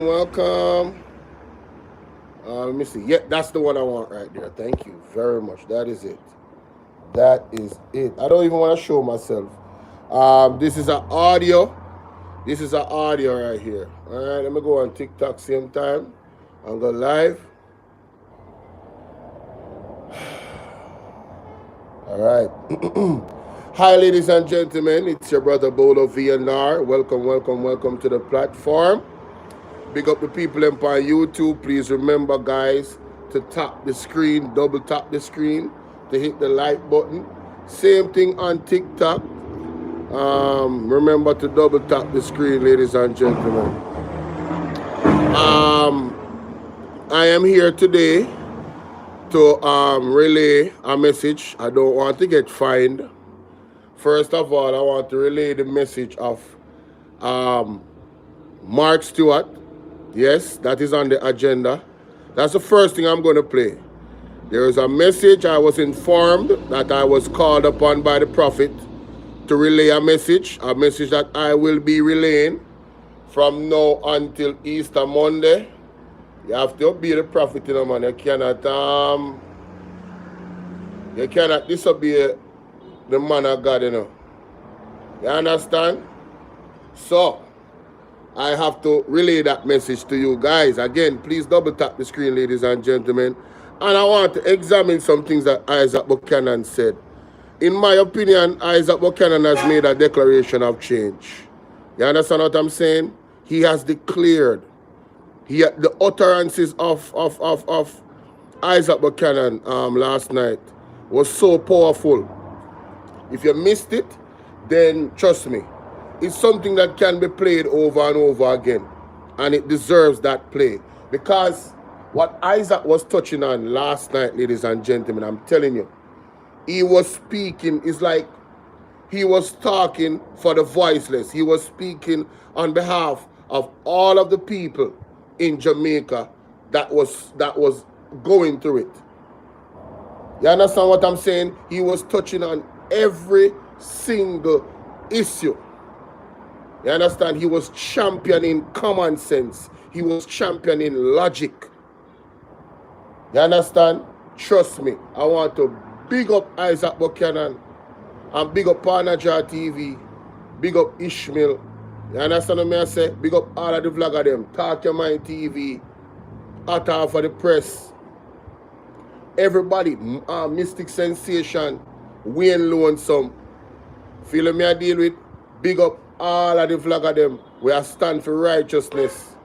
Welcome. Let me see. Yeah, that's the one I want right there. Thank you very much. That is it. That is it. I don't even want to show myself. This is an audio. This is an audio right here. All right, let me go on TikTok same time. I'm go live. All right. Hi, ladies and gentlemen. It's your brother Bolo VNR. Welcome, welcome, welcome to the platform. Big up the people on YouTube. Please remember, guys, to tap the screen, double tap the screen to hit the like button. Same thing on TikTok. Remember to double tap the screen, ladies and gentlemen. I am here today to relay a message. I don't want to get fined. First of all, I want to relay the message of Mark Stewart. Yes, that is on the agenda. That's the first thing I'm going to play. There is a message. I was informed that I was called upon by the prophet to relay a message that I will be relaying from now until Easter Monday. You have to obey the prophet, you know, man. You cannot disobey the man of God, you know. You understand? So, I have to relay that message to you guys. Again, please double tap the screen, ladies and gentlemen. And I want to examine some things that Isat Buchannan said. In my opinion, Isat Buchannan has made a declaration of change. You understand what I'm saying? He has declared. The utterances of Isat Buchannan last night was so powerful. If you missed it, then trust me, it's something that can be played over and over again. And it deserves that play. Because what Isaac was touching on last night, ladies and gentlemen, I'm telling you, he was speaking, it's like he was talking for the voiceless. He was speaking on behalf of all of the people in Jamaica that was going through it. You understand what I'm saying? He was touching on every single issue. You understand? He was championing common sense. He was championing logic. You understand? Trust me. I want to big up Isat Buchannan and big up Panajar TV. Big up Ishmael. You understand what I say? Big up all of the vlogger them. Talk Your Mind TV. Utter for the Press. Everybody. Mystic Sensation. Wayne Lonesome. Feel me I deal with? Big up all of the vlogger them. We are stand for righteousness.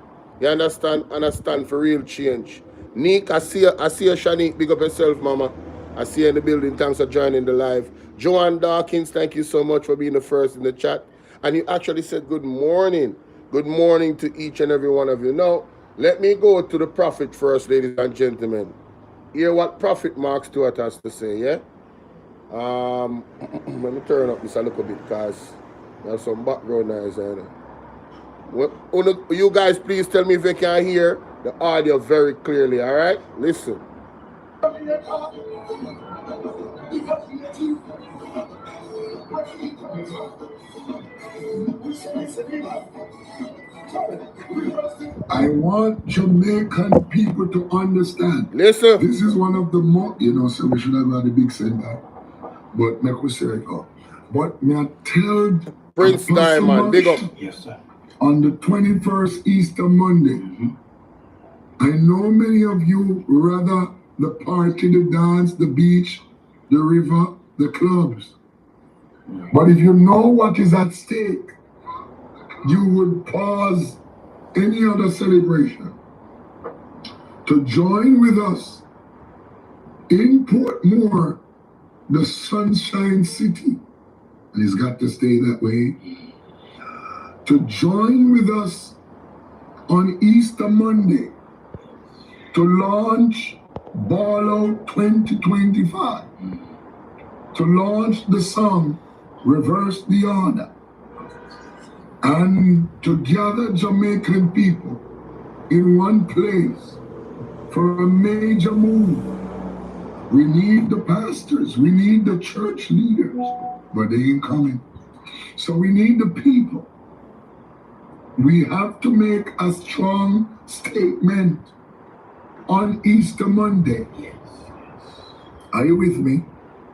You understand? And I stand for real change. Nick, I see you, Shanique. Big up yourself, mama. I see you in the building. Thanks for joining the live. Joanne Dawkins, thank you so much for being the first in the chat. And you actually said good morning. Good morning to each and every one of you. Now, let me go to the prophet first, ladies and gentlemen. Hear what Prophet Mark Stewart has to say, yeah? Let me turn up this a little bit because there's some background noise. You guys, please tell me if you can hear the audio very clearly, all right? Listen. I want Jamaican people to understand. Listen. This is one of the more, so we should have had a big setback. But make we say it up. But may I tell Prince Diamond, big up. Yes, sir. On the 21st Easter Monday, I know many of you rather the party, the dance, the beach, the river, the clubs. But if you know what is at stake, you would pause any other celebration to join with us in Portmore, the Sunshine City, and it's got to stay that way, to join with us on Easter Monday to launch Bolo 2025, to launch the song Reverse the Order, and to gather Jamaican people in one place for a major move. We need the pastors, we need the church leaders, but they ain't coming. So we need the people. We have to make a strong statement on Easter Monday. Yes. Are you with me?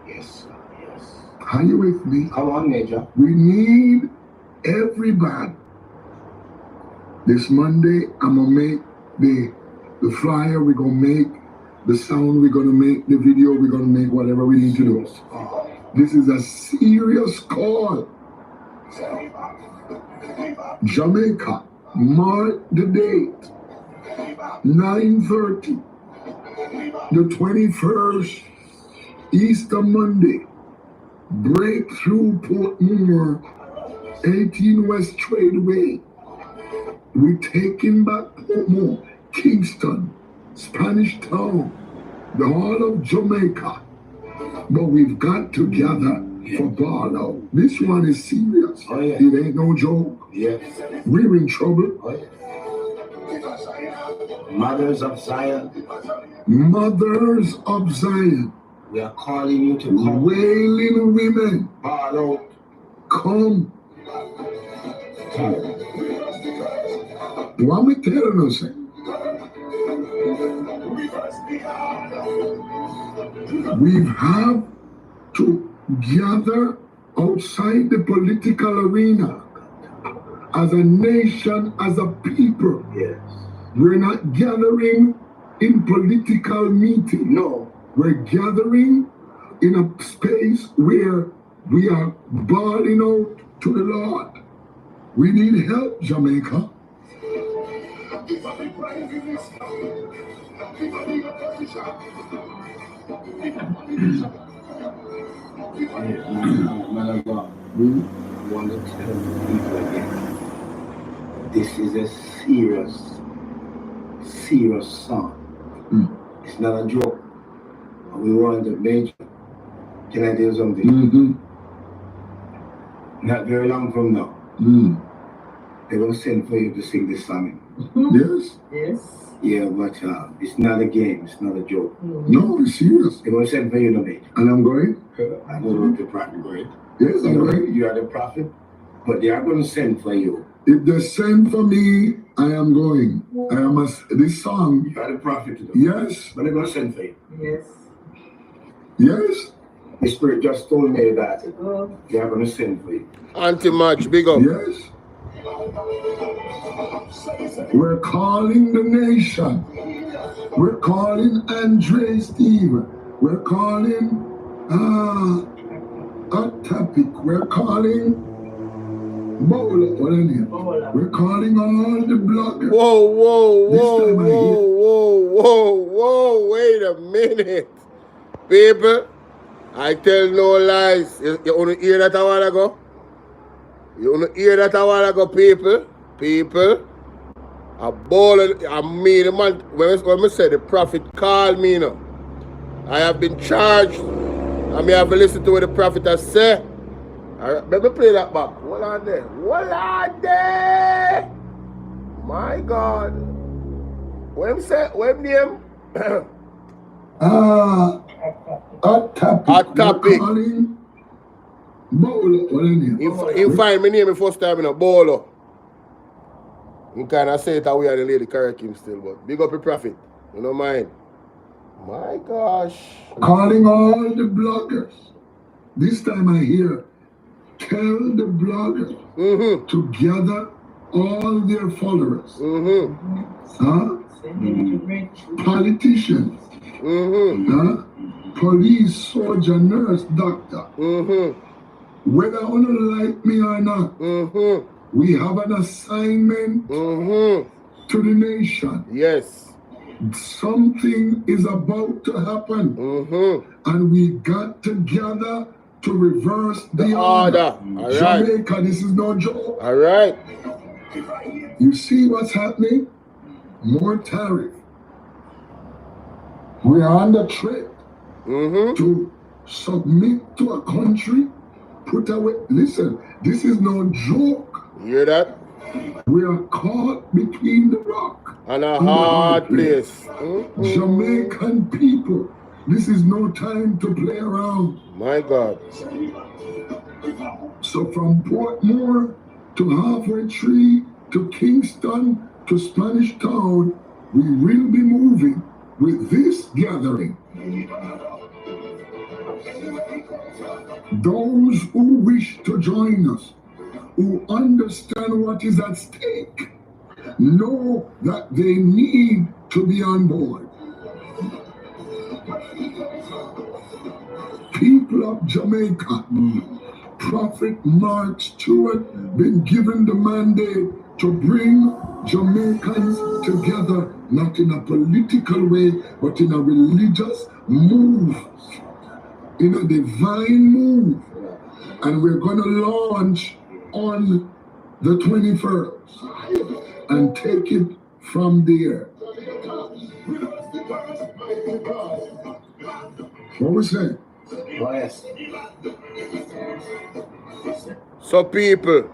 Yes. Yes. Are you with me? Come on, Major. We need everybody. This Monday, I'm gonna make the flyer, we're gonna make the sound, we're gonna make the video, we're gonna make whatever we need to do. This is a serious call. Jamaica, mark the date. 9:30, the 21st, Easter Monday. Breakthrough Portmore, 18 West Tradeway. We're taking back Portmore, Kingston, Spanish Town, the whole of Jamaica. But we've got to gather for Bolo. This one is serious. Oh, yeah. It ain't no joke. Yes. We're in trouble. Oh, yeah. Mothers of Zion. Mothers of Zion. We are calling you to come. Wailing women. Bolo. Come. What we telling us? We have to gather outside the political arena as a nation, as a people. Yes. We're not gathering in political meeting. No. We're gathering in a space where we are bawling out to the Lord. We need help, Jamaica. Man of God, we want to tell people again, this is a serious song. It's not a joke. We want to Major. Can I tell you something? Not very long from now, they're going to send for you to sing this song. Yes? Yes. Yeah, but it's not a game. It's not a joke. No, it's serious. They're going to send for you to Major. And I'm going? I don't know if the prophet going. Yes, I'm going. You are the prophet, but they are going to send for you. If they send for me, I am going. I am this song. You are the prophet to them. Yes. But they're going to send for you. Yes. Yes. The Spirit just told me that Go. they are going to send for you. Anti-match, big up. Yes. We're calling the nation. We're calling Andre Steve. We're calling a topic. We're calling Bolo. What is it? We're calling all the bloggers. Whoa, wait a minute. People, I tell no lies. You want to hear that a while ago? You want to hear that a while ago, people? People, a Bolo, I mean, the man, when I say the prophet called me, you know, I have been charged, and I have to listen to what the prophet has said. All right, let me play that back. Hold on there. My God. What name? A topic. Calling Bolo. What is it? He find my name the first time in a Bolo. You kind of say it away and the lady correct him still, but big up the prophet. You don't mind. My gosh. Calling all the bloggers. This time I hear, tell the bloggers to gather all their followers. Politicians. Police, soldier, nurse, doctor. Whether you like me or not, we have an assignment to the nation. Yes. Something is about to happen. And we got to gather to reverse the order. All right. Jamaica, this is no joke. All right. You see what's happening? More tariff. We are on the trip to submit to a country, put away. Listen, this is no joke. You hear that? We are caught between the rock and a hard place. Jamaican people, this is no time to play around. My God. So from Portmore to Halfway Tree to Kingston, to Spanish Town, we will be moving with this gathering. Those who wish to join us, who understand what is at stake, know that they need to be on board. People of Jamaica, Prophet Mark Stewart been given the mandate to bring Jamaicans together, not in a political way, but in a religious move, in a divine move. And we're going to launch on the 21st and take it from there. What was that? So people,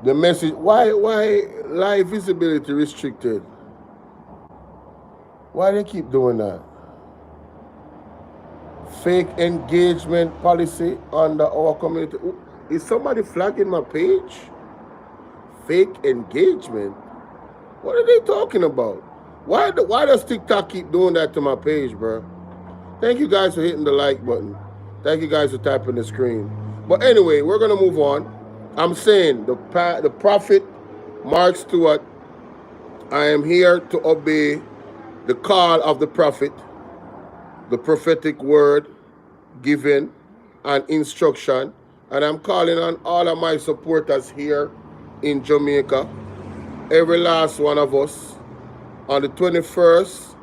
the message, why live visibility restricted? Why they keep doing that? Fake engagement policy under our community. Is somebody flagging my page? Fake engagement? What are they talking about? Why does TikTok keep doing that to my page, bro? Thank you guys for hitting the like button. Thank you guys for tapping the screen. But anyway, we're going to move on. I'm saying the prophet Mark Stewart, I am here to obey the call of the prophet, the prophetic word given and instruction. And I'm calling on all of my supporters here in Jamaica, every last one of us, on the 21st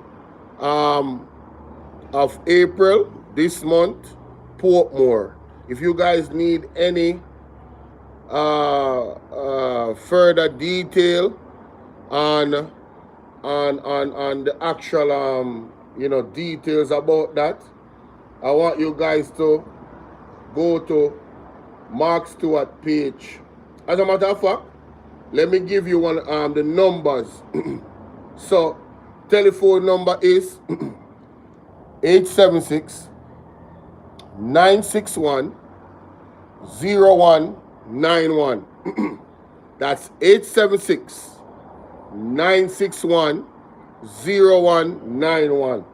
of April, this month, Portmore. If you guys need any further detail on the actual details about that, I want you guys to go to Mark Stewart page. As a matter of fact, let me give you one the numbers. So telephone number is 876-961-0191. That's 876-961-0191.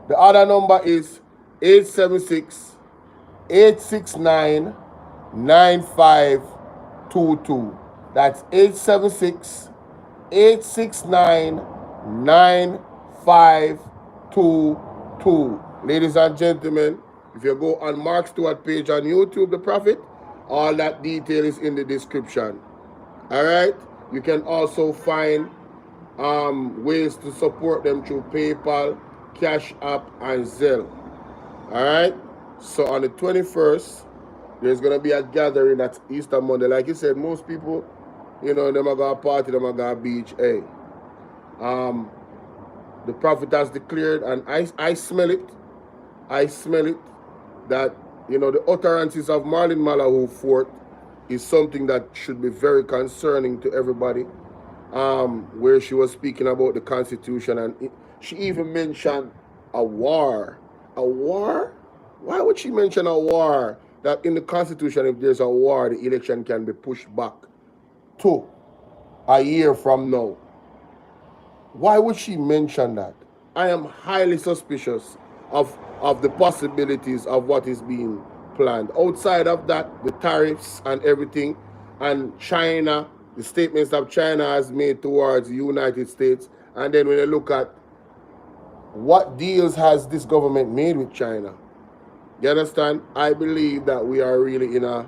The other number is 876-869-9522. That's 876-869-9522. Ladies and gentlemen, if you go on Mark Stewart page on YouTube, The Prophet, all that detail is in the description. All right? You can also find ways to support them through PayPal, Cash App, and Zelle. All right? So on the 21st, there's going to be a gathering at Easter Monday. Like you said, most people, them are going to party, them are going to beach. Hey, the prophet has declared, and I smell it. I smell it that, the utterances of Marlene Malahoo Fort is something that should be very concerning to everybody. Where she was speaking about the Constitution, and she even mentioned a war. A war? Why would she mention a war? That in the Constitution, if there's a war, the election can be pushed back to a year from now. Why would she mention that? I am highly suspicious of the possibilities of what is being planned. Outside of that, the tariffs and everything, and China, the statements that China has made towards the United States, and then when you look at what deals has this government made with China, you understand? I believe that we are really in a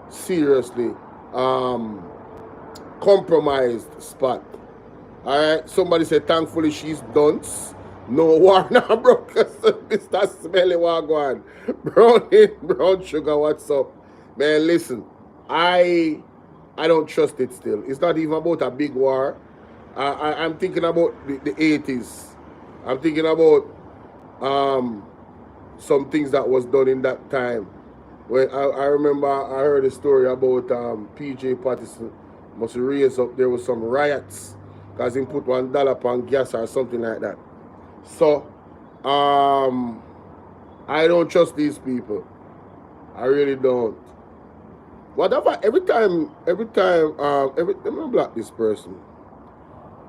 seriously compromised spot. All right? Somebody said, thankfully she's dunce. No war now, bro. Mr. Smelly Wagwan. Brown sugar, what's up? Man, listen. I don't trust it still. It's not even about a big war. I'm thinking about the 80s. I'm thinking about some things that was done in that time. When I remember I heard a story about PJ Patterson must raise up, there was some riots because he put $1 on gas or something like that. So I don't trust these people. I really don't. whatever, every time, let me block this person.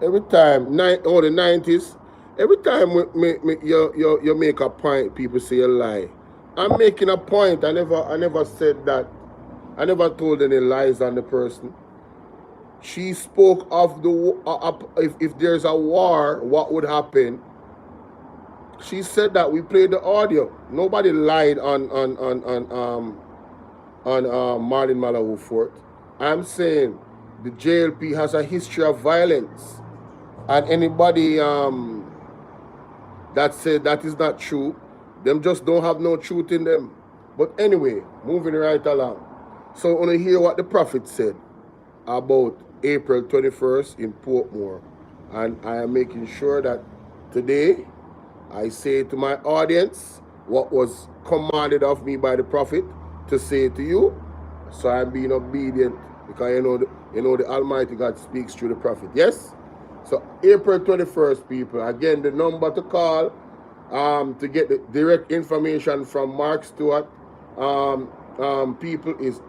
Every time, the 90s, every time you make a point, people say a lie. I'm making a point. I never said that. I never told any lies on the person. She spoke of the if there's a war, what would happen. She said that. We played the audio. Nobody lied on Marlon Malawi Fort. I'm saying the JLP has a history of violence, and anybody that said that is not true, them just don't have no truth in them. But anyway, moving right along. So I want to hear what the prophet said about April 21st in Portmore, and I am making sure that today I say to my audience what was commanded of me by the prophet to say to you. So I'm being obedient because you know the Almighty God speaks through the prophet. Yes? So April 21st, people. Again, the number to call to get the direct information from Mark Stewart people is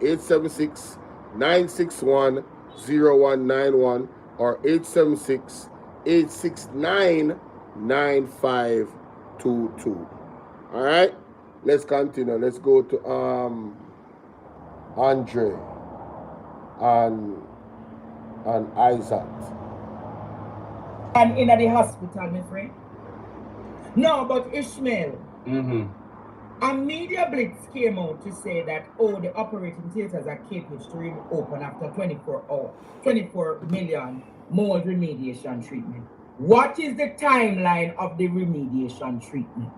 876-961-0191 or 876-869-9522. All right, let's continue. Let's go to Andre and Isat. And in the hospital, my friend. No, but Ishmael. A media blitz came out to say that the operating theaters at KPH to reopen after 24 million mold remediation treatment. What is the timeline of the remediation treatment?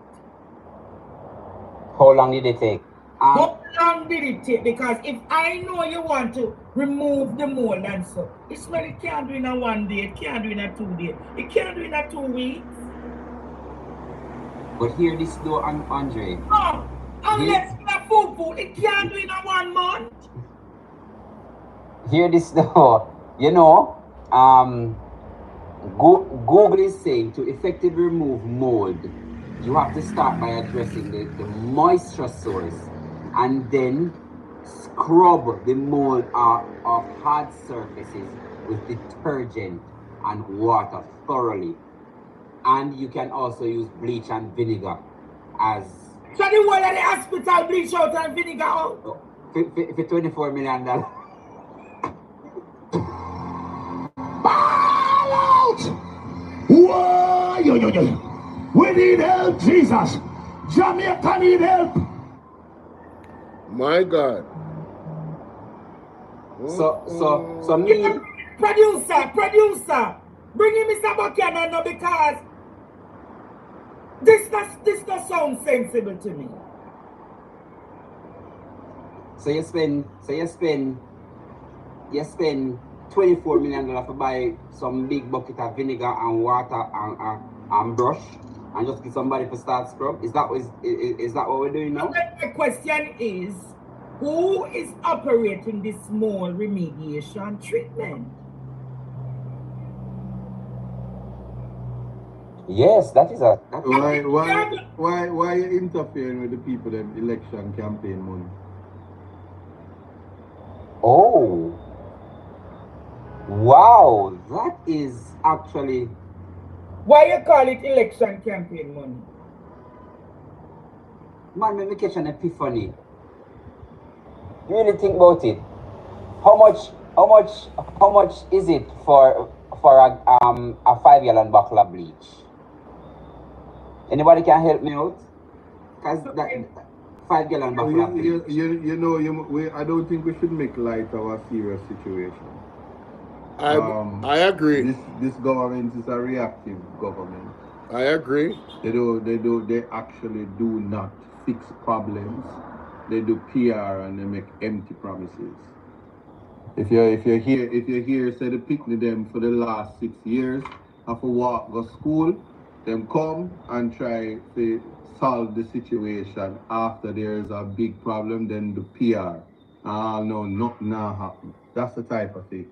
How long did it take? How long did it take? Because if I know you want to remove the mold and so, Ishmael, it can't do in a 1 day, it can't do in a 2 days, it can't do in a 2 weeks. But hear this though, Andre. No, unless it's a food, it can't do in a 1 month. Hear this though, you know, Google is saying to effectively remove mold, you have to start by addressing the moisture source and then scrub the mold off hard surfaces with detergent and water thoroughly. And you can also use bleach and vinegar as... So the whole of the hospital bleach out and vinegar out? For $24 million. Ball out! Whoa, yo. We need help, Jesus. Jamaica need help. My God. So me... Producer, bring in Mr. Buchannan now because this does sound sensible to me. So you spend $24 million to buy some big bucket of vinegar and water and brush and just get somebody to start scrub. Is that what we're doing now? The question is, who is operating this mold remediation treatment? Yes, that is a... Why are you interfering with the people that election campaign money? Oh. Wow, that is actually... Why you call it election campaign money? Man, let me catch an epiphany. You really think about it? How much is it for a 5-gallon bottle of bleach? Anybody can help me out? Cause that 5-gallon bottle of bleach. I don't think we should make light of a serious situation. I agree. This government is a reactive government. I agree. They actually do not fix problems. They do PR and they make empty promises. If you're here, say the picnic them for the last 6 years, have to walk, go school, them come and try to solve the situation after there's a big problem, then do PR. No, nothing now happen. That's the type of thing.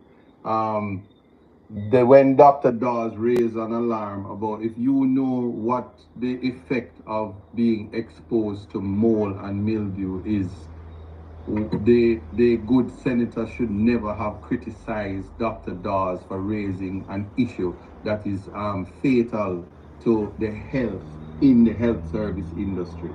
When Dr. Dawes raised an alarm about if you know what the effect of being exposed to mold and mildew is, the good senator should never have criticized Dr. Dawes for raising an issue that is fatal to the health in the health service industry.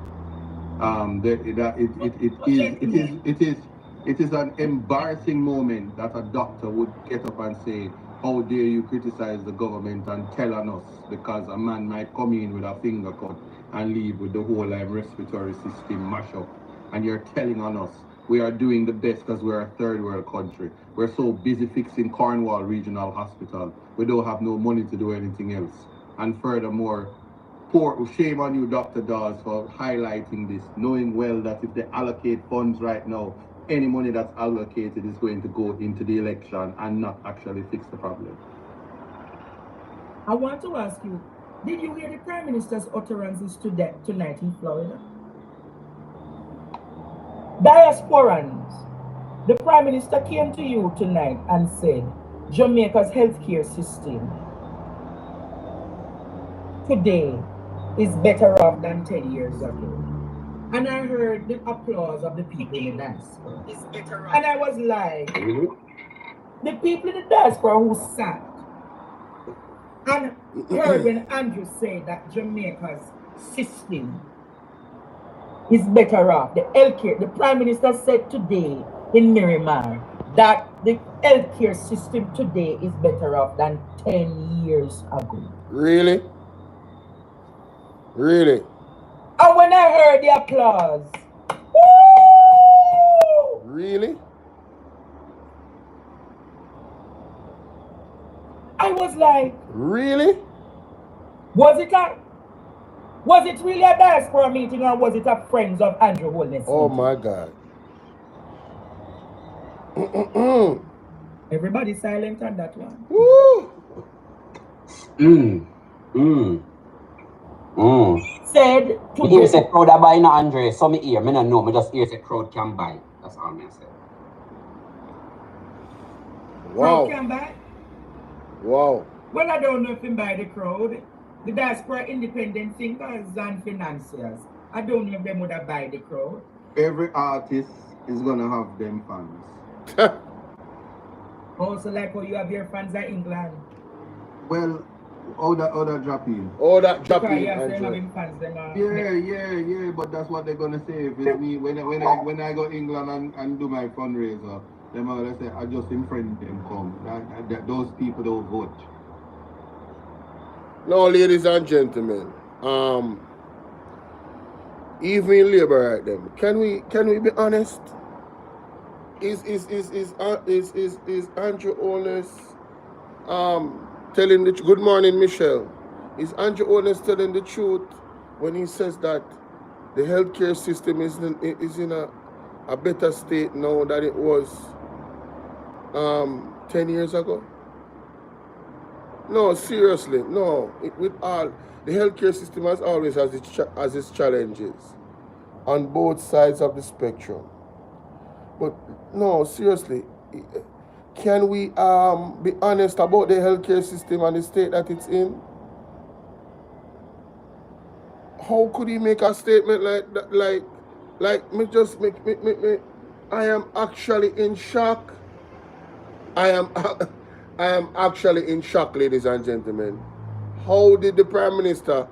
It is an embarrassing moment that a doctor would get up and say, how dare you criticize the government and tell on us, because a man might come in with a finger cut and leave with the whole respiratory system mash up, and you're telling on us we are doing the best because we're a third world country. We're so busy fixing Cornwall Regional Hospital, we don't have no money to do anything else. And furthermore, shame on you, Dr. Dawes, for highlighting this, knowing well that if they allocate funds right now, any money that's allocated is going to go into the election and not actually fix the problem. I want to ask you, did you hear the Prime Minister's utterances tonight in Florida? Diasporans, the Prime Minister came to you tonight and said, Jamaica's healthcare system today is better off than 10 years ago. And I heard the applause of the people in the diaspora. And I was like, the people in the diaspora who sat and heard when Andrew said that Jamaica's system is better off. The healthcare, the Prime Minister said today in Miramar that the healthcare system today is better off than 10 years ago. Really? Really? And when I heard the applause, woo! Really? I was like, really? Was it really a diaspora meeting, or was it a Friends of Andrew Holness Oh meeting? my God. Everybody silent on that one. Woo! Said to hear say crowd a buy no Andre, so me hear, me no know, me just hear say crowd can buy. That's all me say. Wow. Crowd can buy? Wow. Well, I don't know if him buy the crowd. The diaspora independent thinkers and financiers, I don't know if them would have buy the crowd. Every artist is gonna have them fans. Also, like how you have your fans in England. Well, all that drop in. All that drop in. Yeah, but that's what they're gonna say. If it's me, when I go England and do my fundraiser, them are gonna say, I just in friend them come. That those people don't vote. No, ladies and gentlemen, even in labor right them, can we be honest? Is Andrew Holness telling the good morning, Michelle? Is Andrew Holness telling the truth when he says that the healthcare system is in a better state now than it was 10 years ago? No, seriously, no. With all the healthcare system has always has its challenges on both sides of the spectrum. But no, seriously, can we be honest about the healthcare system and the state that it's in? How could he make a statement like that? Like me just make me I am actually in shock. I am actually in shock, ladies and gentlemen. How did the Prime Minister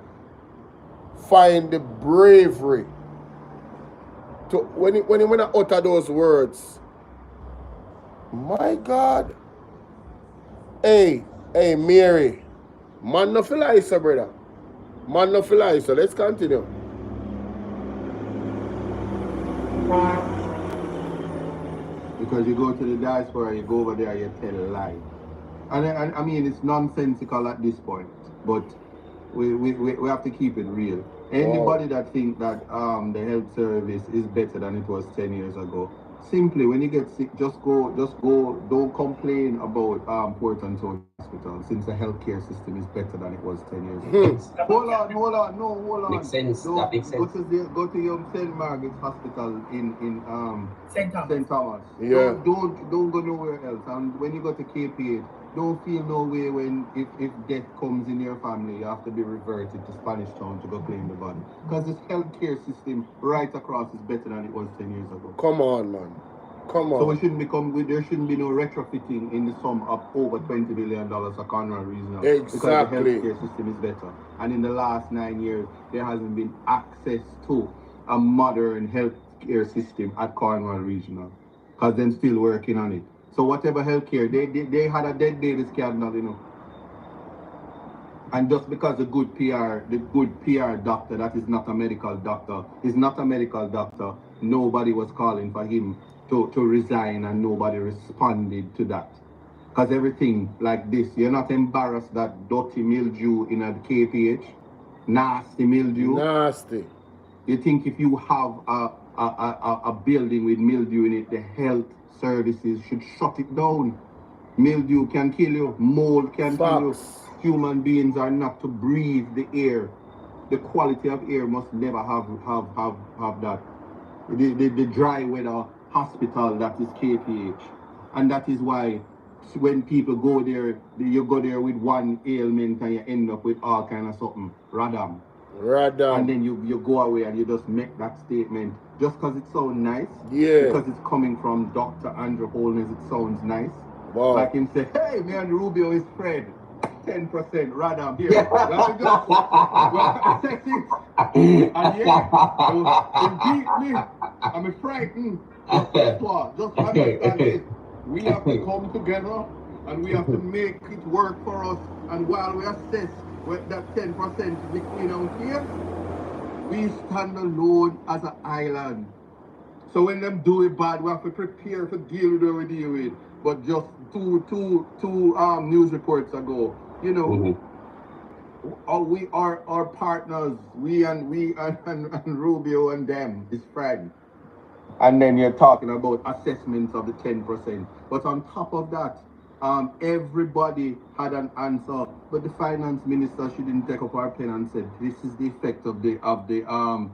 find the bravery to when he utter those words? My God. Hey, Mary. Man no feel like, brother. Man no feel like, let's continue. Because you go to the diaspora, you go over there, you tell a lie. And I mean, it's nonsensical at this point, but we have to keep it real. Anybody that think that the health service is better than it was 10 years ago, simply when you get sick, just go, don't complain about Port and Tony Hospital, since the healthcare system is better than it was 10 years ago. Hold on. Makes sense. That makes sense. Go to your St. Margaret's Hospital in St. Thomas. Yeah. Don't go nowhere else. And when you go to KPH, don't feel no way when if death comes in your family, you have to be reverted to Spanish Town to go claim the body. Because this healthcare system right across is better than it was 10 years ago. Come on, man. Come on. So we shouldn't there shouldn't be no retrofitting in the sum of over $20 billion for Conroy Regional. Exactly. Because the healthcare system is better. And in the last 9 years, there hasn't been access to a modern healthcare system at Cornwall Regional. Because they're still working on it. So whatever healthcare, they had a dead baby scandal, you know. And just because the good PR doctor, that is not a medical doctor, nobody was calling for him to resign and nobody responded to that. Because everything like this, you're not embarrassed that dirty mildew in a KPH? Nasty mildew? Nasty. You think if you have a building with mildew in it, the health services should shut it down. Mildew can kill you, mold can kill you. Human beings are not to breathe the air. The quality of air must never have that. The dry weather hospital, that is KPH. And that is why when people go there, you go there with one ailment and you end up with all kind of something. Radam. And then you go away and you just make that statement just because it sounds nice. Yeah. Because it's coming from Dr. Andrew Holness, it sounds nice. Wow. Like him say, hey, me and Rubio is friend. 10% radam here. Let me go. Well, assess it. And yeah, it beat me. I'm frightened. Just guess what? Just understand it. We have to come together and we have to make it work for us. And while we assess with that 10% between out here, we stand alone as an island. So when them do it bad, we have to prepare to deal with what we deal with. But just two news reports ago, you know, we are our partners. We and Rubio and them is friends. And then you're talking about assessments of the 10%. But on top of that, everybody had an answer, but the finance minister, she didn't take up her pen and said, this is the effect of the 10%.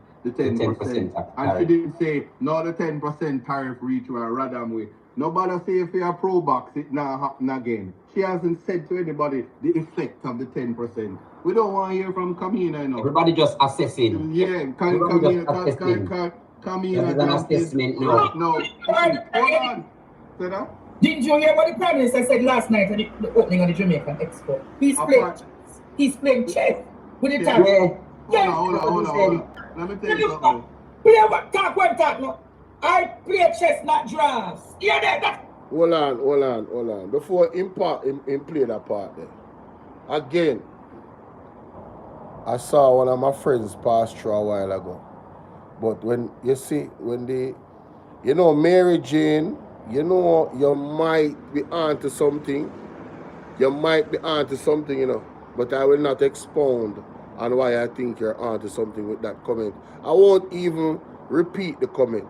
And she didn't say, no, the 10% tariff reach were radam way. Nobody say if you are pro-box, it now happen again. She hasn't said to anybody the effect of the 10%. We don't want to hear from Kamina, you know. Everybody just assessing. Yeah, Kamina. This is an assessment now. No, hold on. Say that? Didn't you hear what the Prime Minister said last night at the opening of the Jamaican Expo? He's playing chess with the tariff. Yeah. Hold on. Let me tell you something. Talk no. I play chess, not drafts. You hear that? Hold on. Before him play that part there. Again, I saw one of my friends pass through a while ago. But when you see, Mary Jane, you might be onto something. You know. But I will not expound on why I think you're onto something with that comment. I won't even repeat the comment.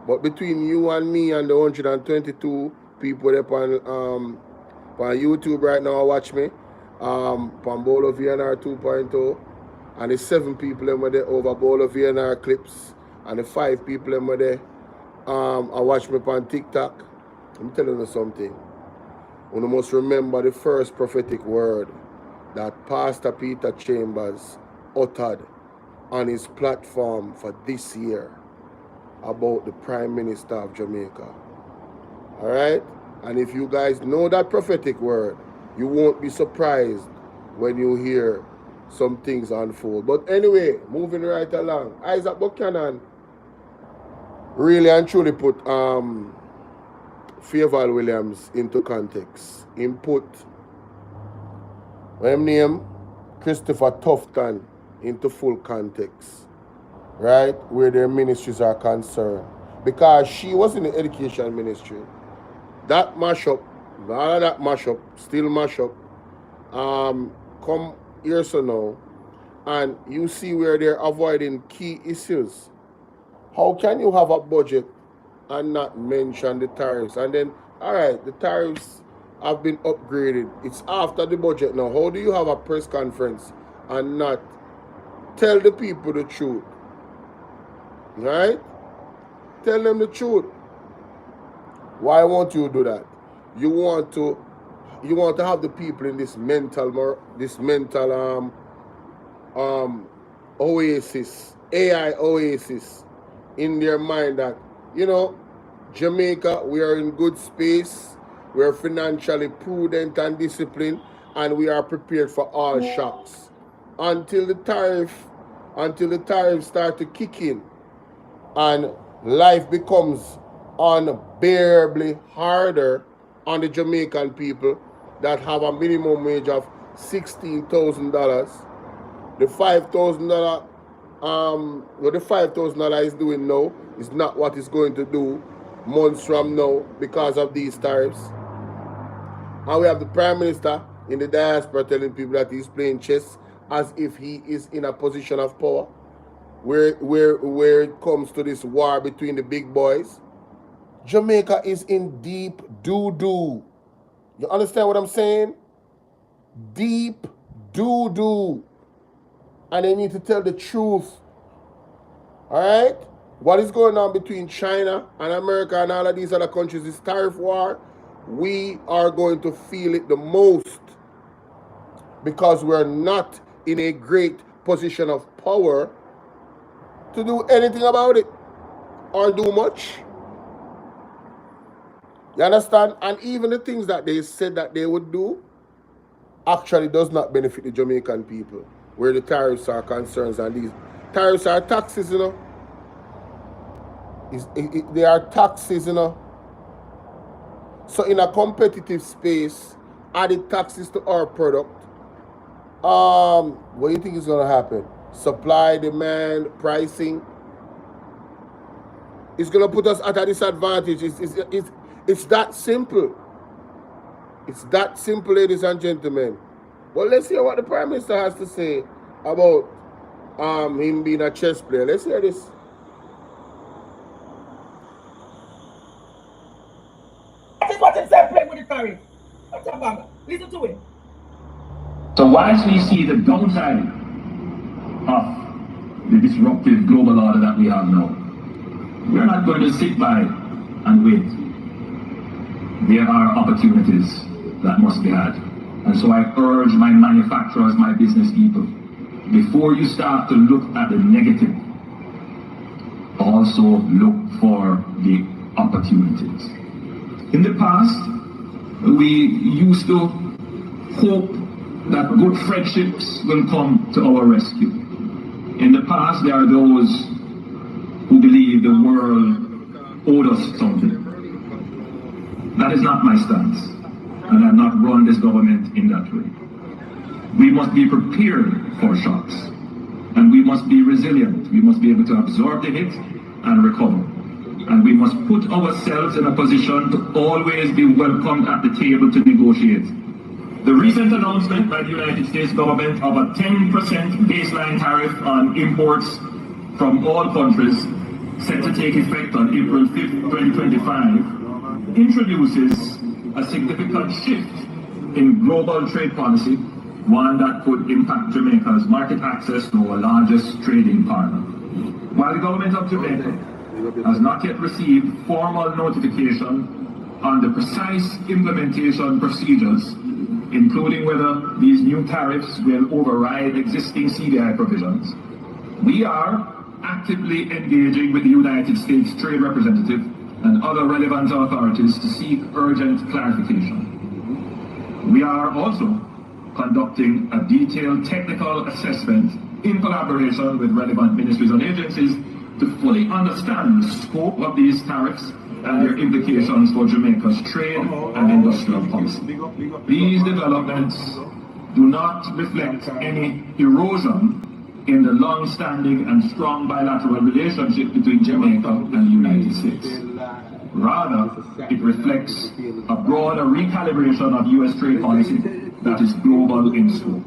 But between you and me and the 122 people up on YouTube right now watch me, on Bolo VNR 2.0, and the 7 people there over Bolo VNR clips, and the 5 people there I watch me on TikTok. I'm telling you something. You must remember the first prophetic word that Pastor Peter Chambers uttered on his platform for this year about the Prime Minister of Jamaica. Alright? And if you guys know that prophetic word, you won't be surprised when you hear some things unfold. But anyway, moving right along. Isat Buchannan really and truly put Favour Williams into context. He put name Christopher Tufton into full context. Right? Where their ministries are concerned. Because she was in the education ministry. That mashup, all of that mashup, still mashup, come here so now, and you see where they're avoiding key issues. How can you have a budget and not mention the tariffs? And then, all right, the tariffs have been upgraded. It's after the budget now. How do you have a press conference and not tell the people the truth? Right? Tell them the truth. Why won't you do that? You want to you want to have the people in this mental oasis, AI oasis, in their mind that, you know, Jamaica, we are in good space, we are financially prudent and disciplined, and we are prepared for all shocks. Until the tariffs start to kick in and life becomes unbearably harder on the Jamaican people that have a minimum wage of $16,000. The $5,000 what the $5,000 is doing now is not what it's going to do months from now because of these tariffs. And we have the Prime Minister in the diaspora telling people that he's playing chess as if he is in a position of power. Where it comes to this war between the big boys, Jamaica is in deep doo-doo. You understand what I'm saying? Deep doo-doo. And they need to tell the truth. Alright? What is going on between China and America and all of these other countries, this tariff war, we are going to feel it the most because we're not in a great position of power to do anything about it or do much. You understand? And even the things that they said that they would do actually does not benefit the Jamaican people, where the tariffs are concerned. And these tariffs are taxes, you know. They are taxes, you know. So in a competitive space, added taxes to our product, what do you think is going to happen? Supply, demand, pricing. It's going to put us at a disadvantage. It's that simple. It's that simple, ladies and gentlemen. Well, let's hear what the Prime Minister has to say about him being a chess player. Let's hear this. That is what he said, play with the tariff. What's up, Banga? Listen to it. So whilst we see the downside of the disruptive global order that we have now, we're not going to sit by and wait. There are opportunities that must be had. And so I urge my manufacturers, my business people, before you start to look at the negative, also look for the opportunities. In the past, we used to hope that good friendships will come to our rescue. In the past, there are those who believe the world owed us something. That is not my stance, and I have not run this government in that way. We must be prepared for shocks, and we must be resilient. We must be able to absorb the hit and recover. And we must put ourselves in a position to always be welcomed at the table to negotiate. The recent announcement by the United States government of a 10% baseline tariff on imports from all countries set to take effect on April 5th, 2025, introduces a significant shift in global trade policy, one that could impact Jamaica's market access to our largest trading partner. While the government of Jamaica has not yet received formal notification on the precise implementation procedures, including whether these new tariffs will override existing CBI provisions, we are actively engaging with the United States Trade Representative and other relevant authorities to seek urgent clarification. We are also conducting a detailed technical assessment in collaboration with relevant ministries and agencies to fully understand the scope of these tariffs and their implications for Jamaica's trade and industrial policy. These developments do not reflect any erosion in the long-standing and strong bilateral relationship between Jamaica and the United States. Rather, it reflects a broader recalibration of U.S. trade policy that is global in scope.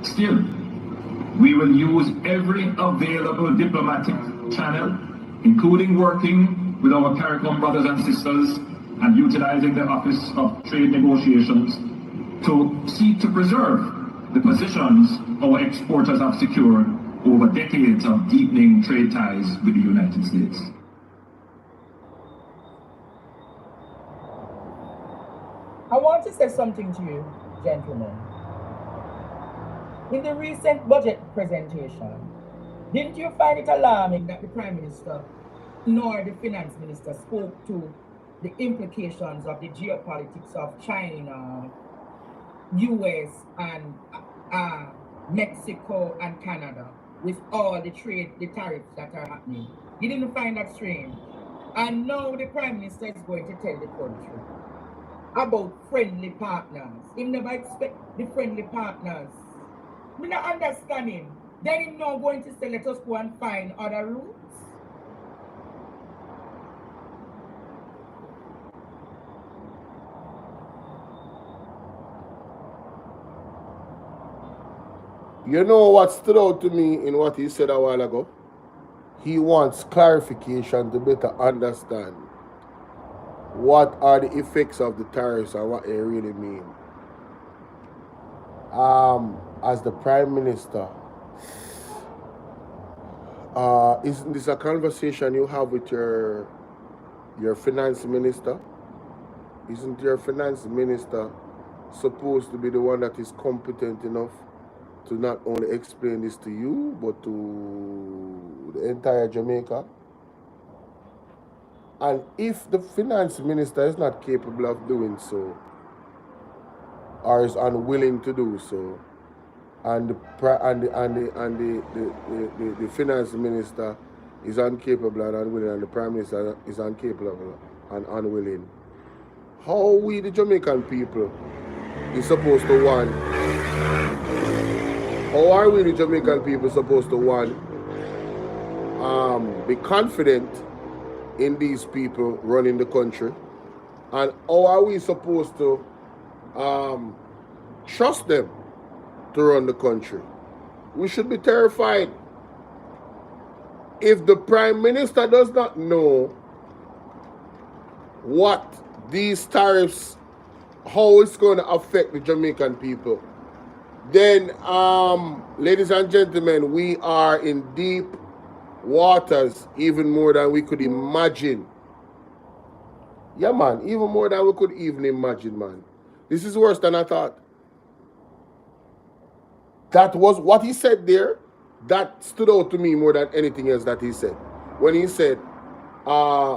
Still, we will use every available diplomatic channel, including working with our CARICOM brothers and sisters and utilizing the Office of Trade Negotiations to seek to preserve the positions our exporters have secured over decades of deepening trade ties with the United States. I want to say something to you, gentlemen. In the recent budget presentation, didn't you find it alarming that the Prime Minister nor the Finance Minister spoke to the implications of the geopolitics of China, US, and Mexico and Canada with all the tariffs that are happening? You didn't find that strange? And now the Prime Minister is going to tell the country about friendly partners. He never expect the friendly partners. I'm not understanding. Then he's now going to say, let us go and find other routes. You know what stood out to me in what he said a while ago? He wants clarification to better understand what are the effects of the tariffs and what they really mean. As the Prime Minister, isn't this a conversation you have with your Finance Minister? Isn't your Finance Minister supposed to be the one that is competent enough to not only explain this to you, but to the entire Jamaica? And if the Finance Minister is not capable of doing so, or is unwilling to do so, and the Finance Minister is incapable and unwilling, and the Prime Minister is incapable and unwilling, how we the Jamaican people is supposed to want? How are we the Jamaican people supposed to want be confident in these people running the country? And how are we supposed to trust them to run the country? We should be terrified. If the Prime Minister does not know what these tariffs, how it's going to affect the Jamaican people, then, ladies and gentlemen, we are in deep waters, even more than we could imagine. Yeah, man, even more than we could even imagine, man. This is worse than I thought. That was what he said there. That stood out to me more than anything else that he said. When he said,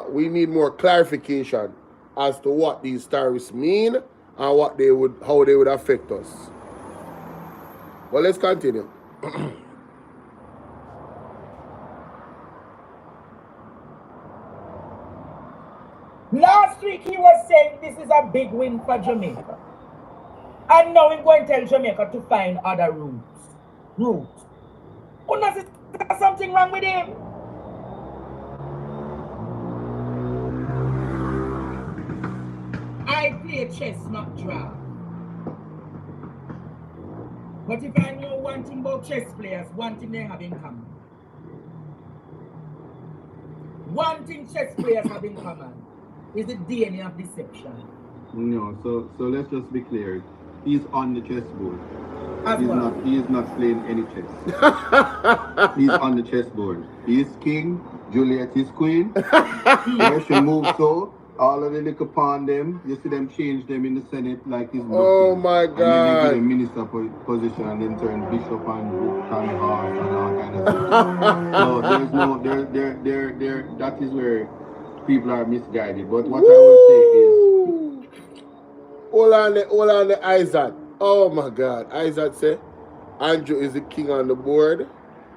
we need more clarification as to what these tariffs mean and how they would affect us. Well, let's continue. Last week he was saying this is a big win for Jamaica. And now we're going to tell Jamaica to find other routes. Unless there's something wrong with him. I play chess, not draft. But if I know one thing about chess players, one thing they have in common. One thing chess players have in common is the DNA of deception. No, so let's just be clear. He's on the chessboard. He is not playing any chess. He's on the chessboard. He is king, Juliet is queen. Where she moves so, all of the little pawn them, you see them change them in the Senate like he's oh my God. And then they give them minister position and then turn bishop and book and horse and all kind of stuff. So there's no, that is where people are misguided. But what I will say is, hold on the Isat. Oh my God. Isat said, Andrew is the king on the board.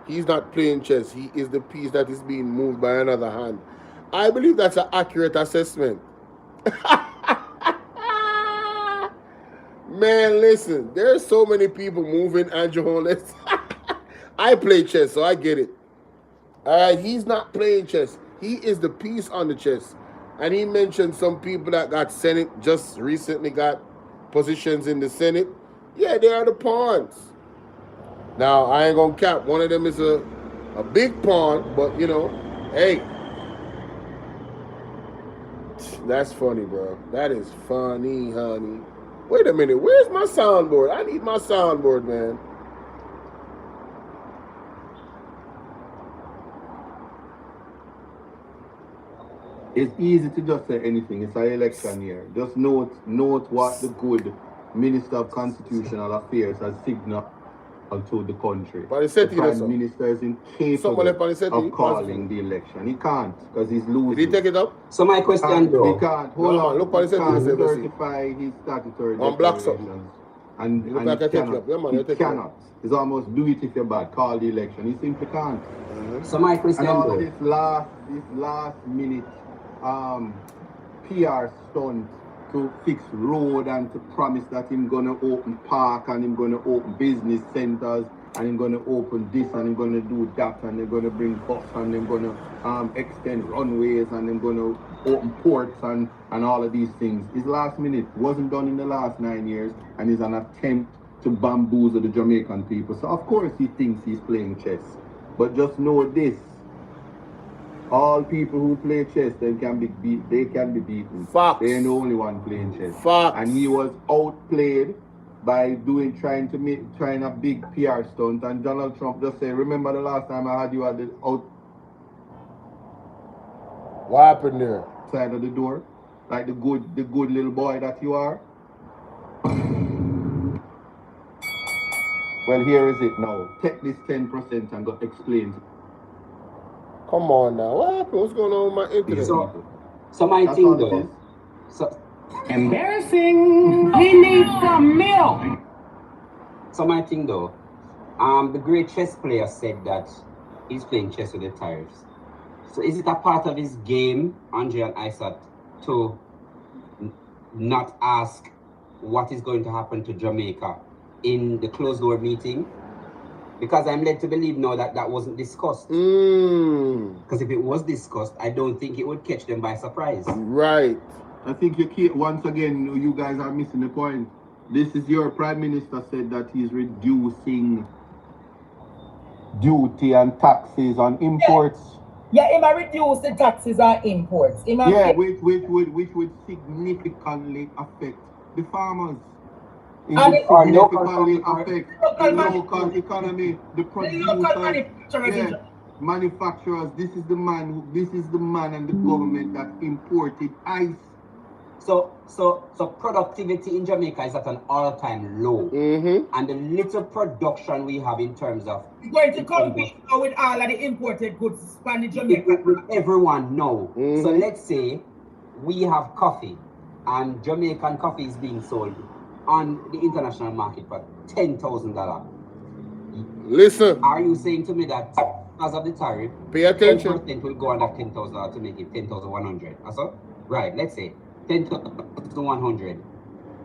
He's not playing chess. He is the piece that is being moved by another hand. I believe that's an accurate assessment. Man, listen, there's so many people moving Andrew Holness. I play chess, so I get it. All right, he's not playing chess. He is the piece on the chess. And he mentioned some people that got Senate, just recently got positions in the Senate. Yeah, they are the pawns. Now, I ain't gonna cap. One of them is a big pawn, but you know, hey. That's funny, bro. That is funny, honey. Wait a minute. Where's my soundboard? I need my soundboard, man. It's easy to just say anything. It's an election year. Just note what the good Minister of Constitutional Affairs has signaled to the country. The Prime Minister is incapable of calling the election. He can't because he's losing. Did he take it up? So my question though. He can't. Hold on. Look what he can't certify his statutory declarations. And he cannot. It's almost do it if you're bad. Call the election. He simply can't. So my question though. This last minute PR stunt to fix road and to promise that him gonna open park and him gonna open business centers and him gonna open this and him gonna do that and they're gonna bring bus and they're gonna extend runways and they're gonna open ports and all of these things. His last minute wasn't done in the last 9 years and is an attempt to bamboozle the Jamaican people. So of course he thinks he's playing chess. But just know this. All people who play chess, they can be beaten. Facts. They ain't the only one playing chess. Facts. And he was outplayed by trying a big PR stunt. And Donald Trump just said, remember the last time I had you at the What happened there? outside of the door? Like the good little boy that you are? Well, here is it now. Take this 10% and go explain. Come on now. What happened? What's going on with my internet? So my thing though. So embarrassing. He needs some milk. So my thing though. The great chess player said that he's playing chess with the tariffs. So is it a part of his game, Andre and Isat, to not ask what is going to happen to Jamaica in the closed door meeting? Because I'm led to believe now that that wasn't discussed. Because if it was discussed, I don't think it would catch them by surprise. Right. I think once again, you guys are missing the point. This is your Prime Minister said that he's reducing duty and taxes on imports. Yeah, he might reduce the taxes on imports. Which would significantly affect the farmers. It And would significantly affect the local economy, the producers, manufacturers. This is the man and the government that imported ice. So productivity in Jamaica is at an all-time low. And the little production we have in terms of going to compete with all of the imported goods from Jamaica. Everyone know. So let's say we have coffee and Jamaican coffee is being sold on the international market for $10,000. Listen. Are you saying to me that as of the tariff, pay attention, 10% will go on that $10,000 to make it 10,100? Also, right? Let's say 10,100.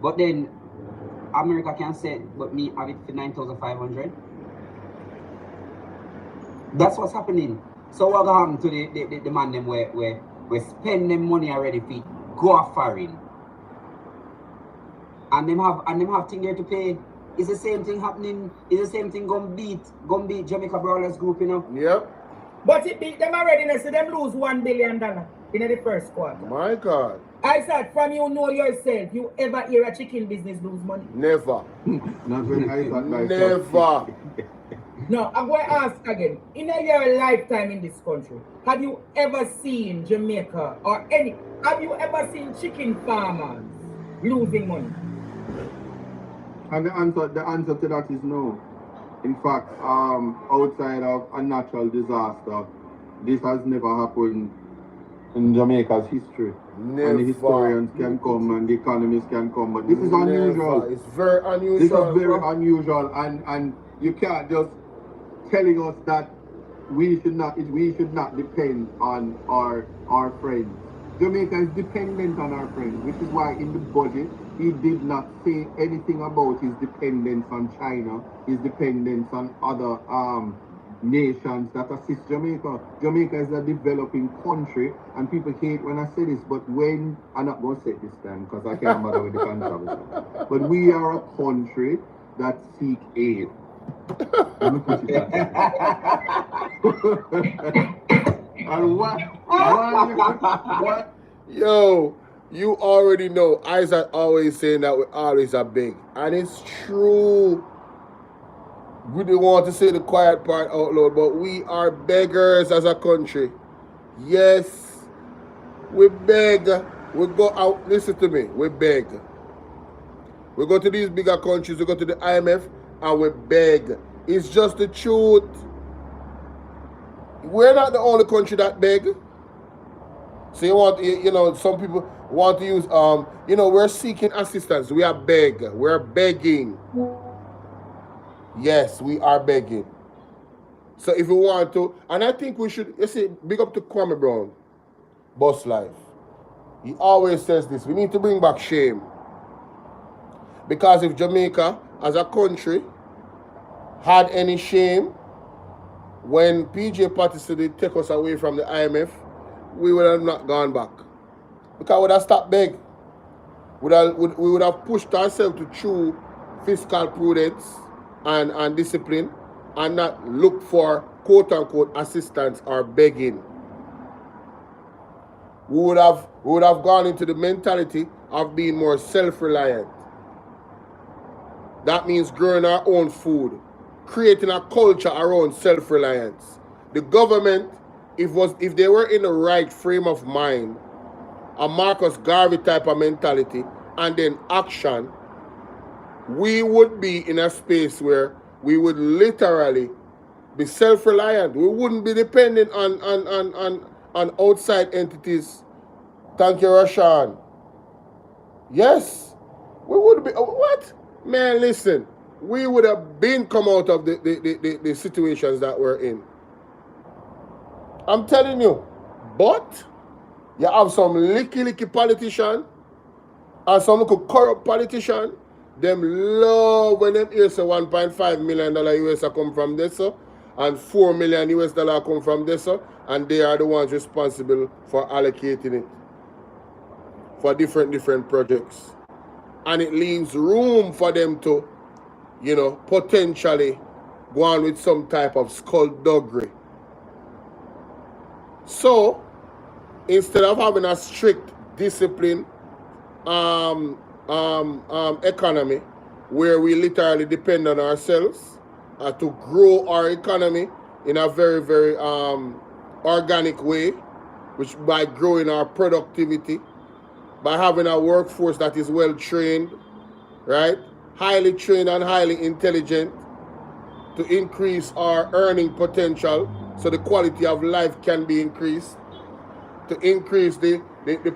But then America can say, but me have it for 9,500. That's what's happening. So what happened to the man them where spend them money already for go off foreign? And them have thing there to pay. It's the same thing happening. It's the same thing gonna beat Jamaica Brawlers Group, you know. Yep. But it beat them already, so them lose $1 billion in the first quarter. My God. I said, from you know yourself, you ever hear a chicken business lose money? Never. Not when I thought Never. No, I'm going to ask again. In your lifetime in this country, have you ever seen Jamaica have you ever seen chicken farmers losing money? And the answer to that is no. In fact, outside of a natural disaster, this has never happened in Jamaica's history. Never. And the historians can come and the economists can come, but this is unusual. It's very unusual. This is very unusual, and you can't just telling us that we should not depend on our friends. Jamaica is dependent on our friends, which is why in the budget he did not say anything about his dependence on China, his dependence on other nations that assist Jamaica. Jamaica is a developing country, and people hate when I say this, but when I'm not going to say it this time because I can't bother with the controversy. But we are a country that seek aid. Let me put it that way. And what? Yo, you already know Isat always saying that we always are big. And it's true. We didn't want to say the quiet part out loud, but we are beggars as a country. Yes. We beg. We go out. Listen to me. We beg. We go to these bigger countries. We go to the IMF and we beg. It's just the truth. We're not the only country that beg. So you want, you know, some people want to use, you know, we're seeking assistance. We are beg. We're begging. Yes, we are begging. So if we want to, and I think we should, you see, big up to Kwame Brown, Boss Life. He always says this, we need to bring back shame. Because if Jamaica, as a country, had any shame, when PJ Patterson take us away from the IMF, we would have not gone back. Because we would have stopped beg. We would have pushed ourselves to true fiscal prudence and discipline and not look for quote-unquote assistance or begging. We would have gone into the mentality of being more self-reliant. That means growing our own food, creating a culture around self-reliance. The government, if they were in the right frame of mind, a Marcus Garvey type of mentality, and then action, we would be in a space where we would literally be self-reliant. We wouldn't be dependent on outside entities. Thank you, Rashan. Yes, we would be. What? Man, listen. We would have been come out of the situations that we're in. I'm telling you. But you have some licky politician and some corrupt politician. Them love when them hear say $1.5 million US come from this, and $4 million US come from this, and they are the ones responsible for allocating it for different projects. And it leaves room for them to, you know, potentially go on with some type of skullduggery. So, instead of having a strict discipline economy where we literally depend on ourselves to grow our economy in a very, very organic way, which by growing our productivity, by having a workforce that is well trained, right? Highly trained and highly intelligent, to increase our earning potential so the quality of life can be increased, to increase the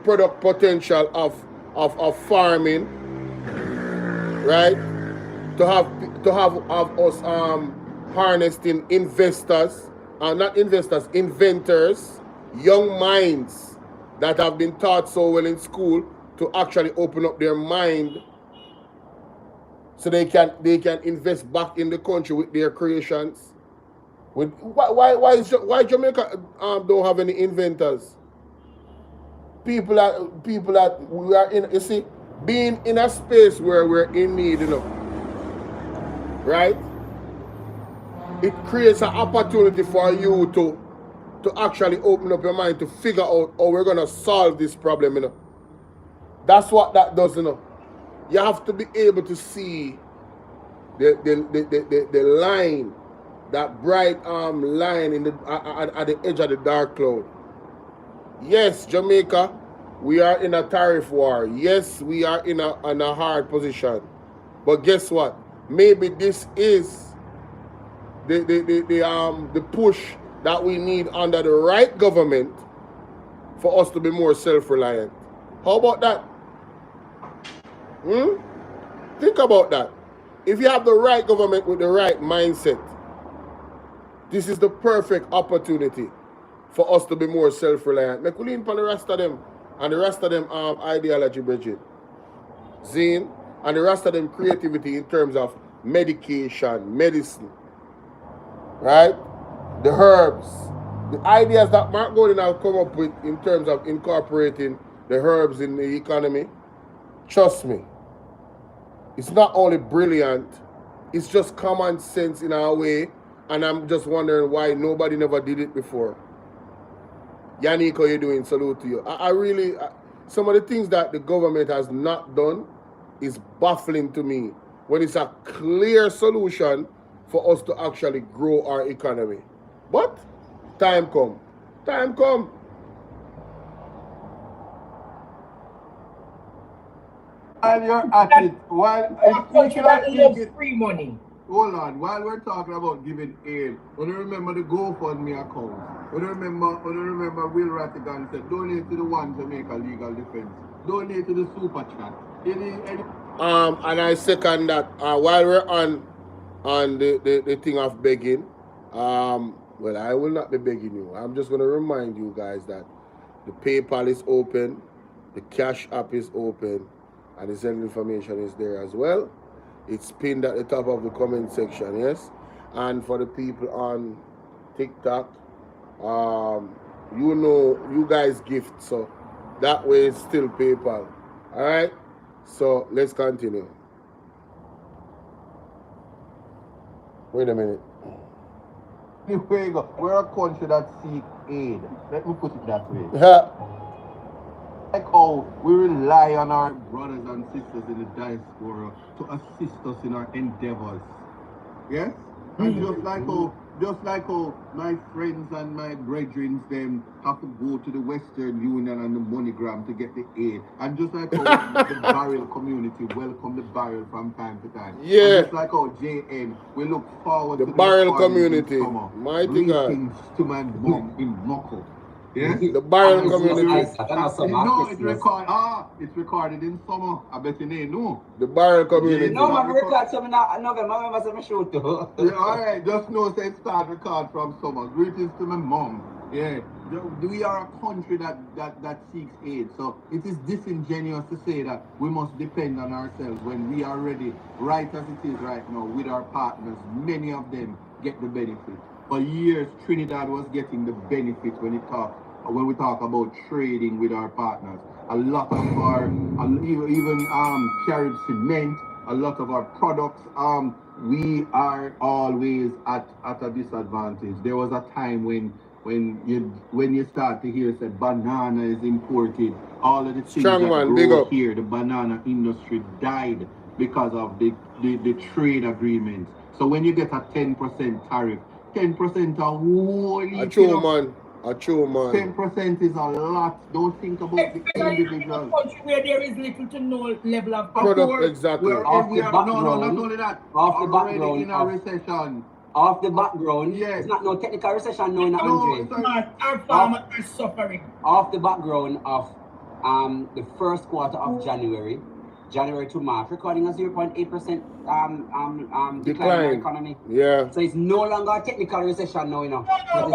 product potential of farming, right? To have us harnessing investors, inventors, young minds that have been taught so well in school to actually open up their mind so they can invest back in the country with their creations. Why Jamaica don't have any inventors? People that we are in, you see, being in a space where we're in need, you know, right? It creates an opportunity for you to actually open up your mind to figure out how we're gonna solve this problem, you know. That's what that does, you know. You have to be able to see the line, that bright line in at the edge of the dark cloud. Yes, Jamaica, we are in a tariff war. Yes, we are in a hard position. But guess what? Maybe this is the push that we need under the right government for us to be more self-reliant. How about that? Think about that. If you have the right government with the right mindset, this is the perfect opportunity for us to be more self-reliant. Make we lean upon the rest of them, and the rest of them ideology, Bridget. Zine, and the rest of them creativity in terms of medication, medicine, right? The herbs, the ideas that Mark Golden have come up with in terms of incorporating the herbs in the economy. Trust me, it's not only brilliant, it's just common sense in our way, and I'm just wondering why nobody never did it before. Yannick, how you doing? Salute to you. I really, some of the things that the government has not done is baffling to me when it's a clear solution for us to actually grow our economy. But time come. while you're at it, country that loves free money. Hold on, while we're talking about giving aid, when you remember the GoFundMe account, when you remember Will Rattigan said, donate to the One Jamaica Legal Defense, donate to the Super Chat. And I second that. While we're on the thing of begging, well, I will not be begging you. I'm just going to remind you guys that the PayPal is open, the Cash App is open, and the send information is there as well. It's pinned at the top of the comment section, yes? And for the people on TikTok, you know, you guys gift, so that way it's still PayPal. All right? So let's continue. Wait a minute. We're a country that seeks aid. Let me put it that way. Like how we rely on our brothers and sisters in the diaspora to assist us in our endeavors. Yes? And just like how my friends and my brethren them have to go to the Western Union and the MoneyGram to get the aid. And just like how the barrel community welcome the barrel from time to time. Yeah. And just like how JN, we look forward to the barrel community. Mighty God. To my mom in Moko. Yeah? The barrel community. No, it's recorded in summer. I bet you know. The barrel community. No, I'm record some in November. I'm going to show too. Yeah, alright, just know say start record from summer. Greetings to my mom. Yeah. We are a country that seeks aid. So it is disingenuous to say that we must depend on ourselves when we are ready, right as it is right now, with our partners. Many of them get the benefit. For years, Trinidad was getting the benefit when we talk about trading with our partners. A lot of our, even carried cement, a lot of our products, we are always at a disadvantage. There was a time when you start to hear that banana is imported, all of the things that grow here, the banana industry died because of the trade agreement. So when you get a 10% tariff, 10% a whole A true man. 10% is a lot. Don't think about the individual. In a country where there is little to no level of product, exactly. No, not only that. Off the already background in a recession. Off the background, yes. It's not no technical recession, no, in our farmers are suffering. Off the background of the first quarter of January to March, recording a 0.8% decline in our economy. Yeah. So it's no longer a technical recession now, you know. But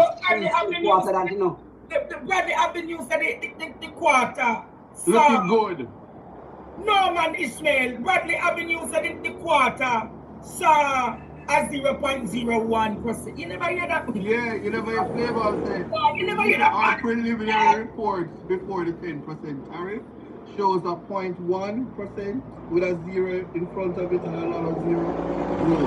the Bradley Avenue said the quarter. Looking good. No man, Ishmael. Bradley Avenue said the quarter saw a 0.01%. You never hear that? Yeah, you never hear Flavor say. No, you never hear that. Our preliminary reports before the 10% tariff shows a 0.1% with a 0 in front of it and another 0. No,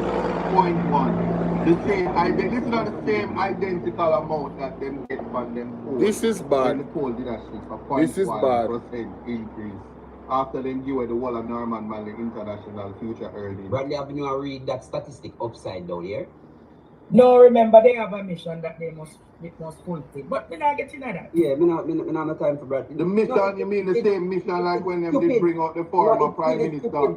0.1. The same, this is not the same identical amount that them get from them poll. This is bad. The poll did a 0.1% increase. After them give away the whole of Norman Manley International Future Earnings. Bradley Avenue, I read that statistic upside down here. No, remember they have a mission that they must fulfill. But we're not getting at that. Yeah, we not have time for Bradley. The mission, no, you mean the same mission like when them did bring out the former Prime Minister?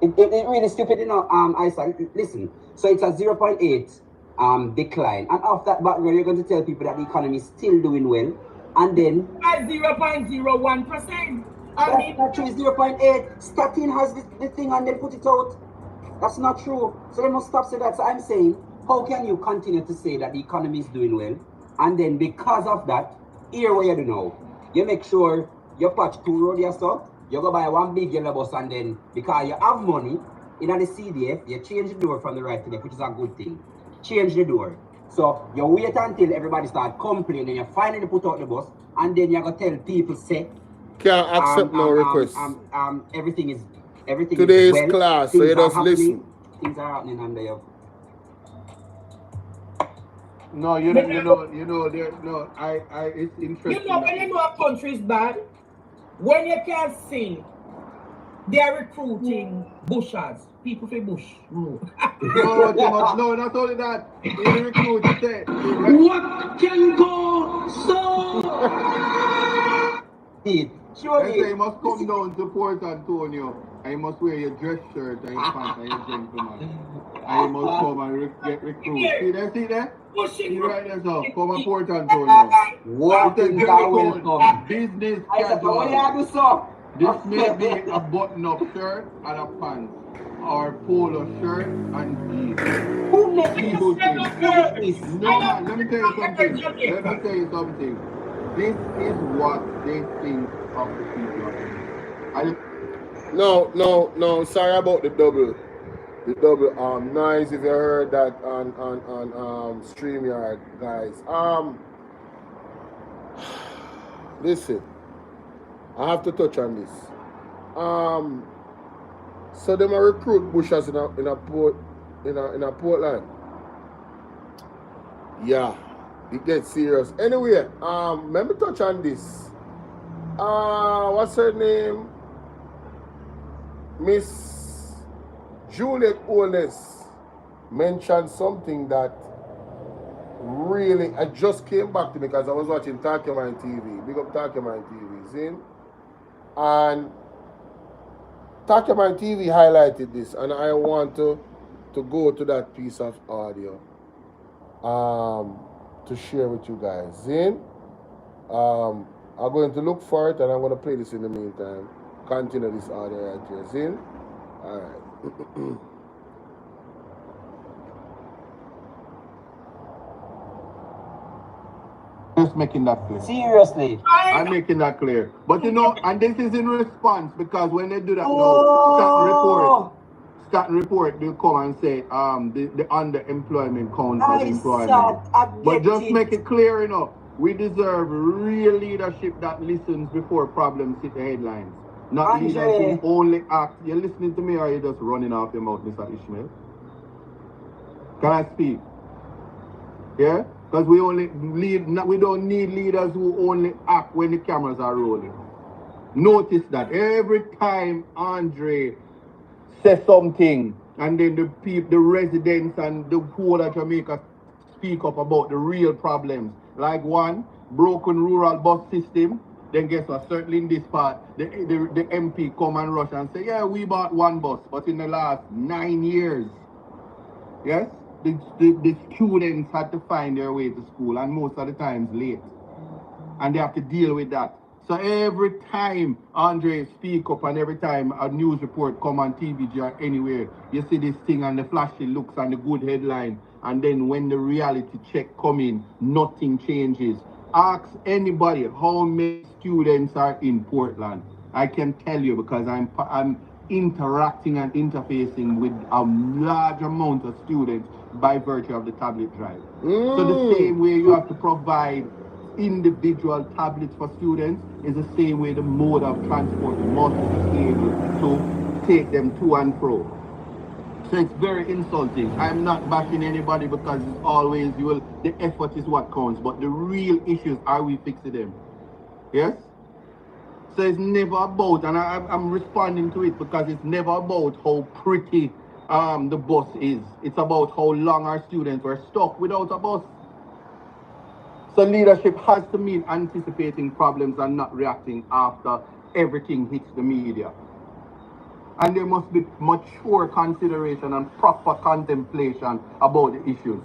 It really stupid, you know, Isat. Listen, so it's a 0.8 decline. And off that background, you're going to tell people that the economy is still doing well. And then... At 0.01%. That's not true, it's 0.8. Statin has the thing and then put it out. That's not true. So they must stop saying that. So I'm saying, how can you continue to say that the economy is doing well? And then because of that, here what you do now, you make sure you patch 2 road yourself, you go buy 1 big yellow bus, and then because you have money in the CDF, you change the door from the right to left, which is a good thing. Change the door. So you wait until everybody start complaining, you finally put out the bus, and then you go tell people, say, can't accept no request. Everything is today's well, class, so you just listen. Things are happening under you. No, you know, it's interesting. You know, when you know a country is bad, when you can't see, they are recruiting bushers, people for bush. No, not only that. They recruit, what can go so? Surely. They say you must come down to Port Antonio and you must wear your dress shirt and your pants and your gentleman. And you must come and get recruited. See there, see there? See right there, so come to Port Antonio. Walking that welcome. Business Isat, what do casual. you do, so? This may be a button-up shirt and a pants, or polo shirt and jeans. Who makes this? Who Who is this? No man, let me tell you something. Let me tell you something. This is what they think of the people. No. Sorry about the double noise. If you heard that on StreamYard, guys. Listen, I have to touch on this. So they might recruit bushers in a Portland. Yeah, it gets serious. Anyway, let me touch on this. What's her name? Miss Juliet Oles mentioned something that really, I just came back to me because I was watching Takeman TV. Big up Takeman TV, see? And Takeman TV highlighted this, and I want to go to that piece of audio to share with you guys. See? I'm going to look for it, and I'm going to play this in the meantime. Continue this audio right here. See? All right. Just making that clear. Seriously. I'm making that clear. But you know, and this is in response because when they do that now, Staten report, they'll come and say the underemployment counts as employment. But just make it clear, you know, we deserve real leadership that listens before problems hit the headlines. Not leaders who only act. You're listening to me or you're just running off your mouth, Mr. Ishmael? Can I speak? Yeah? Because we don't need leaders who only act when the cameras are rolling. Notice that every time Andre says something and then the residents and the whole of Jamaica speak up about the real problems. Like one, broken rural bus system. Then guess what? Certainly in this part, the MP come and rush and say, yeah, we bought one bus, but in the last 9 years, yes, the students had to find their way to school, and most of the times late. And they have to deal with that. So every time Andre speak up and every time a news report come on TVG or anywhere, you see this thing and the flashy looks and the good headline, and then when the reality check come in, nothing changes. Ask anybody how many students are in Portland. I can tell you because I'm interacting and interfacing with a large amount of students by virtue of the tablet drive. So the same way you have to provide individual tablets for students is the same way the mode of transport must be able to take them to and fro. So it's very insulting. I'm not bashing anybody because it's always the effort is what counts, but the real issues, are we fixing them? Yes? So it's never about, and I'm responding to it because it's never about how pretty the bus is. It's about how long our students were stuck without a bus. So leadership has to mean anticipating problems and not reacting after everything hits the media. And there must be mature consideration and proper contemplation about the issues.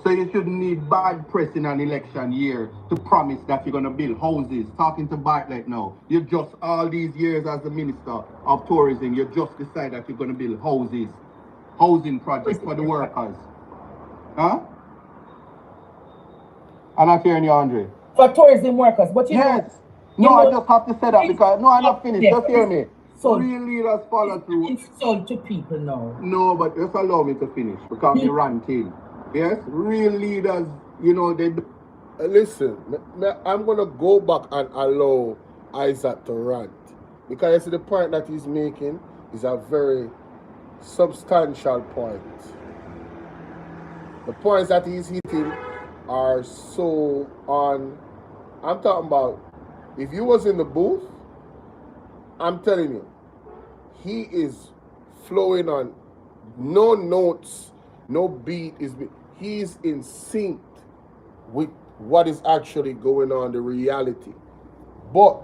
So you shouldn't need bad press in an election year to promise that you're going to build houses. Talking to Bartlett now, you just, all these years as the Minister of Tourism, you just decide that you're going to build houses, housing projects for the workers. Huh? I'm not hearing you, Andre. For tourism workers, but yes. No, I just have to say that because, no, I'm not finished. Just hear me. So real leaders follow through. Insult to people now. No, but just allow me to finish because you're ranting. Yes, real leaders, you know, they. Listen, I'm gonna go back and allow Isat to rant because you see the point that he's making is a very substantial point. The points that he's hitting are so on. I'm talking about if you was in the booth, I'm telling you, he is flowing on no notes, no beat. He's in sync with what is actually going on, the reality. But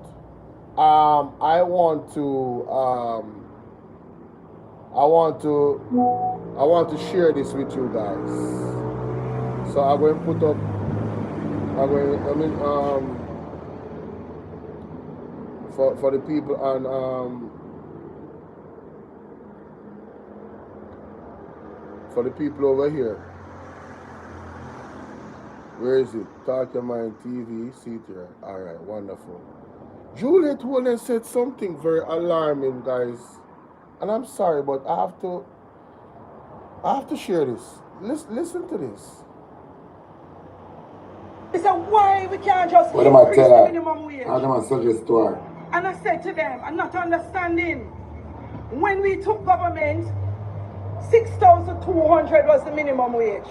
I want to share this with you guys. So I'm going to put up. For the people on for the people over here. Where is it? Talk Your Mind TV. See it here. All right, wonderful. Juliet Wallen said something very alarming, guys, and I'm sorry, but I have to share this. Listen to this. They said, why we can't just increase the minimum wage? I suggest to her. And I said to them, I'm not understanding. When we took government, 6,200 was the minimum wage.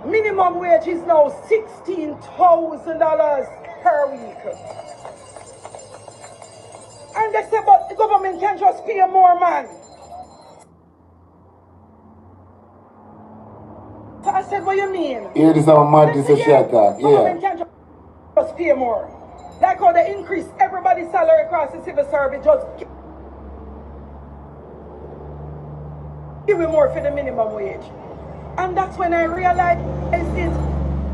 Minimum wage is now $16,000 per week. And they said, but the government can just pay more, man. So I said, what you mean? Here is our mad decision talk. Government can just pay more. Like how they increase everybody's salary across the civil service, just give me more for the minimum wage. And that's when I realized it.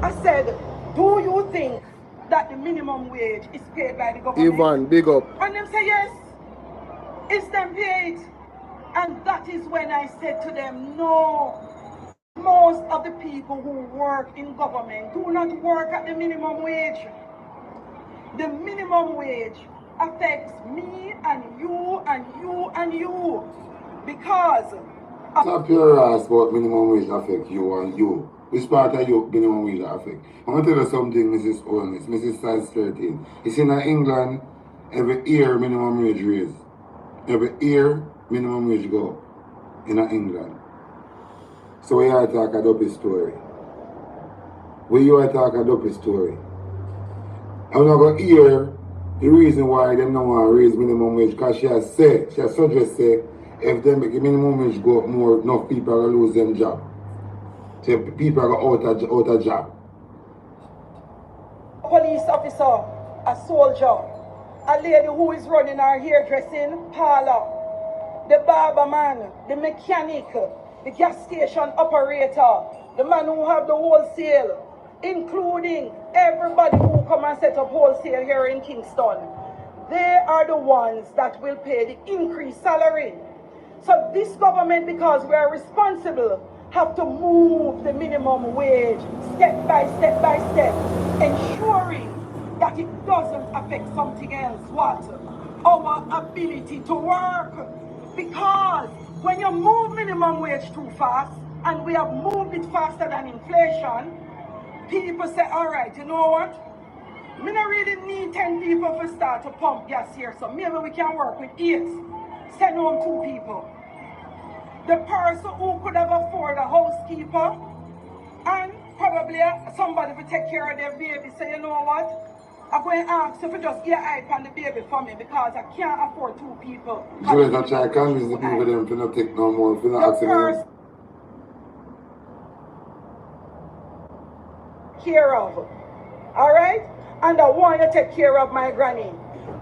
I said, do you think that the minimum wage is paid by the government? Ivan, big up. And them say yes, it's them paid. And that is when I said to them, no. Most of the people who work in government do not work at the minimum wage. The minimum wage affects me and you and you and you. Because stop your ass about minimum wage affect you and you. Which part of you minimum wage affect? I'm going to tell you something, Mrs. Owens, Mrs. Size 13. You see, in England, every year minimum wage raise. Every year minimum wage go in England. So we are talking a dopey story. We are talking a dopey story. I'm not going to hear the reason why they don't want to raise minimum wage, because she has suggest say, if they make the minimum wage go up more, enough people are going to lose their job. So people are going out of job. Police officer, a soldier, a lady who is running our hairdressing parlor, the barber man, the mechanic, the gas station operator, the man who have the wholesale, including everybody who come and set up wholesale here in Kingston. They are the ones that will pay the increased salary. So this government, because we are responsible, have to move the minimum wage step by step by step, ensuring that it doesn't affect something else. What? Our ability to work. Because when you move minimum wage too fast, and we have moved it faster than inflation, people say, all right, you know what? We don't really need 10 people to start to pump gas here, so maybe we can work with 8. Send home 2 people. The person who could have afforded a housekeeper and probably somebody to take care of their baby say, you know what? I'm going to ask you to just get eye on the baby for me because I can't afford 2 people. Juliet, I try to convince the people them to not take no more, to not accident. Care of. Alright? And I want you to take care of my granny.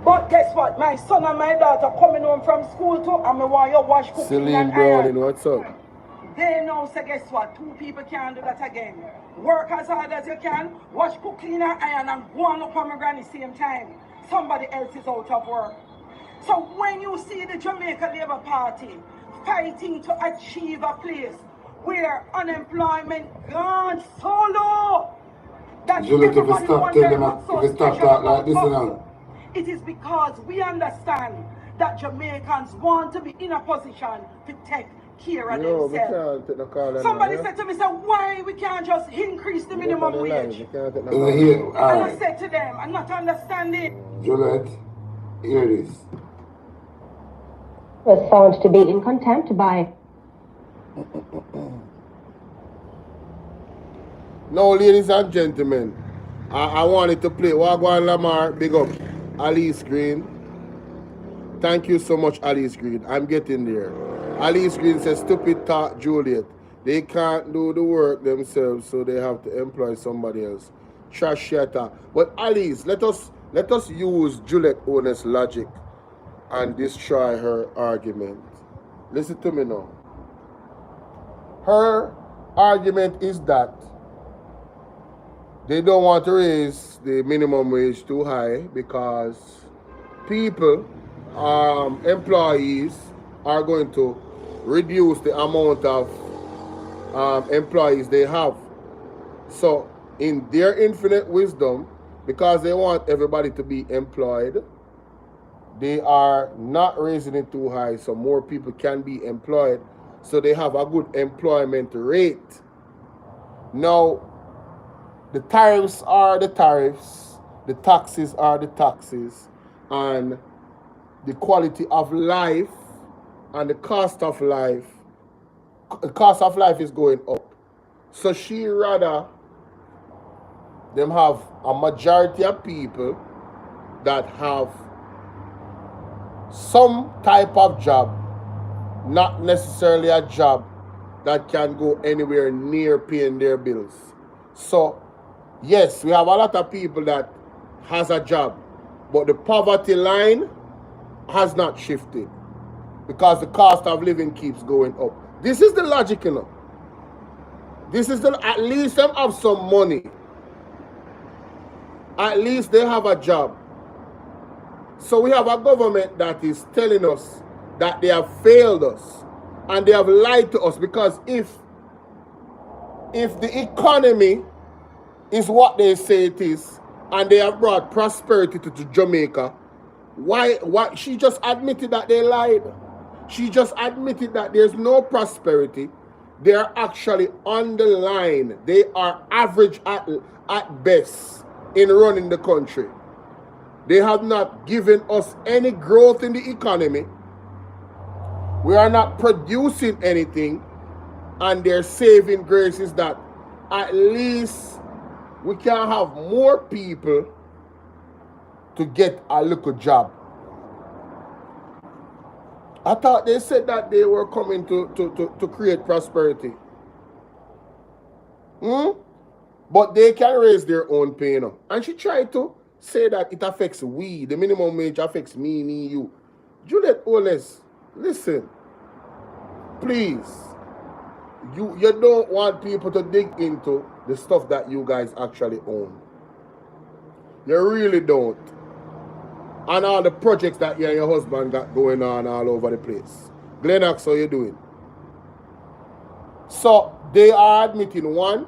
But guess what? My son and my daughter coming home from school too, and I want you to wash cooking Celine and Browning, iron. what's up? They know, so guess what? 2 people can't do that again. Work as hard as you can, wash, cook, clean and iron, and go on up on my granny same time. Somebody else is out of work. So when you see the Jamaica Labour Party fighting to achieve a place where unemployment gone so low, that Juliet, if you stop telling them, if you stop talking like this now. It is because we understand that Jamaicans want to be in a position to take care of themselves. Somebody said to me, so why we can't just increase the minimum wage? And I said to them, I'm not understanding. Juliet, hear this. Was found to be in contempt by... Now, ladies and gentlemen, I wanted to play Wagwan Lamar, big up, Alice Green. Thank you so much, Alice Green. I'm getting there. Alice Green says, stupid talk, Juliet. They can't do the work themselves, so they have to employ somebody else. Trash shatter. But Alice, let us let us use Juliet Owen's logic and destroy her argument. Listen to me now. Her argument is that they don't want to raise the minimum wage too high because people, employees, are going to reduce the amount of employees they have. So in their infinite wisdom, because they want everybody to be employed, they are not raising it too high so more people can be employed, so they have a good employment rate. Now, the tariffs are the tariffs, the taxes are the taxes, and the quality of life and the cost of life is going up. So she rather them have a majority of people that have some type of job, not necessarily a job that can go anywhere near paying their bills. So yes, we have a lot of people that has a job, but the poverty line has not shifted because the cost of living keeps going up. This is the logic, you know. This is at least them have some money. At least they have a job. So we have a government that is telling us that they have failed us and they have lied to us, because if the economy is what they say it is and they have brought prosperity to Jamaica, why she just admitted that they lied. She just admitted that there's no prosperity. They are actually on the line. They are average at best in running the country. They have not given us any growth in the economy. We are not producing anything, and their saving grace is that at least we can have more people to get a little job. I thought they said that they were coming to create prosperity. But they can raise their own pay, you know. And she tried to say that it affects we. The minimum wage affects me, you. Juliet Oles, listen. Please. You don't want people to dig into the stuff that you guys actually own. You really don't. And all the projects that you and your husband got going on all over the place. Glennox, how you doing? So they are admitting, one,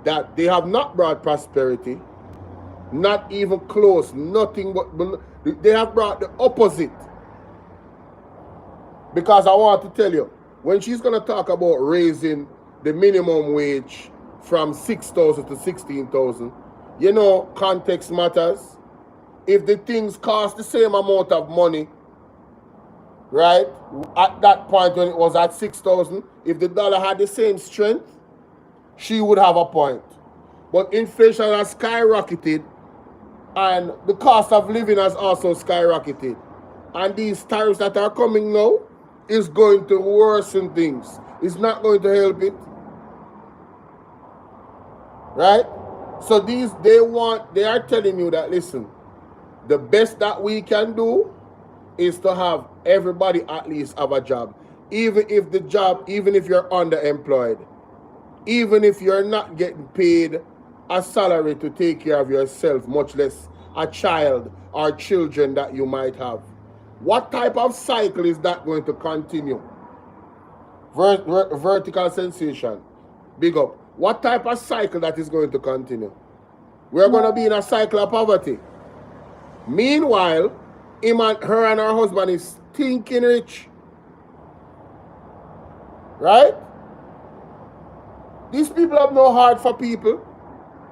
that they have not brought prosperity, not even close, nothing but they have brought the opposite. Because I want to tell you, when she's going to talk about raising the minimum wage from 6,000 to 16,000, you know, context matters. If the things cost the same amount of money, right, at that point when it was at 6,000, if the dollar had the same strength, she would have a point. But inflation has skyrocketed, and the cost of living has also skyrocketed. And these tariffs that are coming now is going to worsen things. It's not going to help it. Right? So they are telling you that, listen, the best that we can do is to have everybody at least have a job. Even if you're underemployed, even if you're not getting paid a salary to take care of yourself, much less a child or children that you might have. What type of cycle is that going to continue? Vertical sensation. Big up. What type of cycle that is going to continue? We're going to be in a cycle of poverty. Meanwhile, her and her husband is stinking rich. Right? These people have no heart for people.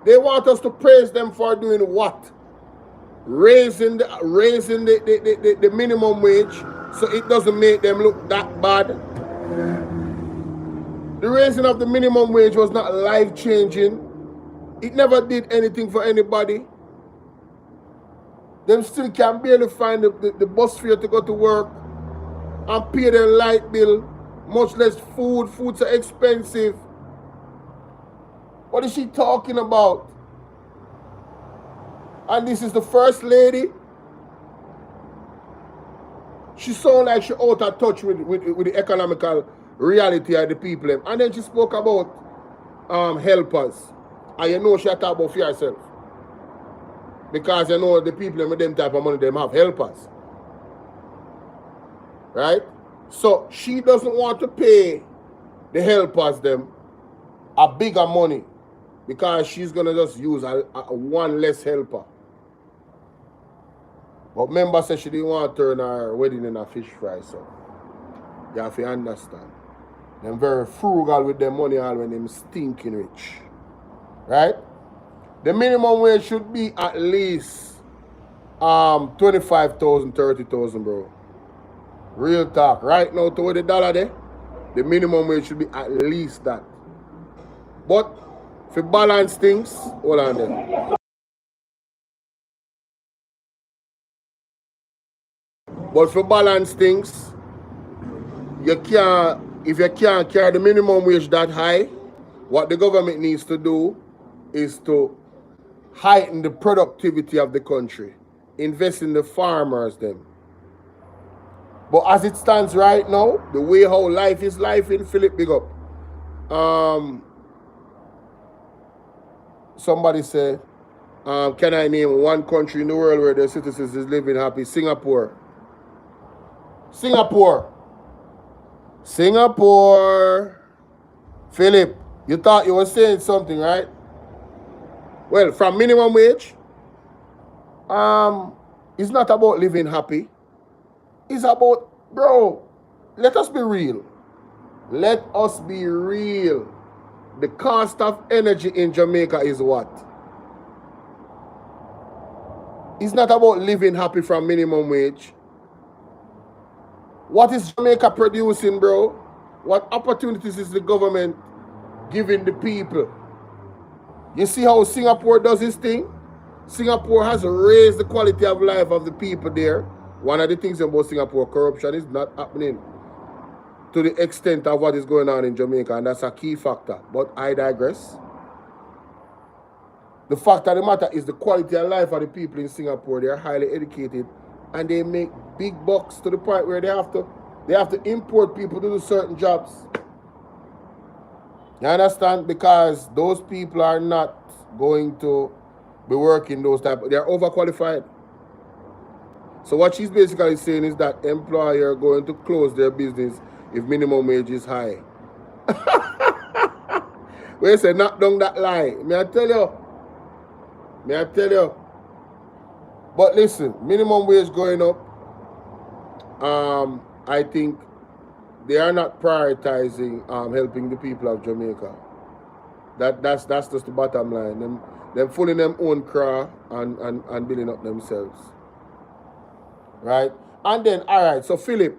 They want us to praise them for doing what? Raising the minimum wage so it doesn't make them look that bad. The raising of the minimum wage was not life-changing. It never did anything for anybody. Them still can barely find the bus fare to go to work and pay their light bill, much less food. Food's are expensive. What is she talking about? And this is the first lady. She sounded like she out of touch with the economical reality of the people. And then she spoke about helpers. And you know she talk about for herself. Because you know the people with them type of money, them have helpers. Right? So she doesn't want to pay the helpers them a bigger money. Because she's going to just use a one less helper. But member said she didn't want to turn her wedding in a fish fry, so you have to understand. They're very frugal with their money all when they're stinking rich. Right? The minimum wage should be at least 25,000, 30,000, bro. Real talk. Right now, to the dollar there, the minimum wage should be at least that. But if you balance things, hold on there. But for balance things, you can't, if you can't carry the minimum wage that high, what the government needs to do is to heighten the productivity of the country, invest in the farmers them. But as it stands right now, the way how life is life in Philip, big up. Somebody said, can I name one country in the world where their citizens is living happy? Singapore. Singapore. Philip, you thought you were saying something, right? Well, from minimum wage, it's not about living happy. It's about, bro, let us be real. Let us be real. The cost of energy in Jamaica is what? It's not about living happy from minimum wage. What is Jamaica producing, bro? What opportunities is the government giving the people? You see how Singapore does this thing? Singapore has raised the quality of life of the people there. One of the things about Singapore, corruption is not happening to the extent of what is going on in Jamaica, and that's a key factor. But I digress. The fact of the matter is the quality of life of the people in Singapore. They are highly educated and they make big bucks to the point where they have to import people to do certain jobs. You understand? Because those people are not going to be working those type. They're overqualified. So what she's basically saying is that employer are going to close their business if minimum wage is high. We say knock down that lie. May I tell you? But listen, minimum wage going up. I think they are not prioritizing helping the people of Jamaica. That's just the bottom line. Them fooling them own craw and building up themselves. Right? And then, all right, so Philip,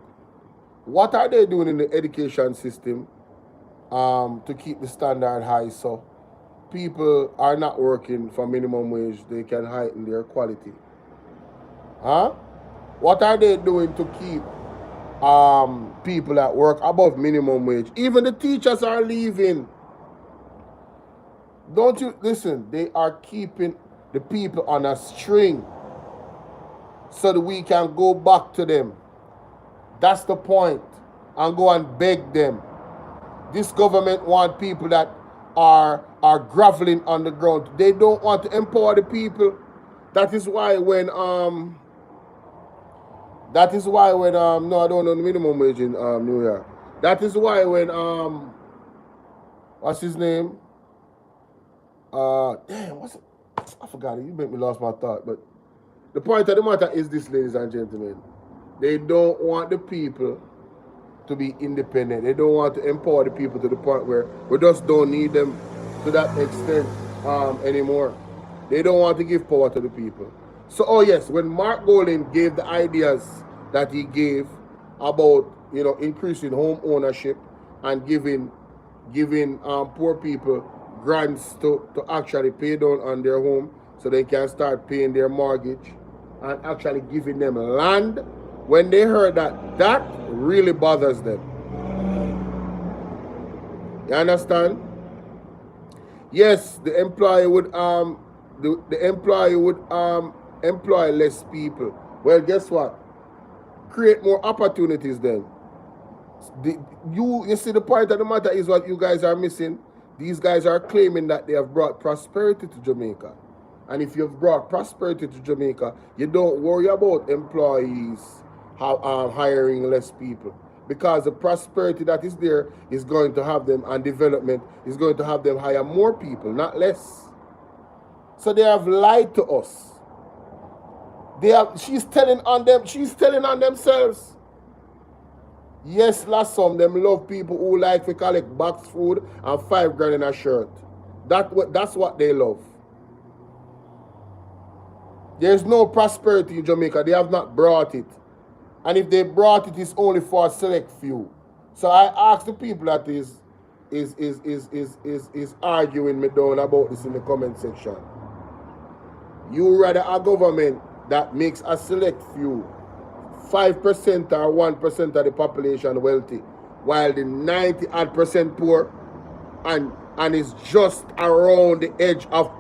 what are they doing in the education system to keep the standard high so people are not working for minimum wage, they can heighten their quality? Huh? What are they doing to keep people that work above minimum wage? Even the teachers are leaving. Don't you listen? They are keeping the people on a string so that we can go back to them. That's the point. And go and beg them. This government want people that are groveling on the ground. They don't want to empower the people. That is why when no, I don't know the minimum wage in New York. That is why when what's his name? Damn, what's it? I forgot it. You make me lost my thought. But the point of the matter is this, ladies and gentlemen. They don't want the people to be independent. They don't want to empower the people to the point where we just don't need them to that extent anymore. They don't want to give power to the people. So, oh yes, when Mark Golding gave the ideas that he gave about, increasing home ownership and giving poor people grants to actually pay down on their home so they can start paying their mortgage and actually giving them land, when they heard that really bothers them. You understand? Yes, the employer would the employee would employ less people. Well, guess what? Create more opportunities then. You see, the point of the matter is what you guys are missing. These guys are claiming that they have brought prosperity to Jamaica. And if you've brought prosperity to Jamaica, you don't worry about employees hiring less people. Because the prosperity that is there is going to have them, and development is going to have them hire more people, not less. So they have lied to us. She's telling on themselves. Yes, last some them love people who like to collect box food and $5 in a shirt. That's what they love. There's no prosperity in Jamaica. They have not brought it. And if they brought it, it's only for a select few. So I ask the people that is arguing me down about this in the comment section. You rather a government that makes a select few 5% or 1% of the population wealthy, while the 90% poor and is just around the edge of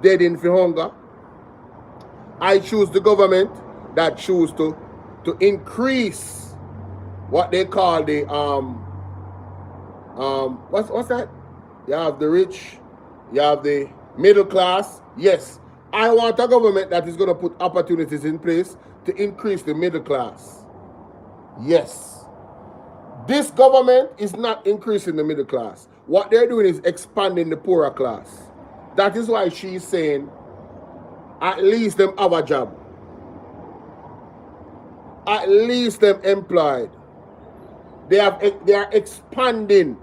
deading for hunger. I choose the government that choose to increase what they call the what's that? You have the rich, you have the middle class. Yes, I want a government that is going to put opportunities in place to increase the middle class. Yes. This government is not increasing the middle class. What they're doing is expanding the poorer class. That is why she's saying at least them have a job. At least them employed. They are expanding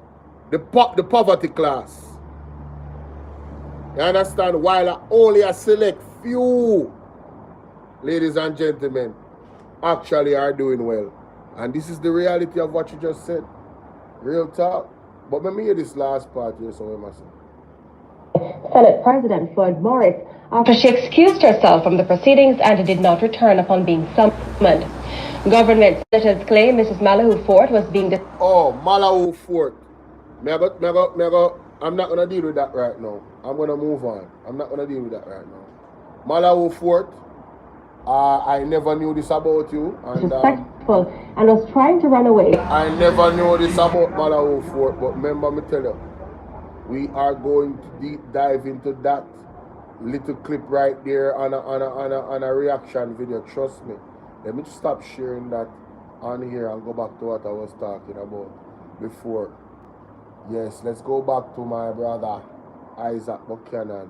the poverty class. You understand? While only a select few, ladies and gentlemen, actually are doing well. And this is the reality of what you just said. Real talk. But let me hear this last part here, so I must say. Senate President Floyd Morris after she excused herself from the proceedings and did not return upon being summoned. Government senators claim Mrs. Malahoo Fort was being... Malahoo Fort. I'm not going to deal with that right now. I'm going to move on. I'm not going to deal with that right now. Malahoo Fort, I never knew this about you. And was trying to run away. I never knew this about Malahoo Fort, but remember me tell you, we are going to deep dive into that little clip right there on a reaction video. Trust me. Let me just stop sharing that on here and go back to what I was talking about before. Yes, let's go back to my brother Isat Buchannan.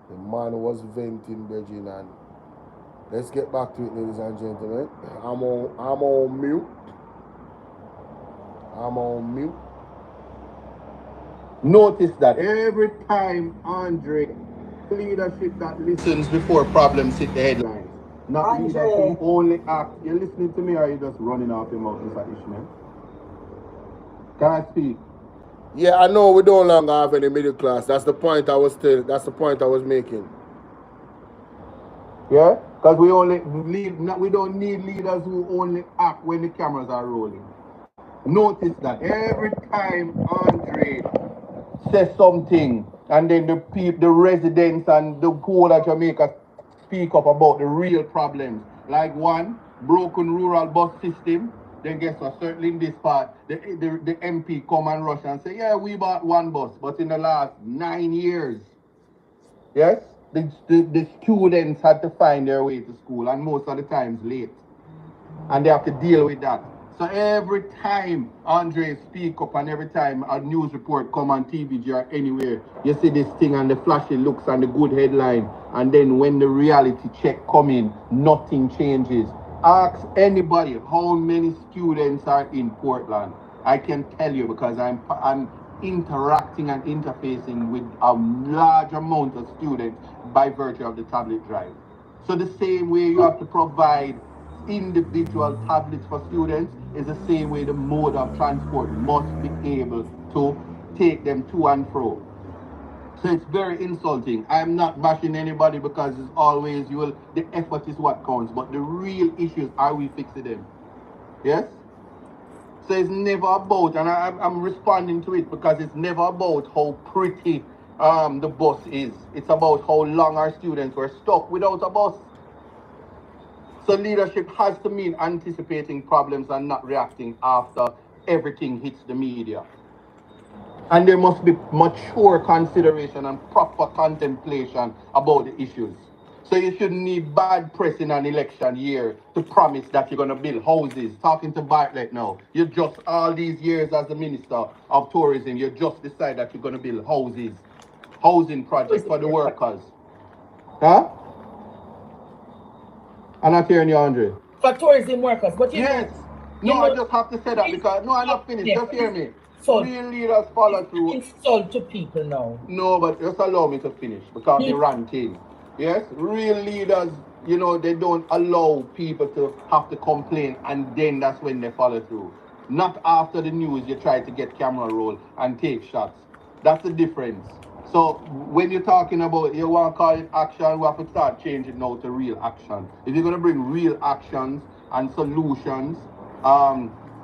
The man was venting, Virgin, and let's get back to it, ladies and gentlemen. I'm on mute. I'm on mute. Notice that every time Andre, leadership that listens before problems hit the headlines. Not leaders who only act. You're listening to me, or are you just running off your mouth, Mr. Ishmael? Can I speak? Yeah, I know we don't longer have any middle class. That's the point I was making. Yeah? Because we don't need leaders who only act when the cameras are rolling. Notice that every time Andre says something, and then the residents and the whole of Jamaica speak up about the real problems. Like one, broken rural bus system. Then guess what? Certainly in this part, the MP come and rush and say, yeah, we bought one bus, but in the last 9 years, yes, the students had to find their way to school, and most of the times late. And they have to deal with that. So every time Andre speak up and every time a news report come on TVG or anywhere, you see this thing and the flashy looks and the good headline, and then when the reality check come in, nothing changes. Ask anybody how many students are in Portland. I can tell you because I'm interacting and interfacing with a large amount of students by virtue of the tablet drive. So the same way you have to provide individual tablets for students is the same way the mode of transport must be able to take them to and fro. So it's very insulting. I'm not bashing anybody because it's always the effort is what counts, but the real issues, are we fixing them? Yes? So it's never about, and I'm responding to it because it's never about how pretty the bus is. It's about how long our students were stuck without a bus. So leadership has to mean anticipating problems and not reacting after everything hits the media. And there must be mature consideration and proper contemplation about the issues. So you shouldn't need bad press in an election year to promise that you're going to build houses. Talking to Bartlett now, you just, all these years as the Minister of Tourism, you just decide that you're going to build houses, housing project for the workers. Huh? I'm not hearing you, Andre. For tourism workers, but yes. I just have to say that because, I'm not finished. Just hear me. Real leaders follow through. Insult to people now. No, but just allow me to finish because they're ranting. Yes, real leaders, they don't allow people to have to complain, and then that's when they follow through. Not after the news you try to get camera roll and take shots. That's the difference. So when you're talking about you want to call it action, we have to start changing now to real action. If you're going to bring real actions and solutions,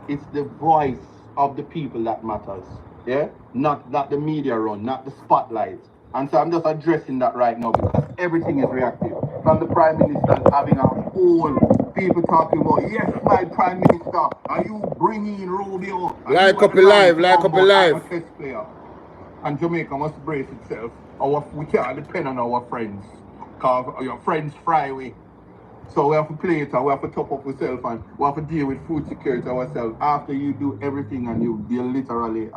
it's the voice of the people that matters. Yeah, not the media run, not the spotlight. And so I'm just addressing that right now because everything is reactive. From the Prime Minister having a whole people talking about, yes, my Prime Minister, are you bringing in Rubio? Like up live. I'm a chess player. And Jamaica must brace itself. We can't depend on our friends. Because your friends fry away. So we have to play it and we have to top up ourselves and we have to deal with food security ourselves. After you do everything and you literally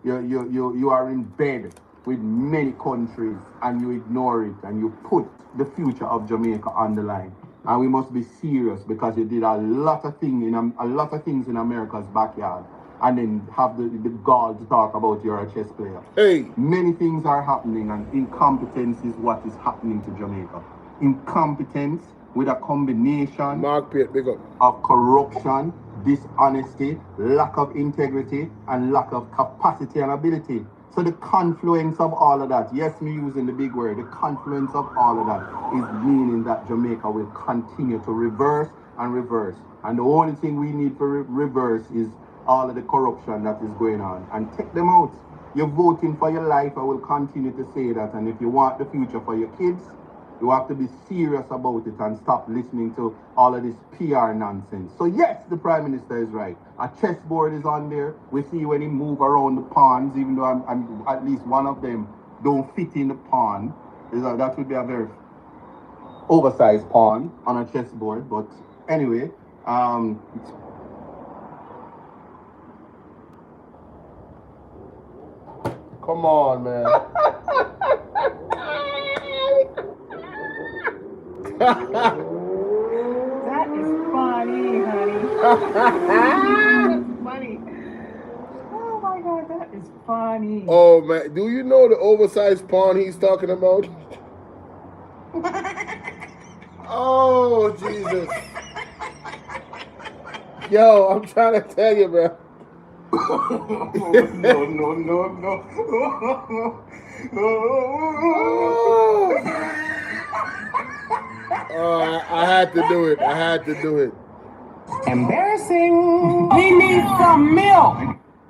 you are in bed with many countries and you ignore it and you put the future of Jamaica on the line. And we must be serious because you did a lot of things in America's backyard and then have the gall to talk about you're a chess player. Hey. Many things are happening and incompetence is what is happening to Jamaica. Incompetence with a combination of corruption, dishonesty, lack of integrity, and lack of capacity and ability. So the confluence of all of that, yes, me using the big word, the confluence of all of that is meaning that Jamaica will continue to reverse and reverse. And the only thing we need for reverse is all of the corruption that is going on. And take them out. You're voting for your life, I will continue to say that. And if you want the future for your kids, you have to be serious about it and stop listening to all of this PR nonsense. So yes, the Prime Minister is right. A chessboard is on there. We see when he move around the pawns, even though I'm at least one of them don't fit in the pawn. That would be a very oversized pawn on a chessboard. But anyway, come on, man. That is funny, honey. That's funny. Oh my God, that is funny. Oh man, do you know the oversized pawn he's talking about? Oh Jesus! Yo, I'm trying to tell you, bro. Oh, I had to do it. Embarrassing. We need some milk.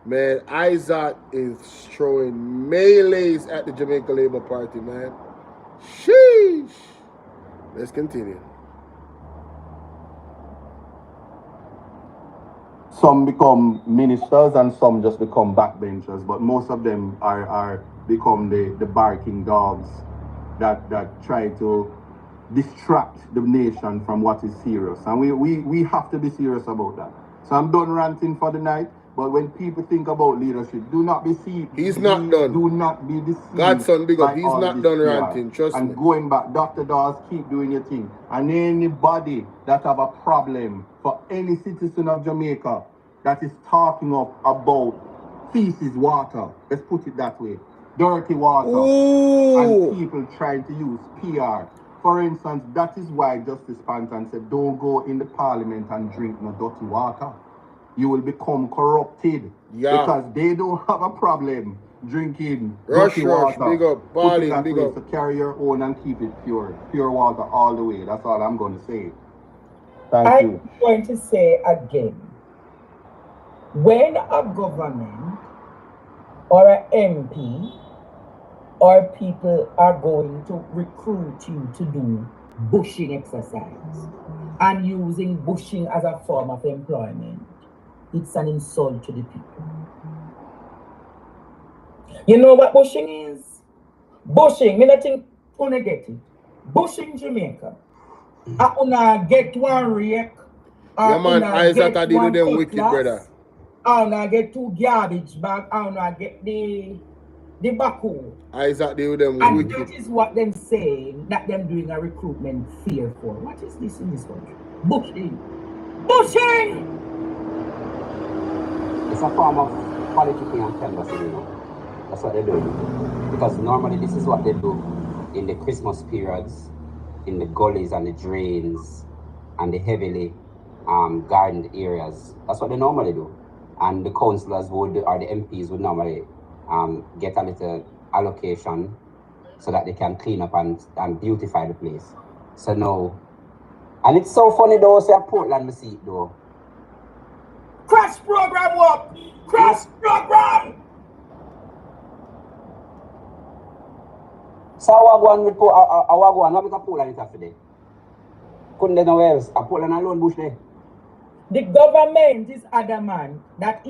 Man, Isat is throwing melees at the Jamaica Labour Party, man. Sheesh. Let's continue. Some become ministers and some just become backbenchers, but most of them are become the barking dogs that try to distract the nation from what is serious. And we have to be serious about that. So I'm done ranting for the night, but when people think about leadership, do not be deceived. He's not done. Do not be deceived. Godson, big up. He's not done ranting, trust me. And going back, Dr. Dawes, keep doing your thing. And anybody that have a problem for any citizen of Jamaica that is talking up about feces water, let's put it that way, dirty water, and people trying to use PR. For instance, that is why Justice Panton said, don't go in the parliament and drink no dirty water. You will become corrupted. Yeah. Because they don't have a problem drinking dirty water. Big up, Bali, big up. So carry your own and keep it pure. Pure water all the way. That's all I'm going to say. Thank you. I'm going to say again, when a government or an MP our people are going to recruit you to do bushing exercise and using bushing as a form of employment, it's an insult to the people. You know what bushing is? Bushing, me not think una get it. Bushing Jamaica. Una get one rake. Yeah, man, Isat I did them wicked, brother. Una get 2 garbage bag. Una get the backhoe. Isat did them and wicked. And that is what them saying that them doing a recruitment fair for. What is this in this country? Bushing. Bushing! It's a form of politicking and canvassing, you know. That's what they do. Because normally this is what they do in the Christmas periods, in the gullies and the drains and the heavily gardened areas. That's what they normally do. And the councillors would, or the MPs would normally get a little allocation so that they can clean up and beautify the place. So now, and it's so funny though, say Portland, we see it though. Crash program work! Crash program! So I go with what we can Portland it today. Couldn't they know else? A Portland alone bush there. The government is adamant that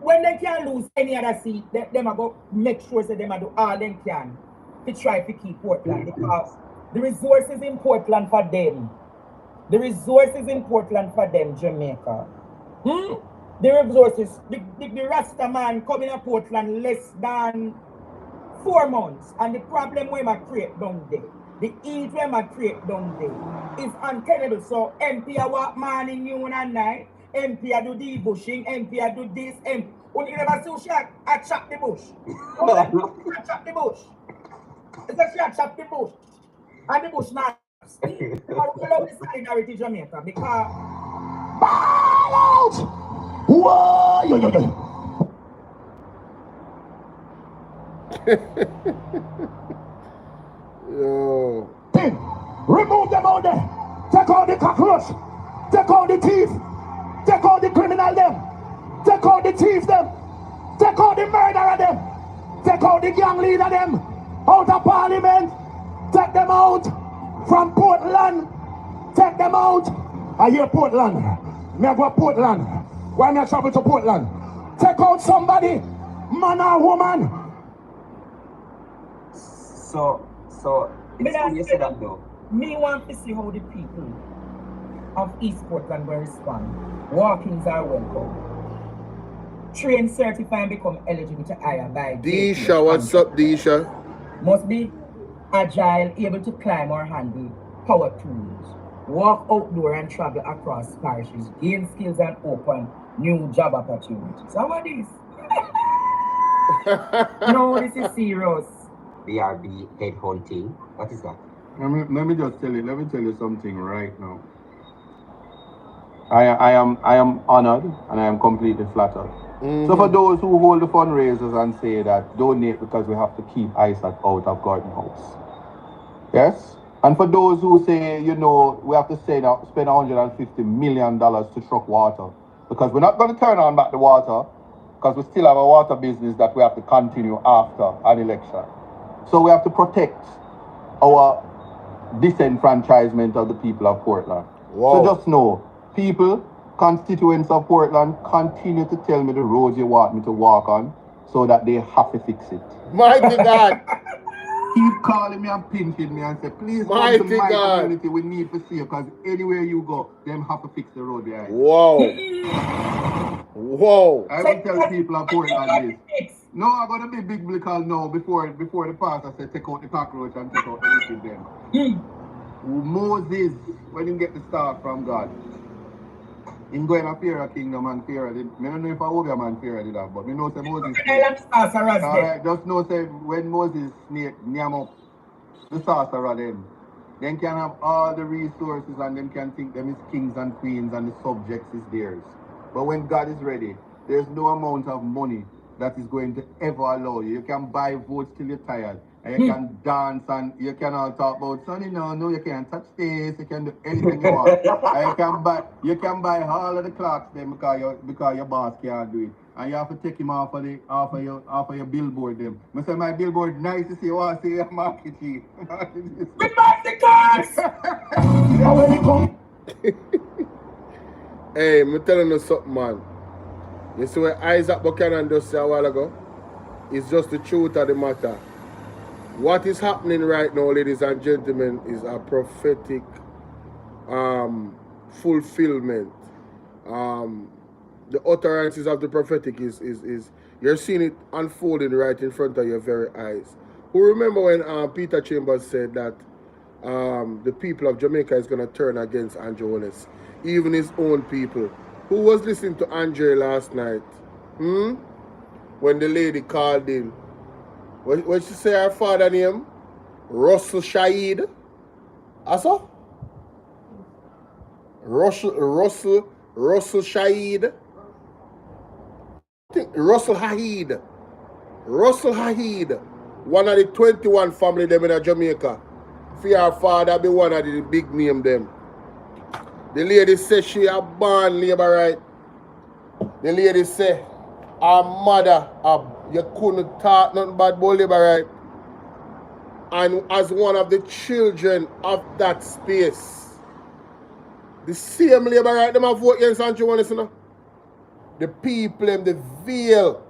when they can lose any other seat, them are going to make sure that them do all they can to try to keep Portland, because the resources in Portland for them. The resources in Portland for them, Jamaica. The resources, the Rasta man coming to Portland less than 4 months, and the problem we might create down there, the heat we might create down there is untenable. So MP a walk morning, noon and night, MP a do the bushing, MP a do this, MP. When you never see she a chop the bush. I chop the bush. It's a she a chop the bush. And the bush now. I love the solidarity Jamaica because ball out! Whoa! Yo. Remove them out there. Take out the cockroach. Take out the thief. Take out the criminal them. Take out the thief them. Take out the murderer them. Take out the gang leader them. Out of parliament. Take them out from Portland. Take them out. I hear Portland. Me I go to Portland. Why me I travel to Portland? Take out somebody. Man or woman. So it's funny you say that though. Me want to see how the people of East Portland will respond. Walk-ins are welcome. Train certified and become eligible to hire by Disha, what's up, Disha? Must be agile, able to climb or handle power tools. Walk outdoor and travel across parishes. Gain skills and open new job opportunities. How about this? No, this is serious. BRB headhunting. What is that? Let me just tell you something right now. I am honored and I am completely flattered. So for those who hold the fundraisers and say that donate because we have to keep Isat out of Garden House. Yes? And for those who say, you know, we have to spend $150 million to truck water because we're not going to turn on back the water because we still have a water business that we have to continue after an election. So we have to protect our disenfranchisement of the people of Portland. Wow. So just know, people, constituents of Portland, continue to tell me the roads you want me to walk on so that they have to fix it. Mighty God. Keep calling me and pinching me and say, please Mighty come to my God. community, we need to see you because anywhere you go, them have to fix the road behind. Whoa. Whoa. I will tell people of Portland this. No, I'm going to be big because no, before the pastor said take out the cockroach and take out the wicked them. Moses, when he get the star from God, he go in a Pharaoh kingdom and Pharaoh did. I don't know if I hope a man Pharaoh did that, but I know say Moses. Alright, just know say when Moses name up the sorcerer then can have all the resources and them can think them is kings and queens and the subjects is theirs. But when God is ready, there's no amount of money that is going to ever allow you. You can buy votes till you're tired And you can dance and you can all talk about Sonny, no, you can't touch this, you can do anything you want. And you can buy all of the clocks then because your boss can't do it. And you have to take him off of your billboard them. I say my billboard nice to see you want to see your market sheet. We buy the cars! Hey, I'm telling you something, man. You see what Isat Buchannan just said a while ago? It's just the truth of the matter. What is happening right now, ladies and gentlemen, is a prophetic fulfillment. The utterances of the prophetic is you're seeing it unfolding right in front of your very eyes. Who remember when Peter Chambers said that the people of Jamaica is going to turn against Andrew Wallace, even his own people? Who was listening to Andre last night? When the lady called in. What she say her father name? Russell Shaheed. Asa? Russell Shaheed. I think Russell Haheed. Russell Haheed. One of the 21 family them in Jamaica. For her father be one of the big name them. The lady say she a born labor right. The lady say her mother, you couldn't talk nothing about labor right. And as one of the children of that space, the same labor right them have vote against Andrew Wallace, you know? The people and the veil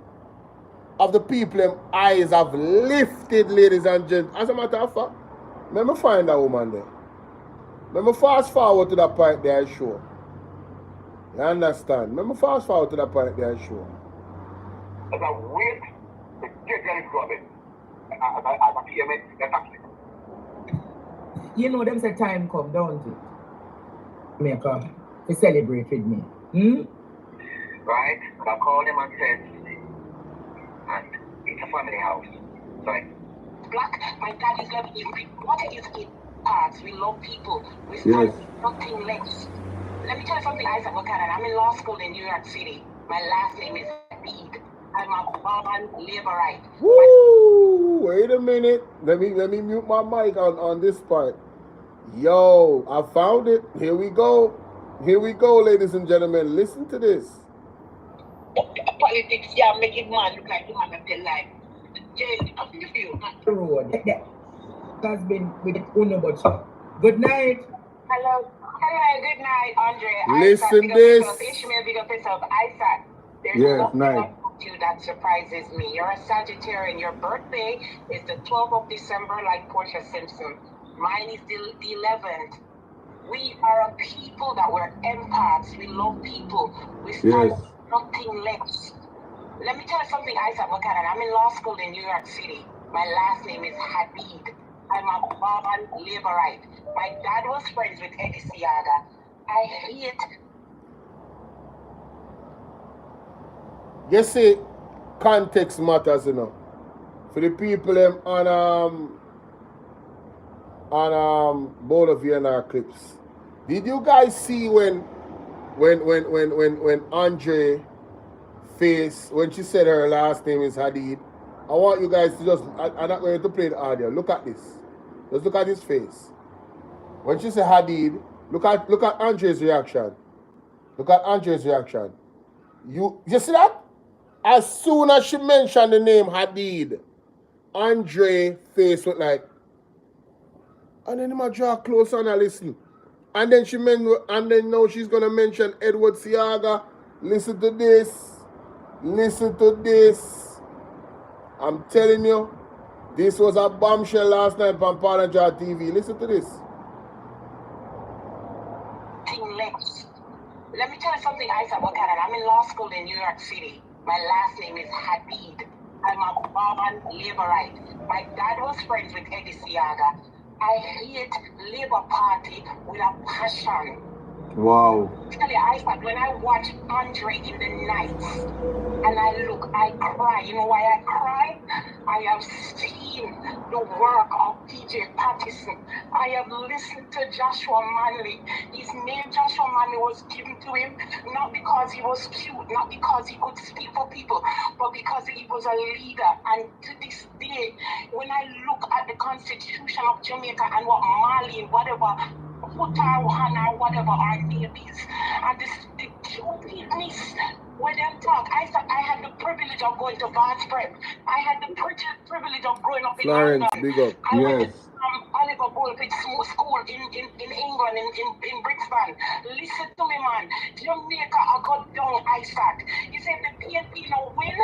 of the people and eyes have lifted, ladies and gentlemen. As a matter of fact, let me find that woman there. Let me fast forward to that point there, sure. You understand? Let me fast forward to that point there, sure. As I wait to get ready for it, as I hear it, you know them say time come, don't it? Jamaica, to celebrate with me. Right? I call them and said, and it's a family house. Sorry. Black, my dad is left in what is it parts. We love people. We stand with nothing less. Let me tell you something, Isat Buchannan. I'm in law school in New York City. My last name is Bvrfam. I'm a born laborite. Woo! Wait a minute. Let me mute my mic on this part. Yo, I found it. Here we go. Here we go, ladies and gentlemen. Listen to this. Politics, yeah, making man look like the man of their life. Jail, of the field. Road. Has been with Uno, but good night. Hello. Hello, good night, Andre. Listen Isat, this. Ishmael, big up yourself. Isat, there's nothing about you that surprises me. You're a Sagittarian. Your birthday is the 12th of December, like Portia Simpson. Mine is the 11th. We are a people that we're empaths. We love people. We stand nothing less. Let me tell you something, Isat Buchannan. I'm in law school in New York City. My last name is Hadid. I'm a born laborite. My dad was friends with Eddie Siaga. I hate. You see, context matters, you know. For the people on Bolo clips. Did you guys see when Andre face, when she said her last name is Hadid? I want you guys to just, I'm not going to play the audio. Look at this. Just look at his face. When she said Hadid, look at Andre's reaction. Look at Andre's reaction. You see that? As soon as she mentioned the name Hadid, Andre face went like, and then he might draw closer and I listen. And then now she's gonna mention Edward Siaga. Listen to this. Listen to this. I'm telling you, this was a bombshell last night on Panaja TV. Listen to this. Let me tell you something, Isat Buchannan. I'm in law school in New York City. My last name is Hadid. I'm a born laborite. My dad was friends with Eddie Siaga. I hate Labour Party with a passion. Wow. Tell you, Isat, when I watch Andre in the nights and I look, I cry. You know why I cry? I have seen the work of DJ Pattison. I have listened to Joshua Manley. His name Joshua Manley was given to him not because he was cute, not because he could speak for people, but because he was a leader. And to this day, when I look Constitution of Jamaica and what Mali, whatever, Puta, Hana, whatever are names. And the stupidness when them talk. I had the privilege of going to Bvrfam. I had the privilege of growing up in Florence, London. big up. I went to Oliver Bolpit School in England, in Bvrfam. Listen to me, man. Jamaica, I got down Isat. You said the PNP no win?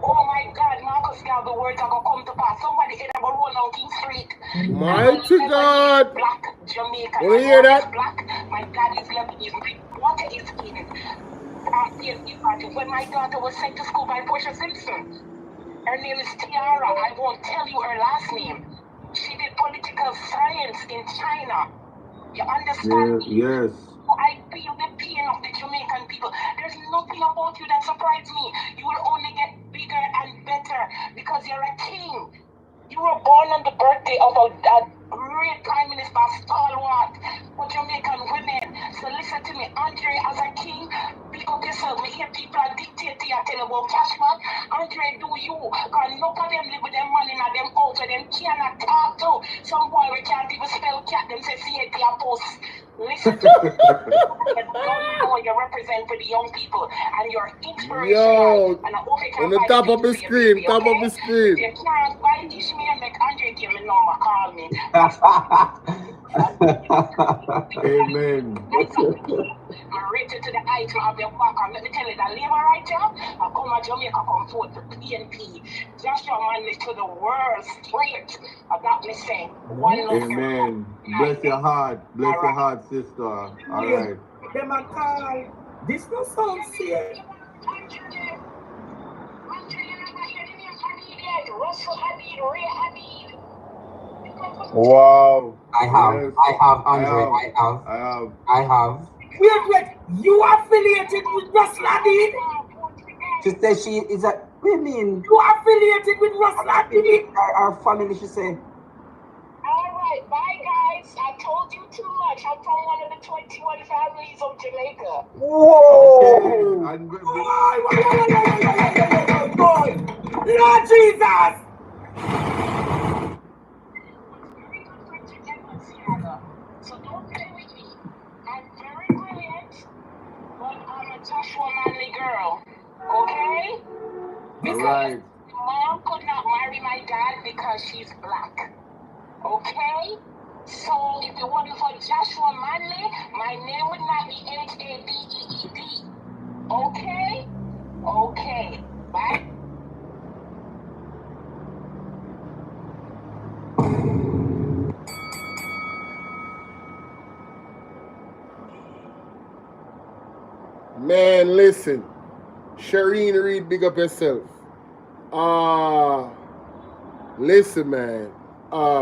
Oh my God, Marcus Gal, the words are going to come to pass. Somebody head up a roll on King Street. Mighty God. Black Jamaica. You hear that? Black. My dad is Lebanese. My water is in. PNP party. When my daughter was sent to school by Portia Simpson, her name is Tiara. I won't tell you her last name. She did political science in China. You understand? Yes. I feel the pain of the Jamaican people. There's nothing about you that surprised me. You will only get bigger and better because you're a king. You were born on the birthday of a great Prime Minister, stalwart for Jamaican women. So listen to me, Andre, as a king, pick up yourself. Me hear people are dictate to you, tell you about Cashman. Andre, do you? Because none of them live with them money and them out, so them cannot talk to. Some boy we can't even spell cat, them say CAT a post. Listen to me. You don't know you represent for the young people and your inspiration. Yo, and I hope you can on the top of the screen, baby, top okay? of the screen. If you can't find Ishmael, make Andre give me number, call me. Amen. I'm rated to the item of your back. And let me tell you, that labor right here, I come to Jamaica, come forth to PNP. Joshua Manley to the world straight. I got me saying, one love. Amen. Bless your heart. Bless your heart, sister. All right. Them a call. This no sound safe. Wow. I have, Andre. I have. Wait. You affiliated with Russ Ladin? She said she is a women. You affiliated with Russ Ladin? Our family, she said. Alright, bye guys. I told you too much. I'm from one of the 21 families of Jamaica. Whoa! Okay. Lord Jesus! So don't play with me. I'm very brilliant, but I'm a Joshua Manley girl. Okay? Alright. Mom could not marry my dad because she's black. Okay? So if it wasn't for Joshua Manley, my name would not be Habeed. Okay? Okay. Bye. Man, listen. Shireen Reed, big up yourself. Listen, man.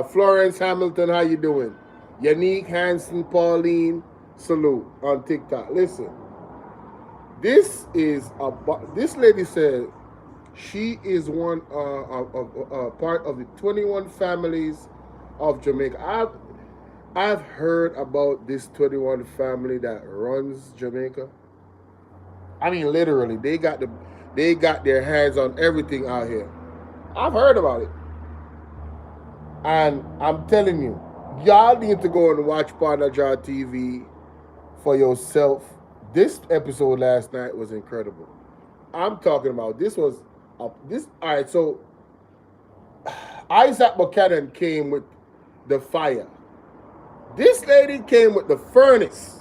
Florence Hamilton, how you doing? Unique Hanson, Pauline, salute on TikTok. Listen. This lady said she is one part of the 21 families of Jamaica. I've heard about this 21 family that runs Jamaica. I mean, literally, they got their hands on everything out here. I've heard about it. And I'm telling you, y'all need to go and watch Partner Jar TV for yourself. This episode last night was incredible. I'm talking about all right, so Isat Buchannan came with the fire. This lady came with the furnace.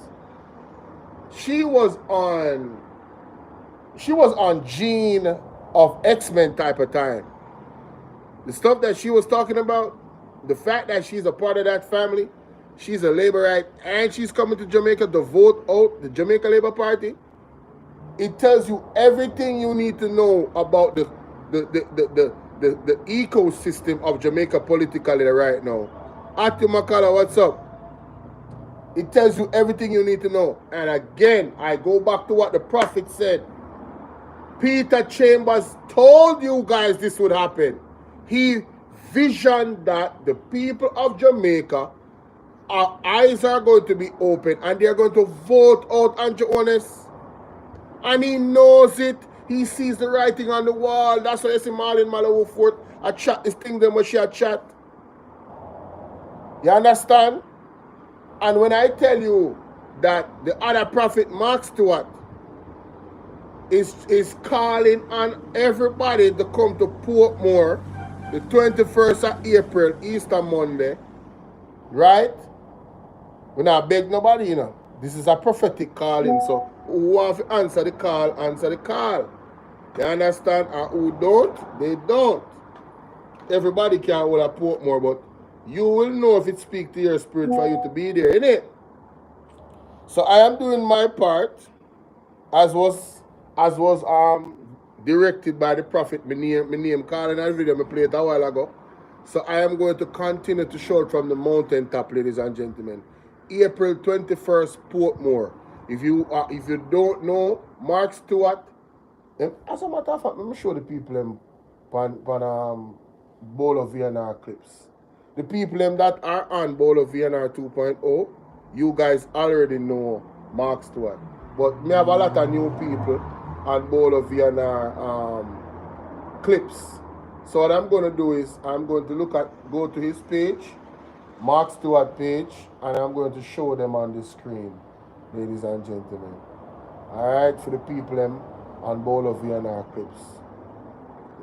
She was on Gene of X-Men type of time. The stuff that she was talking about, the fact that she's a part of that family, she's a Labourite, and she's coming to Jamaica to vote out the Jamaica Labour Party, it tells you everything you need to know about the ecosystem of Jamaica politically right now. Ati Makala, what's up? It tells you everything you need to know. And again, I go back to what the prophet said. Peter Chambers told you guys this would happen. He visioned that the people of Jamaica, our eyes are going to be open and they're going to vote out Andrew Honest. And he knows it. He sees the writing on the wall. That's why you see Marlon Malawu Fort. I chat this thing them when she a chat. You understand? And when I tell you that the other prophet Mark Stewart is calling on everybody to come to Portmore the 21st of April, Easter Monday, right? We're not beg nobody, you know. This is a prophetic calling, so who want to answer the call, answer the call. You understand? And who don't, they don't. Everybody can hold a Portmore, but you will know if it speaks to your spirit for you to be there, innit? So I am doing my part, as was directed by the prophet. My name calling a video I played a while ago. So I am going to continue to show it from the mountaintop, ladies and gentlemen. April 21st, Portmore. If you don't know Mark Stewart, as a matter of fact, let me show the people them Bolo VNR clips. The people them that are on Bolo VNR 2.0, you guys already know Mark Stewart. But me have a lot of new people on Bolo VNR clips. So what I'm going to do is I'm going to go to his page, Mark Stewart page, and I'm going to show them on the screen, ladies and gentlemen. Alright, for the people them on Bolo VNR clips.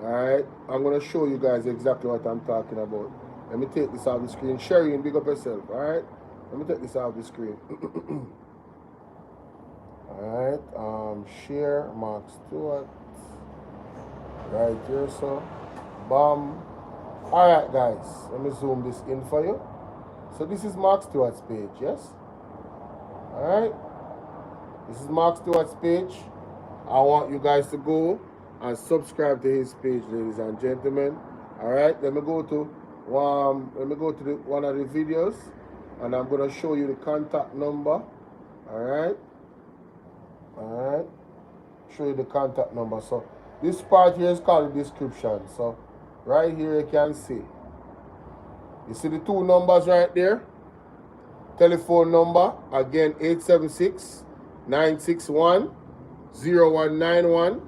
Alright, I'm going to show you guys exactly what I'm talking about. Let me take this off the screen. Sherry, big up yourself, alright? Let me take this off the screen. Alright, share, Mark Stewart. Right here, so. Bam. Alright, guys, let me zoom this in for you. So this is Mark Stewart's page, yes? Alright. This is Mark Stewart's page. I want you guys to go and subscribe to his page, ladies and gentlemen. Alright, let me go to one of the videos, and I'm gonna show you the contact number. Alright. Alright. Show you the contact number. So this part here is called the description. So right here you can see. You see the two numbers right there? Telephone number, again, 876-961-0191.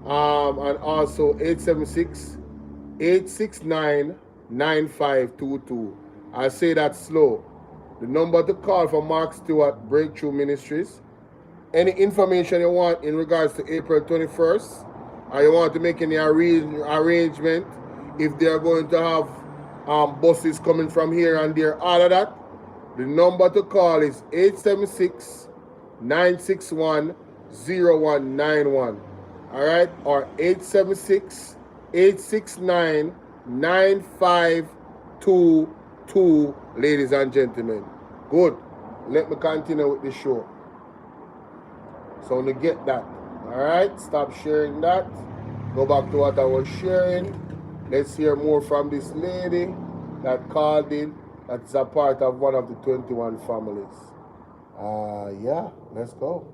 And also 876-869-9522. I say that slow. The number to call for Mark Stewart Breakthrough Ministries. Any information you want in regards to April 21st, or you want to make any arrangement, if they are going to have buses coming from here and there, all of that, the number to call is 876-961-0191. Alright? Or 876-869-9522, ladies and gentlemen. Good. Let me continue with the show. So to get that. Alright? Stop sharing that. Go back to what I was sharing. Let's hear more from this lady that called in. That's a part of one of the 21 families. Yeah, let's go.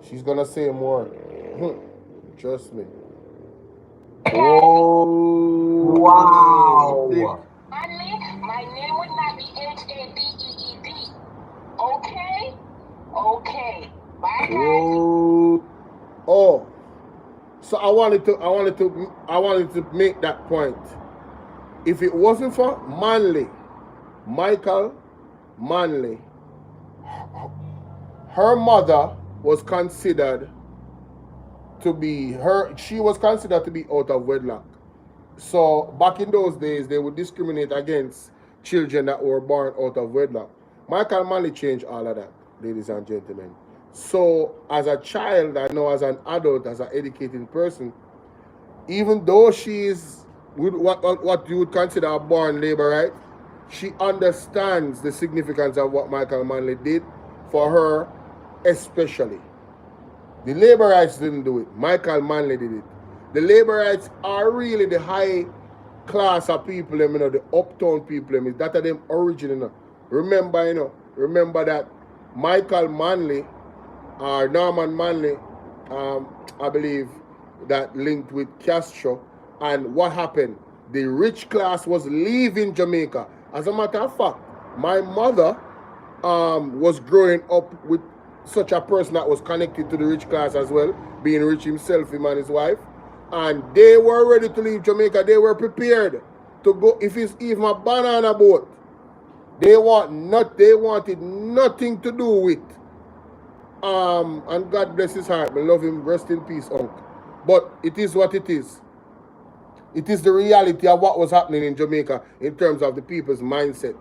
She's gonna say more. Trust me. Oh, wow. My name would not be H-A-B-E-E-D. Okay? Okay. Bye, guys. Oh. So I wanted to make that point. If it wasn't for Michael Manley, her mother was considered to be she was considered to be out of wedlock. So back in those days, they would discriminate against children that were born out of wedlock. Michael Manley changed all of that, ladies and gentlemen. So as a child, I know as an adult, as an educated person, even though she is what you would consider a born laborite, she understands the significance of what Michael Manley did for her, especially. The laborites didn't do it. Michael Manley did it. The laborites are really the high class of people, the uptown people. That are them original. Remember that Michael Manley or Norman Manley, I believe, that linked with Castro. And what happened? The rich class was leaving Jamaica. As a matter of fact, my mother was growing up with such a person that was connected to the rich class as well, being rich himself, him and his wife. And they were ready to leave Jamaica. They were prepared to go, if it's even a banana boat, They wanted nothing to do with and God bless his heart. I love him. Rest in peace, uncle. But it is what it is. It is the reality of what was happening in Jamaica in terms of the people's mindset.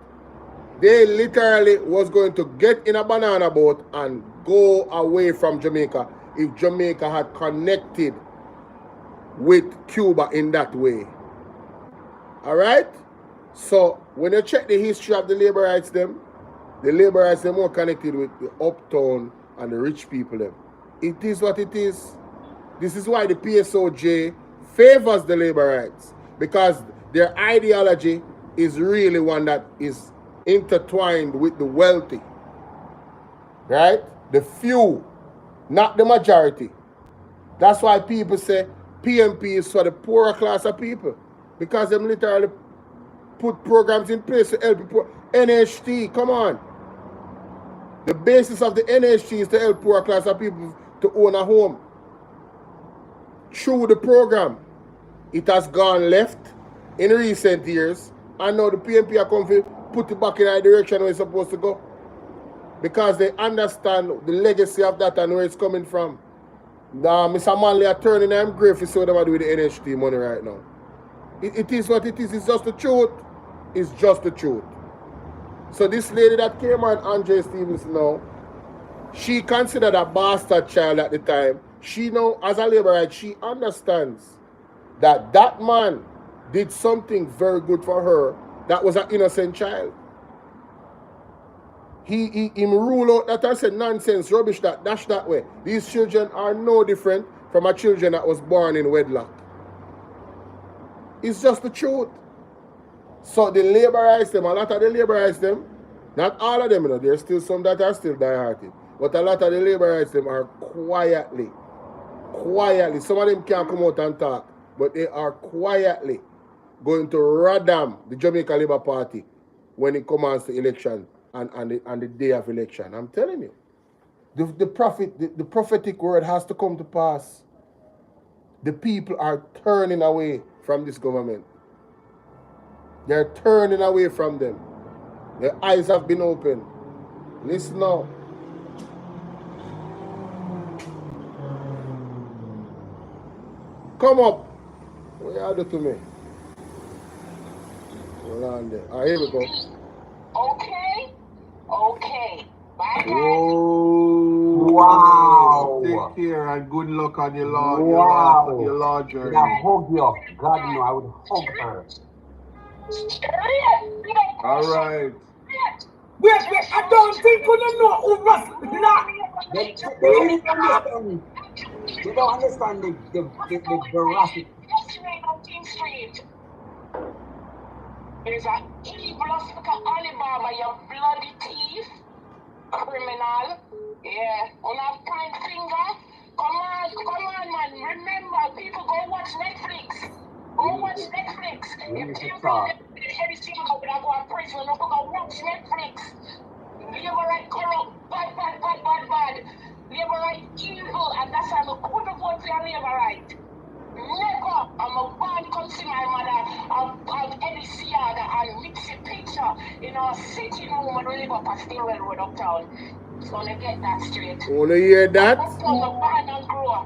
They literally was going to get in a banana boat and go away from Jamaica if Jamaica had connected with Cuba in that way. All right? So when you check the history of the labor rights them more connected with the uptown and the rich people them. It is what it is. This is why the PSOJ favors the labor rights, because their ideology is really one that is intertwined with the wealthy. Right? The few, not the majority. That's why people say PMP is for the poorer class of people, because them literally put programs in place to help people. NHT, come on. The basis of the NHT is to help poorer class of people to own a home. Through the program, it has gone left in recent years, and now the PMP are come to put it back in the direction where it's supposed to go, because they understand the legacy of that and where it's coming from. Now, Mr. Manley are turning them grave to see what they do with the NHT money right now. It is what it is. It's just the truth. It's just the truth. So this lady that came on, Andre Stevens now, she considered a bastard child at the time. She now, as a labor right, she understands that that man did something very good for her that was an innocent child. He ruled out that and said nonsense, rubbish, dash that way. These children are no different from a children that was born in wedlock. It's just the truth. So the laborize them, a lot of the laborize them, not all of them, you know, there's still some that are still die-hearted, but a lot of the laborize them are quietly. Some of them can't come out and talk, but they are quietly going to radam the Jamaica Labour Party when it comes to election and the day of election. I'm telling you, the prophetic word has to come to pass. The people are turning away from this government. They're turning away from them. Their eyes have been opened. Listen now. Come up. What you do to me? Hold on there. All right, here we go. Okay. Bye, guys. Oh, wow. Take care and good luck on your law, wow. your law journey. I hug you. God, no, I would hug her. All right. Wait, I don't think you know who was black. They don't understand the veracity. There's an evil Alibaba, you bloody thief, criminal. Yeah, on a point finger. Come on, man. Remember, people go watch Netflix. If you heavy single go and prison, no go watch Netflix. Labor right corrupt, bad. Labor right evil, and that's why I'm going to vote for your labor right. Never. I'm a bad come see my mother of Eddie Siaga and mix a picture in our sitting room and we live up at Stilwell Road uptown. So I get that straight. Wanna hear that? I'm a band and grower.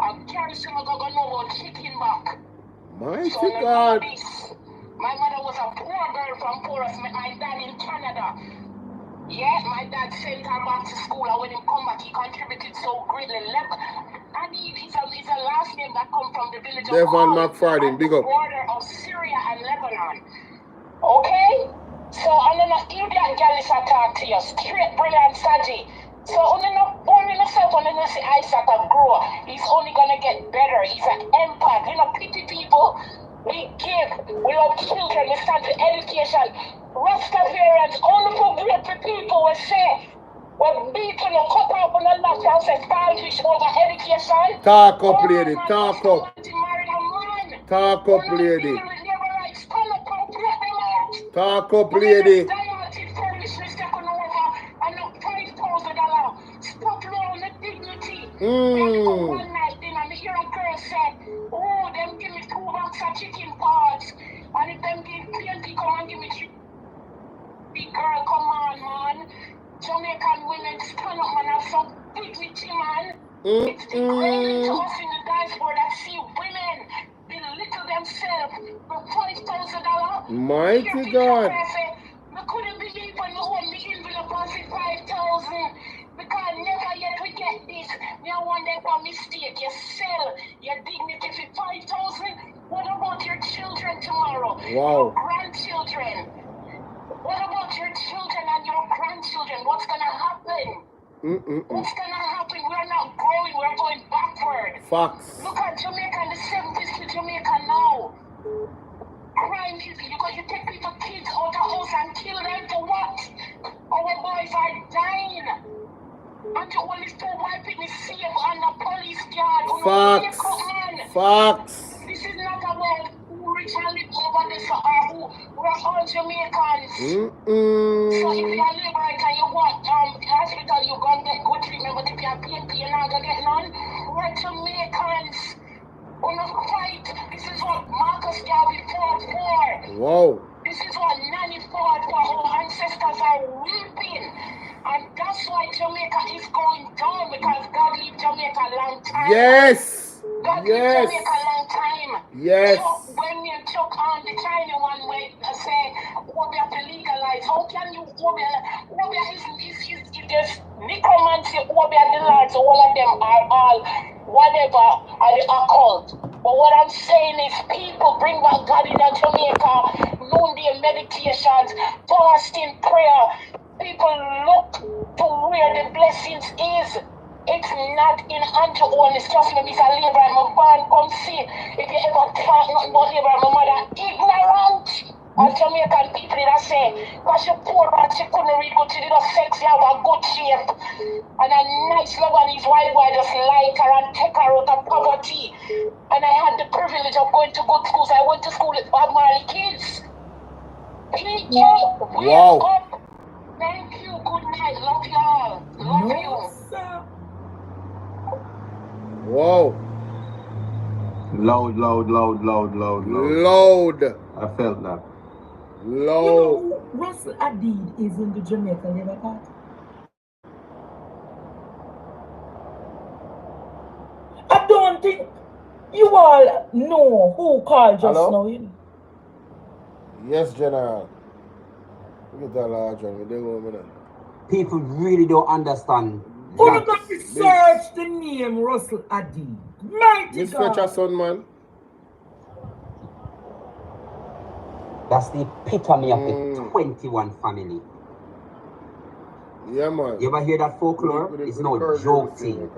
I'm carrying some of the know about chicken back. My so God. My mother was a poor girl from Porus, met my dad in Canada. Yeah, my dad sent her back to school, and when he come back, he contributed so greatly. And it's a last name that comes from the village of Devon McFarlane, big up. Border of Syria and Lebanon. Okay? So, I'm not give that girl is talk to you. Straight, brilliant, Saji. So, only not only yourself, only not see Isat grow. He's only gonna get better. He's an empath. You know, pity people. We give. We love children. We stand for education. Rastafarians only for great people will say. When people you cut up on the left and say selfish over education. Talk up, lady. Talk up. Talk up, lady. Talk up, lady. One night, then I hear a girl say, "Oh, them give me 2 boxes of chicken parts, and if them give PNP come and give me 3." dignity, man. It's degrading to us in the diaspora that see women belittle themselves for $5,000. Mighty God. I couldn't believe when you hold me envelope and say 5,000. Because never yet we get this. Now one day by mistake, you sell your dignity for 5,000. What about your children tomorrow? Wow. Your grandchildren. What about your children and your grandchildren? What's gonna happen? What's gonna happen? We're not growing, we're going backward. Facts. Look at Jamaica in the 70s to Jamaica now. Crime is, you take people, kids out of house and kill them for what? Our boys are dying. And you only still wiping the safe on the police guard. Facts. Facts. This is not about who rich and live over this or who. We're all Jamaicans. So if you're a liberator and you want hospital, you're going to get good treatment. But if you're PNP, you're not going to get none. We're Jamaicans. We're not fight. This is what Marcus Garvey fought for. Wow. This is what Nanny fought for. Our ancestors are weeping. And that's why Jamaica is going down, because God leave Jamaica a long time. Yes. God leave Jamaica a long time. Yes. So when you took on the China one way, say, Obia to legalize, how can you, Obia is there's necromancy, Obia the Lord, so all of them are all, whatever, are the occult. But what I'm saying is people bring back God in Jamaica, noonday meditations, fasting, prayer. People look to where the blessings is. It's not in unto owners. Trust me, Mr. Labor, my van, come see. If you ever talk nothing about labor, my mother ignorant. As Jamaican people that say, because she poor and she couldn't read good, she did a sexy, have a good shape. And a nice Lebanese white boy just like her and take her out of poverty. And I had the privilege of going to good schools. I went to school with Bob Marley kids. People, wow. Up. Thank you. Good night. Love y'all. Love you. Sir. Wow. Loud. I felt that. Loud. You know who Russell Adid is in the Jamaica Labour Party? I don't think you all know who called just now. You know? Yes, General. People really don't understand. Who got to search the name Russell Adid? Mighty Miss God. Fletcherson, man. That's the epitome of the 21 family. Yeah, man. You ever hear that folklore? It's no joke thing.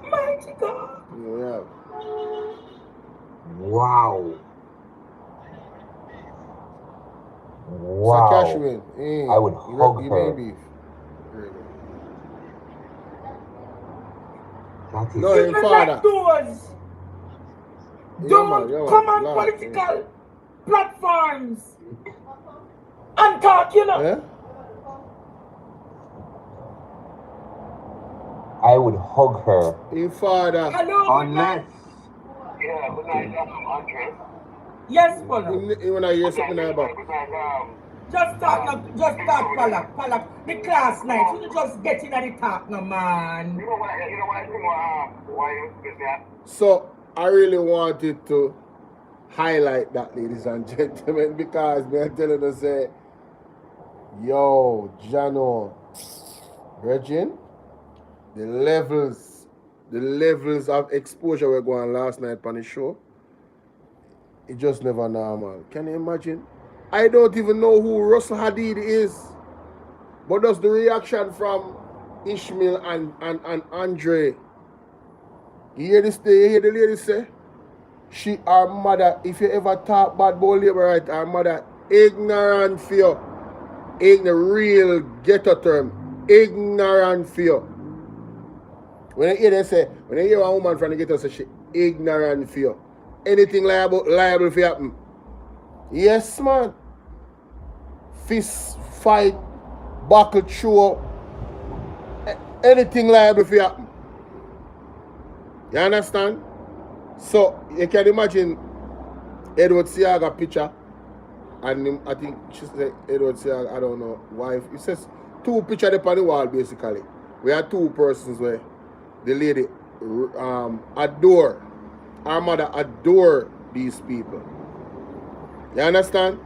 Mighty God. Yeah. Wow. Wow. I would hug her. That is no, in father. Don't come on political platforms and talk, you know. Yeah? I would hug her. In father. Hello, unless. Yeah, good night, Andre. Yes, Bolo. When I hear something about. Just talk, Palak. The class night. You just get in at the talk, no man. You know what I think? Why you get that? So I really wanted to highlight that, ladies and gentlemen, because me telling you say, yo, Jano, Virgin, the levels of exposure we're going last night on the show, it just never normal. Can you imagine? I don't even know who Russell Hadid is. But that's the reaction from Ishmael and Andre. You hear this? You hear the lady say? Our mother, if you ever talk bad about labor right, our mother ignorant for you. In the real ghetto term, ignorant for you. When I hear them say, when I hear a woman from the ghetto say she ignorant for you, anything liable for happen. Yes, man. Fist fight, buckle throw, anything liable for happen. You understand? So you can imagine Edward Siaga picture and I think she said, Edward said, I don't know, wife. It says 2 pictures up on the wall, basically. We had 2 persons where the lady adore, our mother adore these people. You understand?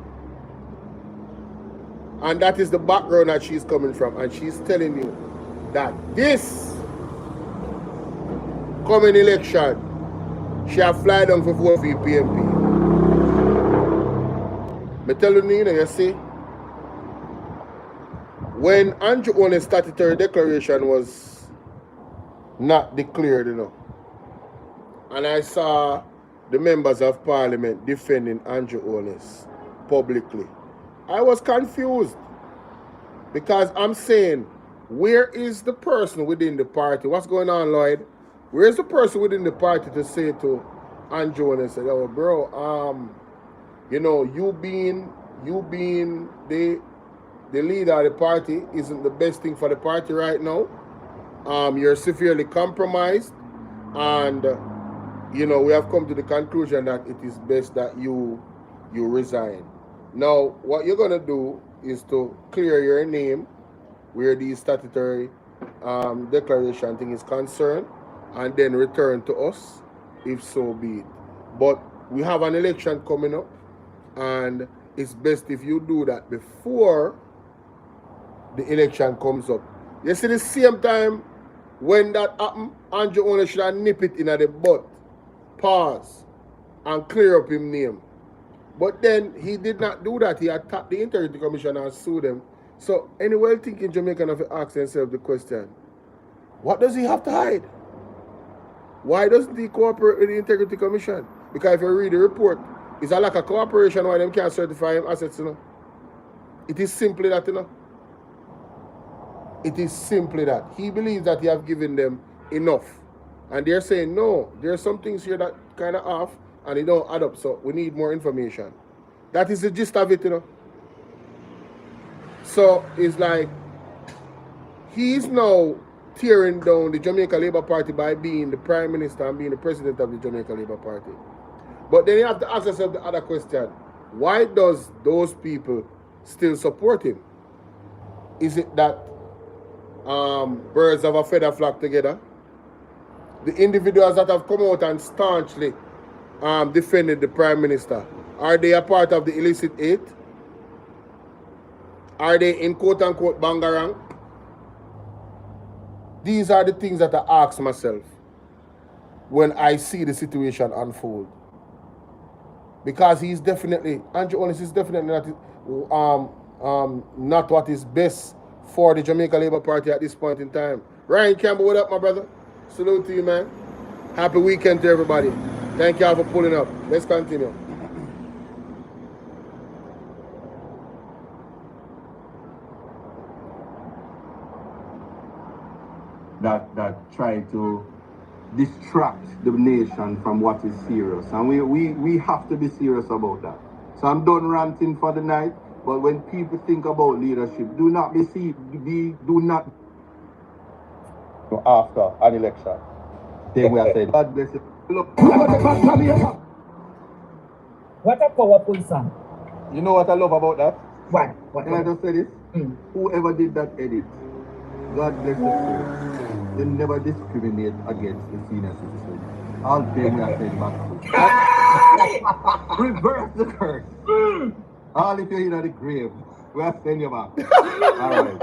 And that is the background that she's coming from. And she's telling you that this coming election, she have fly down for vote for PMP. Me tell you see, when Andrew Owen's statutory declaration was not declared, and I saw the members of parliament defending Andrew Owen's publicly, I was confused, because I'm saying, where is the person within the party? What's going on, Lloyd? Where is the person within the party to say to Andrew and say, oh, bro, you being the leader of the party isn't the best thing for the party right now. You're severely compromised, and we have come to the conclusion that it is best that you resign. Now, what you're gonna do is to clear your name where the statutory declaration thing is concerned, and then return to us, if so be it. But we have an election coming up, and it's best if you do that before the election comes up. You see, the same time when that happened, Andrew only should have nipped it in the butt, pause, and clear up his name. But then he did not do that. He attacked the Integrity Commission and sued them. So any well-thinking Jamaican have to ask himself the question, what does he have to hide? Why doesn't he cooperate with the Integrity Commission? Because if you read the report, it's a lack of cooperation why them can't certify him assets, It is simply that, It is simply that. He believes that he have given them enough. And they're saying, no, there are some things here that kind of off, and it don't add up, so we need more information. That is the gist of it, So it's like, he's now tearing down the Jamaica Labour Party by being the Prime Minister and being the President of the Jamaica Labour Party. But then you have to ask yourself the other question. Why does those people still support him? Is it that birds of a feather flock together? The individuals that have come out and staunchly defended the Prime Minister, are they a part of the illicit 8? Are they in quote-unquote Bangarang? These are the things that I ask myself when I see the situation unfold. Because he's definitely, Andrew Onis is definitely not what is best for the Jamaica Labour Party at this point in time. Ryan Campbell, what up, my brother? Salute to you, man. Happy weekend to everybody. Thank y'all for pulling up. Let's continue. That try to distract the nation from what is serious, and we have to be serious about that. So I'm done ranting for the night, but when people think about leadership, do not after an election. Then we are saying, God bless you. Look, what a powerful song. You know what I love about that? What? Can I just say this? Whoever did that edit, God bless you. They never discriminate against the senior citizen. All pay we are saying back. Reverse the curse. All if you're in the grave, we are sending you back. All right.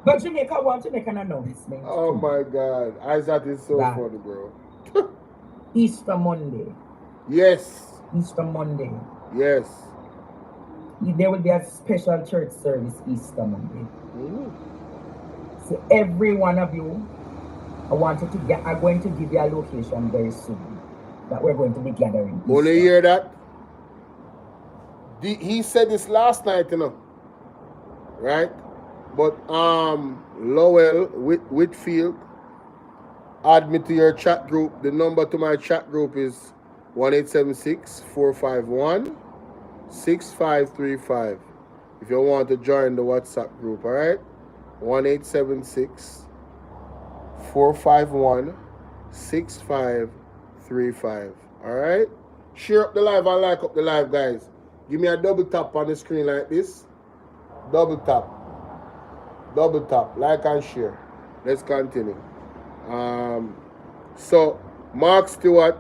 But Jamaica want to make an announcement. Oh my God. Isat is so funny, bro. Easter Monday. Yes. Easter Monday. Yes. There will be a special church service Easter Monday. So every one of you, I'm going to give you a location very soon that we're going to be gathering. Only hear that? He said this last night, right? But Lowell Whitfield, add me to your chat group. The number to my chat group is 1-876-451-6535. If you want to join the WhatsApp group, all right? 1-876-451-6535. All right? Share up the live and like up the live, guys. Give me a double tap on the screen like this. Double tap. Double tap. Like and share. Let's continue. So, Mark Stewart,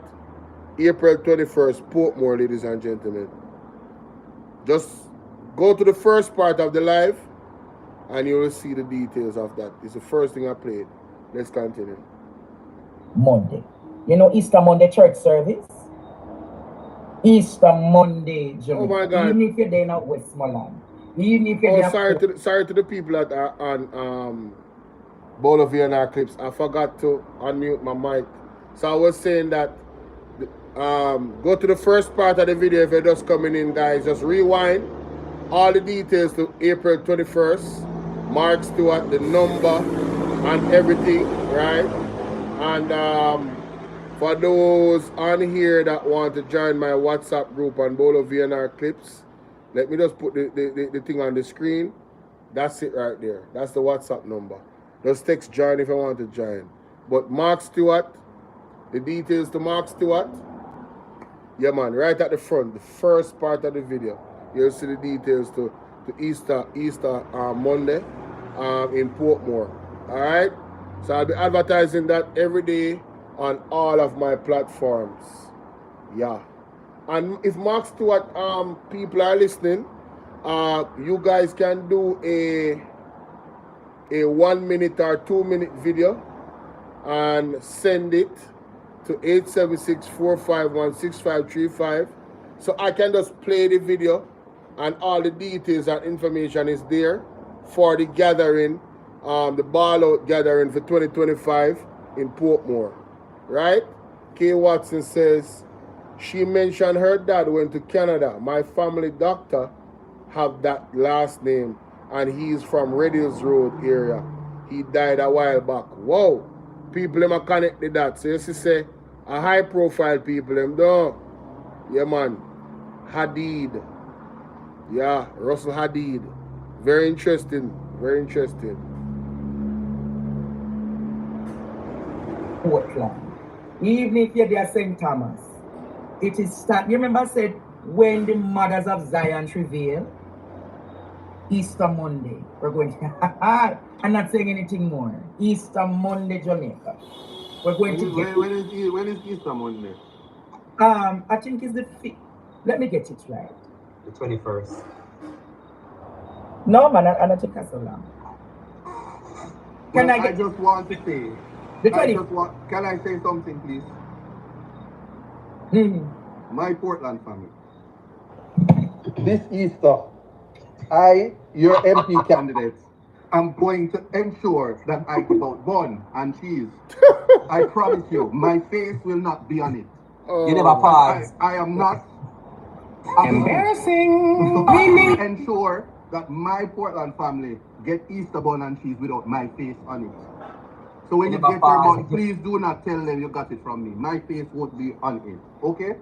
April 21st, Portmore, ladies and gentlemen. Just go to the first part of the live and you will see the details of that. It's the first thing I played. Let's continue. Monday. You know Easter Monday church service? Easter Monday, Jamaica. Oh my God. Even if you're there in Westmoreland. Even if you're there. Sorry to the people that are on Bolo clips. I forgot to unmute my mic. So I was saying that go to the first part of the video if you're just coming in, guys. Just rewind all the details to April 21st. Mark Stewart, the number and everything, right? And for those on here that want to join my WhatsApp group on Bolo VNR Clips, let me just put the thing on the screen. That's it right there. That's the WhatsApp number. Just text join if you want to join. But Mark Stewart, the details to Mark Stewart, yeah man, right at the front, the first part of the video, you'll see the details to Easter Monday in Portmore. Alright? So I'll be advertising that every day on all of my platforms. Yeah. And if Mark Stewart people are listening, you guys can do a 1 minute or 2 minute video and send it to 876-451-6535. So I can just play the video and all the details and information is there for the gathering, the Bolo gathering for 2025 in Portmore. Right? Kay Watson says, she mentioned her dad went to Canada. My family doctor have that last name and he's from Red Hills Road area. He died a while back. Whoa. People them connect the dots. So you see say a high profile people them do. Yeah man. Hadid. Yeah, Russell Hadid. Very interesting. Very interesting. Portland. Even if you're there St. Thomas, it is start. You remember I said when the mothers of Zion travail, Easter Monday, we're going to I'm not saying anything more. Easter Monday, Jamaica. We're going to get when is Easter Monday? I think it's the 5th. Let me get it right. The 21st. No man, I don't take us so long. Can I just want to say the 20th. Can I say something please? My Portland family. This Easter, your MP candidate, I'm going to ensure that I give out bun and cheese. I promise you, my face will not be on it. You never pass. I am not. Embarrassing. We need to ensure that my Portland family get Easter bun and cheese without my face on it. So when you get your bun, please do not tell them you got it from me. My face won't be on it. Okay?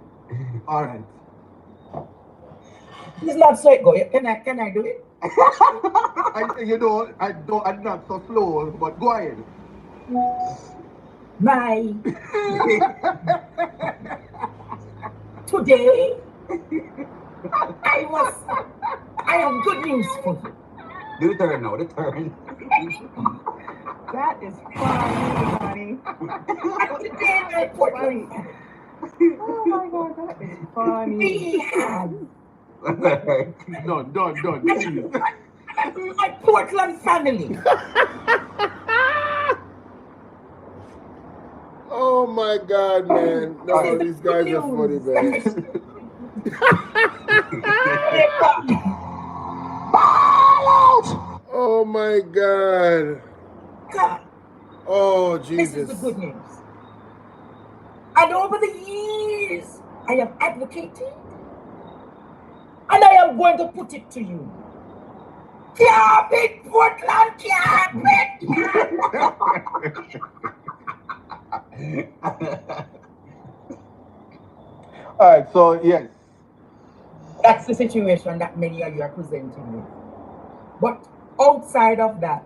All right. It's not so go. Can I do it? I'm not so slow, but go ahead. My today I have good news for you. Do the turn now, the turn. That is funny, honey. Today my Portland. Oh my God, that is funny. We have Done, please. my Portland family. Oh my God, man. No, these guys are funny, man. Oh my God. Oh Jesus. This is the good news. And over the years, I have advocated, and I am going to put it to you. Cap it, Portland, cap it! All right, so yes. That's the situation that many of you are presenting with. But outside of that,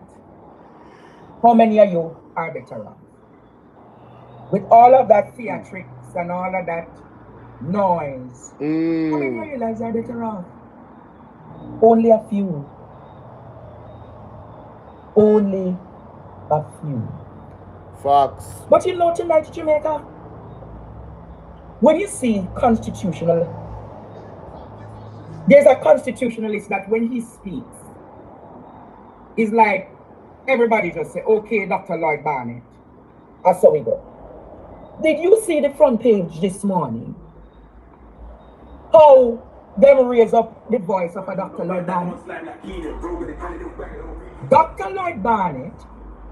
how many of you are better off? With all of that theatrics and all of that noise. How many of your lives are better off? Only a few. Only a few. Facts. But you know tonight, Jamaica, when you see constitutional, there's a constitutionalist that when he speaks, it's like everybody just say, okay, Dr. Lloyd Barnett. And so we go. Did you see the front page this morning? How them raise up the voice of a Dr. Lloyd Barnett? Dr. Lloyd Barnett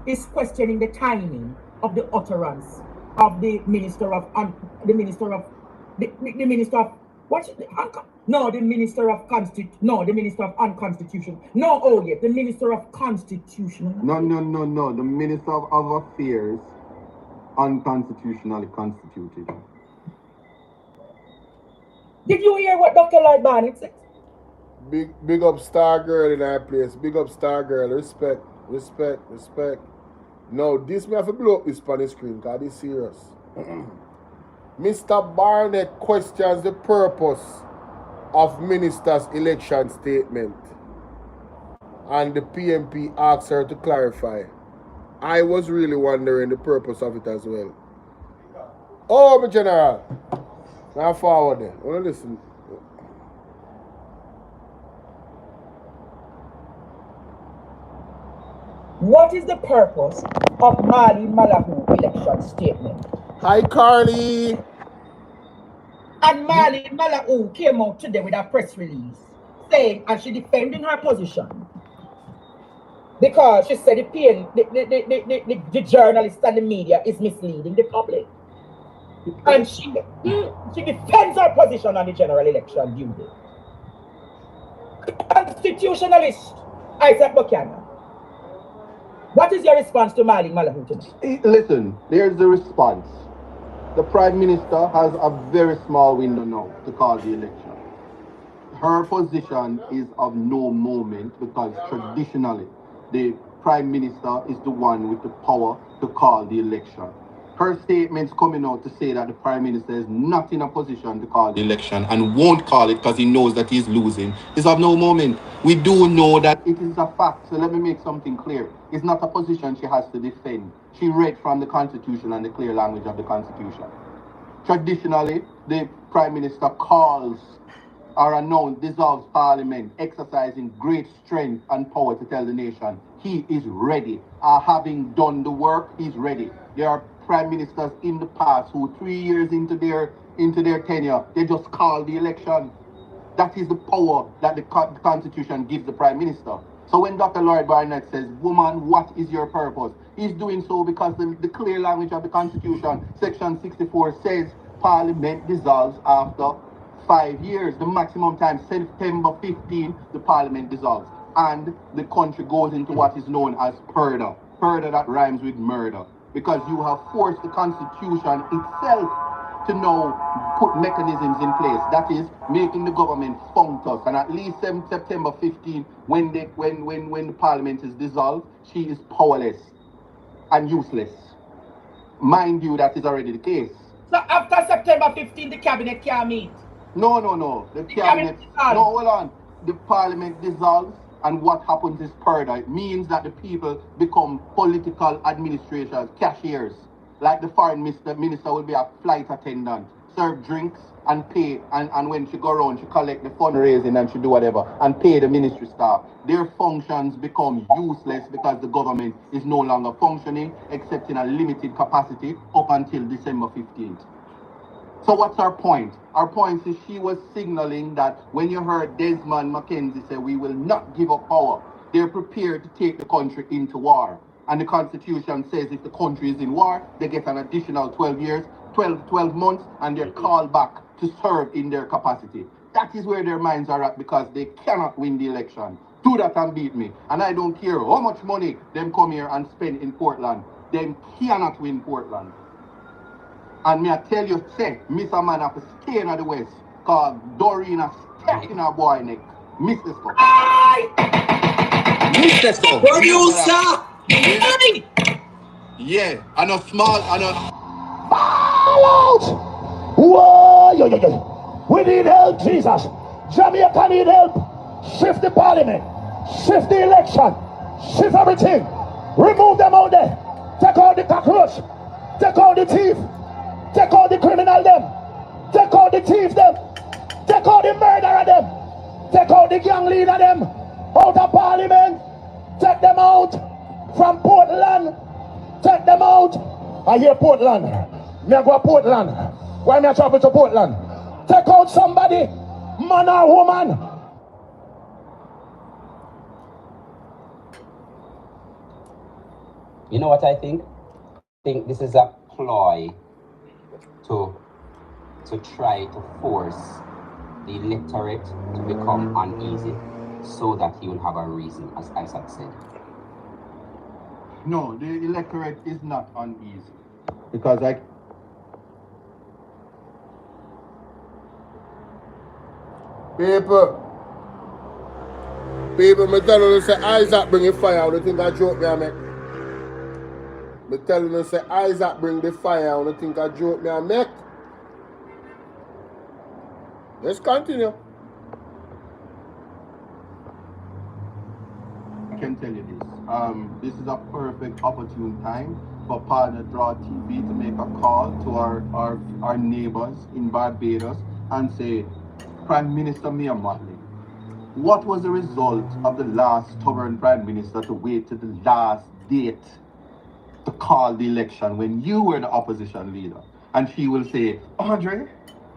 is questioning the timing of the utterance of the Minister of Unconstitutional. No, the Minister of Constitutional. No. The Minister of Other Affairs unconstitutionally constituted. Did you hear what Dr. Lloyd Barnett said? Big up Star Girl in that place. Big up Star Girl. Respect. No, this me have to blow up this on the screen because this is serious. Mr. Barnett questions the purpose of minister's election statement. And the PMP asks her to clarify. I was really wondering the purpose of it as well. Oh, my general. Now forward there. I want to listen. What is the purpose of Mali Malahu election statement? Hi, Carly. And Mali Malahu came out today with a press release saying, and she defending her position, because she said the journalists and the media is misleading the public. And she defends her position on the general election duty. Constitutionalist Isat Buchannan, what is your response to Mali Malahu today? Listen, there's the response. The Prime Minister has a very small window now to call the election. Her position is of no moment because traditionally the Prime Minister is the one with the power to call the election. Her statements coming out to say that the Prime Minister is not in a position to call the election and won't call it because he knows that he's losing is of no moment. We do know that it is a fact. So let me make something clear. It's not a position she has to defend. She read from the Constitution and the clear language of the Constitution. Traditionally, the Prime Minister calls or announced, dissolves Parliament, exercising great strength and power to tell the nation he is ready. Having done the work, he's ready. There are Prime Ministers in the past who 3 years into their tenure, they just call the election. That is the power that the Constitution gives the Prime Minister. So when Dr. Lloyd Barnett says, woman, what is your purpose? He's doing so because the clear language of the Constitution, Section 64, says Parliament dissolves after 5 years. The maximum time, September 15, the Parliament dissolves. And the country goes into what is known as purdah. Purdah that rhymes with murder. Because you have forced the Constitution itself to now put mechanisms in place. That is making the government functus. And at least September 15, when the Parliament is dissolved, she is powerless and useless. Mind you, that is already the case. So after September 15, the cabinet can't meet? No. The cabinet, no, hold on. The Parliament dissolves, and what happens is purdah. It means that the people become political administrators, cashiers. Like the foreign minister will be a flight attendant, serve drinks and pay, and when she go around, she collect the fundraising and she do whatever, and pay the ministry staff. Their functions become useless because the government is no longer functioning, except in a limited capacity, up until December 15th. So what's our point? Our point is she was signaling that when you heard Desmond Mackenzie say we will not give up power, they're prepared to take the country into war. And the Constitution says if the country is in war, they get an additional 12 months, and they're called back to serve in their capacity. That is where their minds are at because they cannot win the election. Do that and beat me. And I don't care how much money them come here and spend in Portland. Them cannot win Portland. And me I tell you, say, Miss a man have to stay in the West, cause Doreen a stuck in her boy neck. Miss this go. Miss this go. Producer! Yeah, I know small, I know. Fall out! Whoa! We need help, Jesus. Jamaica need help. Shift the parliament. Shift the election. Shift everything. Remove them out there. Take out the cockroach. Take out the thief. Take out the criminal them. Take out the thief them. Take out the murderer them. Take out the gang leader them. Out of parliament. Take them out from Portland. Take them out. I hear Portland. Me I go to Portland. Why me I travel to Portland? Take out somebody, man or woman. You know what I think? I think this is a ploy to try to force the electorate to become uneasy so that he will have a reason, as Isat said. No, the electorate is not uneasy. Because People, me tell you, say Isaac bring the fire out. You think I joke me, I make? Me tell you, say Isaac bring the fire out. You think I joke me, I make? Let's continue. I can tell you this. This is a perfect opportune time for Partner Draw TV to make a call to our neighbors in Barbados and say, Prime Minister Mia Motley, what was the result of the last stubborn Prime Minister to wait to the last date to call the election when you were the opposition leader? And she will say, Andre,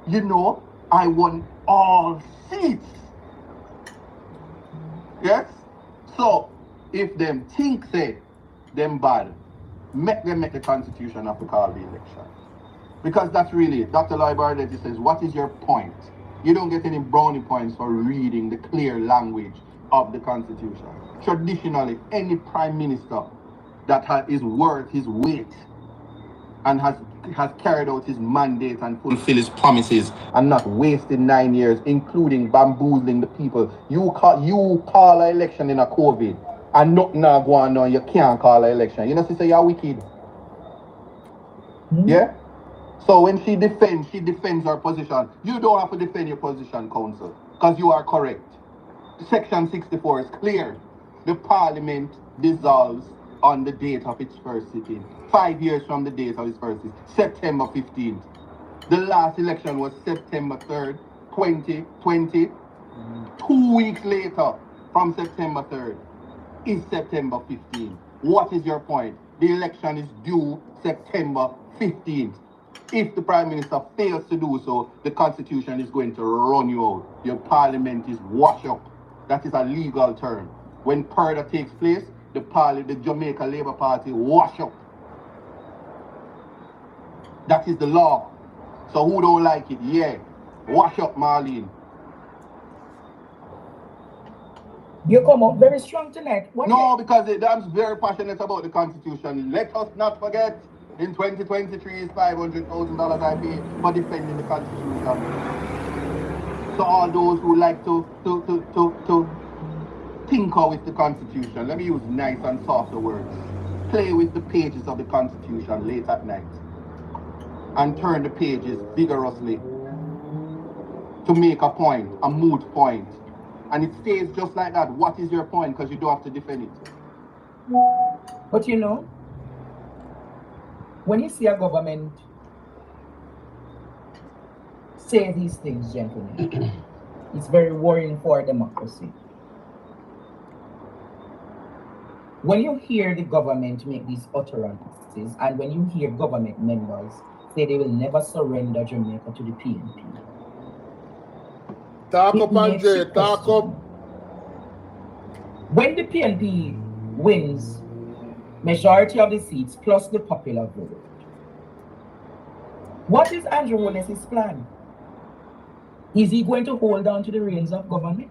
you know, I won all seats. Yes? So, if them think say them bad, make them make the constitution have to call the election. Because that's really it. Dr. Lloyd Bardetti says, what is your point? You don't get any brownie points for reading the clear language of the constitution. Traditionally, any prime minister that is worth his weight and has carried out his mandate and fulfilled his promises and not wasted 9 years, including bamboozling the people. You call an election in a COVID and nothing now going on, you can't call an election. You know, she say you're wicked. Yeah? So when she defends her position. You don't have to defend your position, counsel, because you are correct. Section 64 is clear. The parliament dissolves on the date of its first sitting. 5 years from the date of its first sitting, September 15th. The last election was September 3rd, 2020. 2 weeks later, from September 3rd, is September 15th. What is your point? The election is due September 15th. If the Prime Minister fails to do so, the Constitution is going to run you out. Your Parliament is wash up. That is a legal term. When purdah takes place, the Jamaica Labour Party wash up. That is the law. So who don't like it? Yeah. Wash up, Marlene. You come out very strong tonight. No, because I'm very passionate about the Constitution. Let us not forget, in 2023 is $500,000 I pay for defending the Constitution. So all those who like to tinker with the Constitution, let me use nice and softer words, play with the pages of the Constitution late at night and turn the pages vigorously to make a point, a moot point. And it stays just like that. What is your point? Because you don't have to defend it. But you know, when you see a government say these things, gentlemen, it's very worrying for democracy. When you hear the government make these utterances, and when you hear government members say they will never surrender Jamaica to the PNP, talk up, Andre, talk up. When the PNP wins majority of the seats plus the popular vote, what is Andrew Wallace's plan? Is he going to hold on to the reins of government?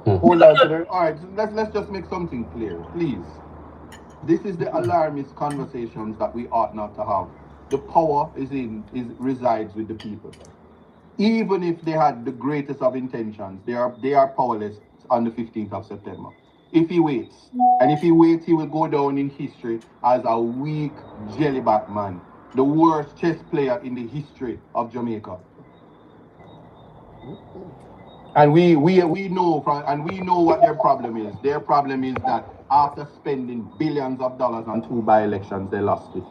Hold on to the... All right, let's just make something clear, please. This is the alarmist conversations that we ought not to have. The power resides with the people. Even if they had the greatest of intentions, they are powerless on the 15th of September. if he waits. And if he waits, he will go down in history as a weak jellyback man. The worst chess player in the history of Jamaica. And we know what their problem is. Their problem is that after spending billions of dollars on 2 by-elections, they lost it.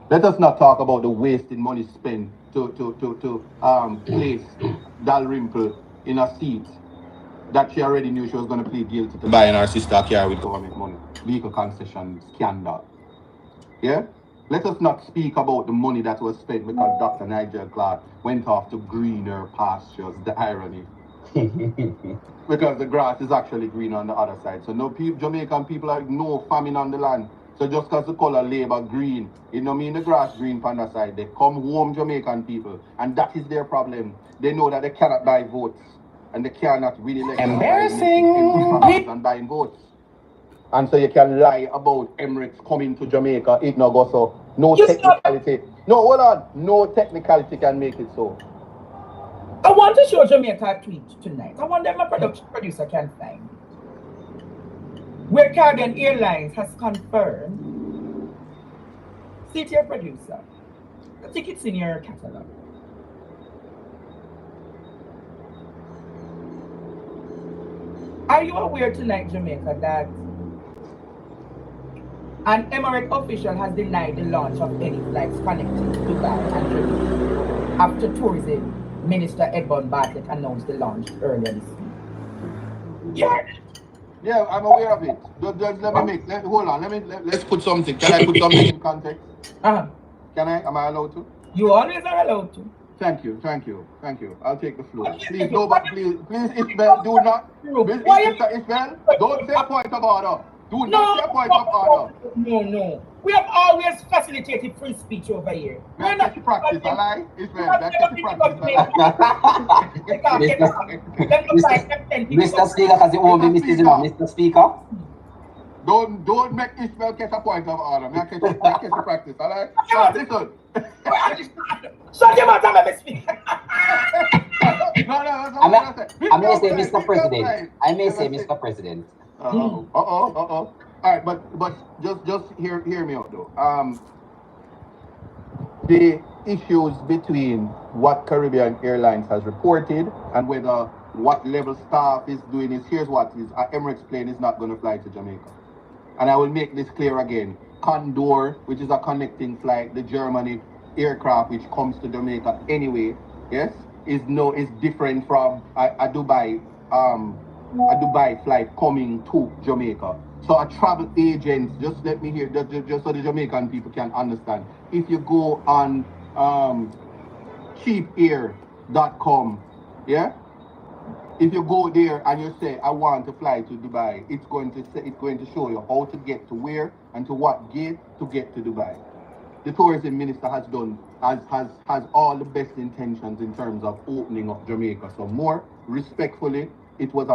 Let us not talk about the wasted money spent to place Dalrymple in a seat that she already knew she was going to plead guilty to buying her sister a car with government money. Vehicle concession scandal. Yeah? Let us not speak about the money that was spent because Dr. Nigel Clark went off to greener pastures. The irony. Because the grass is actually green on the other side. So no Jamaican people have no famine on the land. So just because the color labor green, it don't mean the grass green on the side. They come home Jamaican people. And that is their problem. They know that they cannot buy votes. And they cannot really let embarrassing and buying votes. And so you can lie about Emirates coming to Jamaica. It no go so. No technicality. No, hold on. No technicality can make it so. I want to show Jamaica a tweet tonight. I wonder if my producer can find it. Where Caribbean Airlines has confirmed. See it here, producer. I think it's in your catalog. Are you aware tonight, Jamaica, that an Emirates official has denied the launch of any flights connecting to Dubai and Jamaica after Tourism Minister Edmund Bartlett announced the launch earlier this week? Yeah, I'm aware of it. Let's put something. Can I put something in context? Can I? Am I allowed to? You always are allowed to. Thank you. I'll take the floor. Please, please, Isabel, do not. Isabel, don't say a point of order. Do not say a point of order. No. We have always facilitated free speech over here. We're not practice, a lie. Isabel, that's practice. Mr. Speaker, because it won't be Mr. Speaker. Don't make Isabel get a point of order. Make it practice, all right? Listen. Shut your mouth, let me speak. I may say Mr. Mr. President. All right, but just hear me out though. The issues between what Caribbean Airlines has reported and whether what level staff is doing is here's what is Emirates plane is not going to fly to Jamaica. And I will make this clear again. Condor, which is a connecting flight, the Germany aircraft which comes to Jamaica anyway, yes, is different from a Dubai flight coming to Jamaica. So a travel agent, just let me hear, just so the Jamaican people can understand. If you go on cheapair.com, yeah. If you go there and you say, I want to fly to Dubai, it's going to show you how to get to where and to what gate to get to Dubai. The tourism minister has all the best intentions in terms of opening up Jamaica. So more respectfully, it was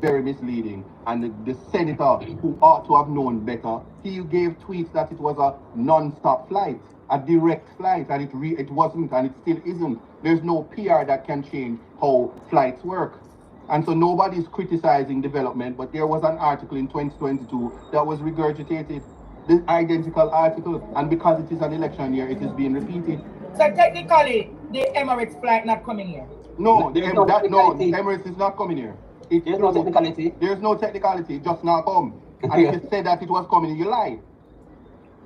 very misleading. And the senator who ought to have known better, he gave tweets that it was a non-stop flight, a direct flight, and it wasn't, and it still isn't. There's no PR that can change how flights work. And so nobody's criticizing development, but there was an article in 2022 that was regurgitated, the identical article, and because it is an election year, it is being repeated. So technically, the Emirates flight not coming here? No, the Emirates is not coming here. There's no technicality. There's no technicality, it just now come. And if you said that it was coming, you lie.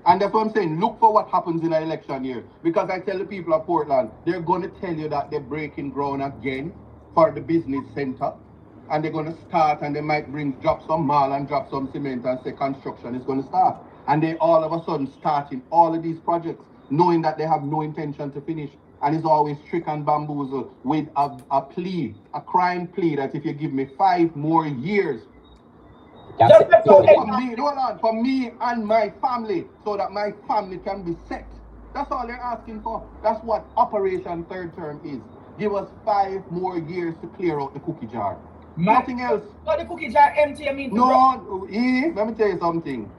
And that's what I'm saying, look for what happens in an election year. Because I tell the people of Portland, they're going to tell you that they're breaking ground again for the business center. And they're going to start, and they might drop some mall and drop some cement and say construction is going to start. And they all of a sudden starting all of these projects, knowing that they have no intention to finish. And it's always trick and bamboozle with a plea, a crime plea that if you give me 5 more years, for me and my family, so that my family can be set. That's all they're asking for. That's what Operation Third Term is. Give us 5 more years to clear out the cookie jar. Nothing else. But the cookie jar empty, I mean. No, let me tell you something.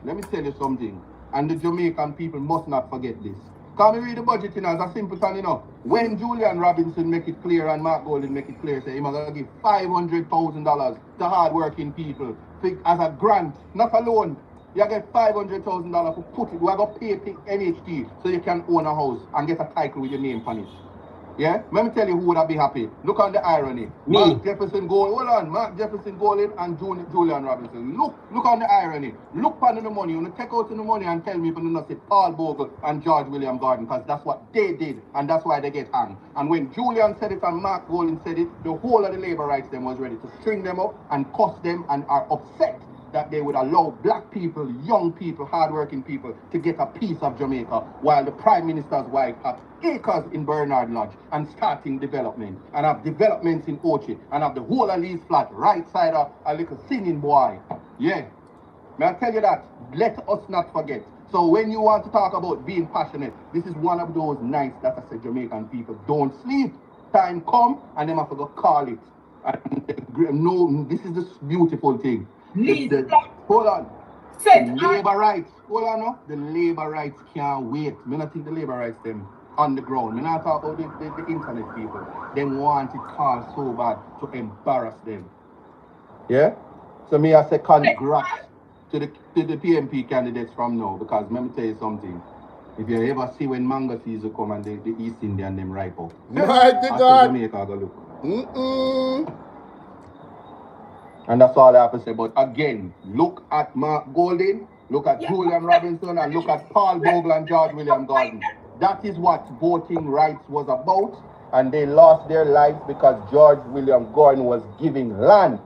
And the Jamaican people must not forget this. Can we read the budget in as a simple thing, you know? When Julian Robinson make it clear and Mark Golden make it clear, say, he's going to give $500,000 to hard-working people as a grant, not a loan. You get $500,000 for put it. We are going to pay NHT so you can own a house and get a title with your name on it. Yeah? Let me tell you who would be happy. Look on the irony. Me. Mark Jefferson Gold. Hold on. Mark Jefferson Golding and Julian Robinson. Look on the irony. Look on the money. You take out the money and tell me if you not say Paul Bogle and George William Gordon, because that's what they did and that's why they get hanged. And when Julian said it and Mark Golding said it, the whole of the labor rights them was ready to string them up and cuss them and are upset that they would allow black people, young people, hard-working people to get a piece of Jamaica while the Prime Minister's wife has acres in Bernard Lodge and starting development and have developments in Ochi and have the whole of Lee's flat right side of a little singing boy. Yeah. May I tell you that? Let us not forget. So when you want to talk about being passionate, this is one of those nights that I say Jamaican people don't sleep. Time come and them have to go call it. And no, this is the beautiful thing. Hold on. Labor rights. Hold on, no? The labor rights can't wait. I don't think the labor rights them on the ground. I not talk about the internet people. They want it called so bad to embarrass them. Yeah? So me I say congrats to the PMP candidates from now, because let me tell you something. If you ever see when mango season come and the East Indian them ripe up. Mighty God. Jamaica go look. And that's all I have to say. But again, look at Mark Golden, look at Julian Robinson, and look at Paul Bogle and George William Gordon. That is what voting rights was about. And they lost their lives because George William Gordon was giving land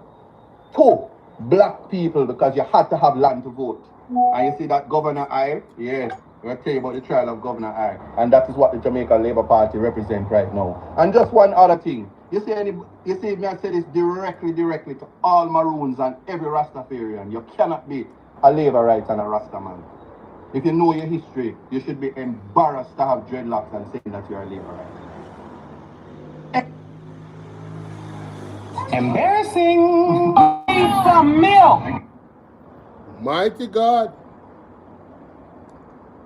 to black people because you had to have land to vote. And you see that Governor I, yeah, we'll tell you about the trial of Governor I. And that is what the Jamaica Labour Party represents right now. And just one other thing. You see me I say this directly to all Maroons and every Rastafarian. You cannot be a Labour right and a Rasta man. If you know your history, you should be embarrassed to have dreadlocks and saying that you're a Labour right. Embarrassing. Some milk. Mighty God.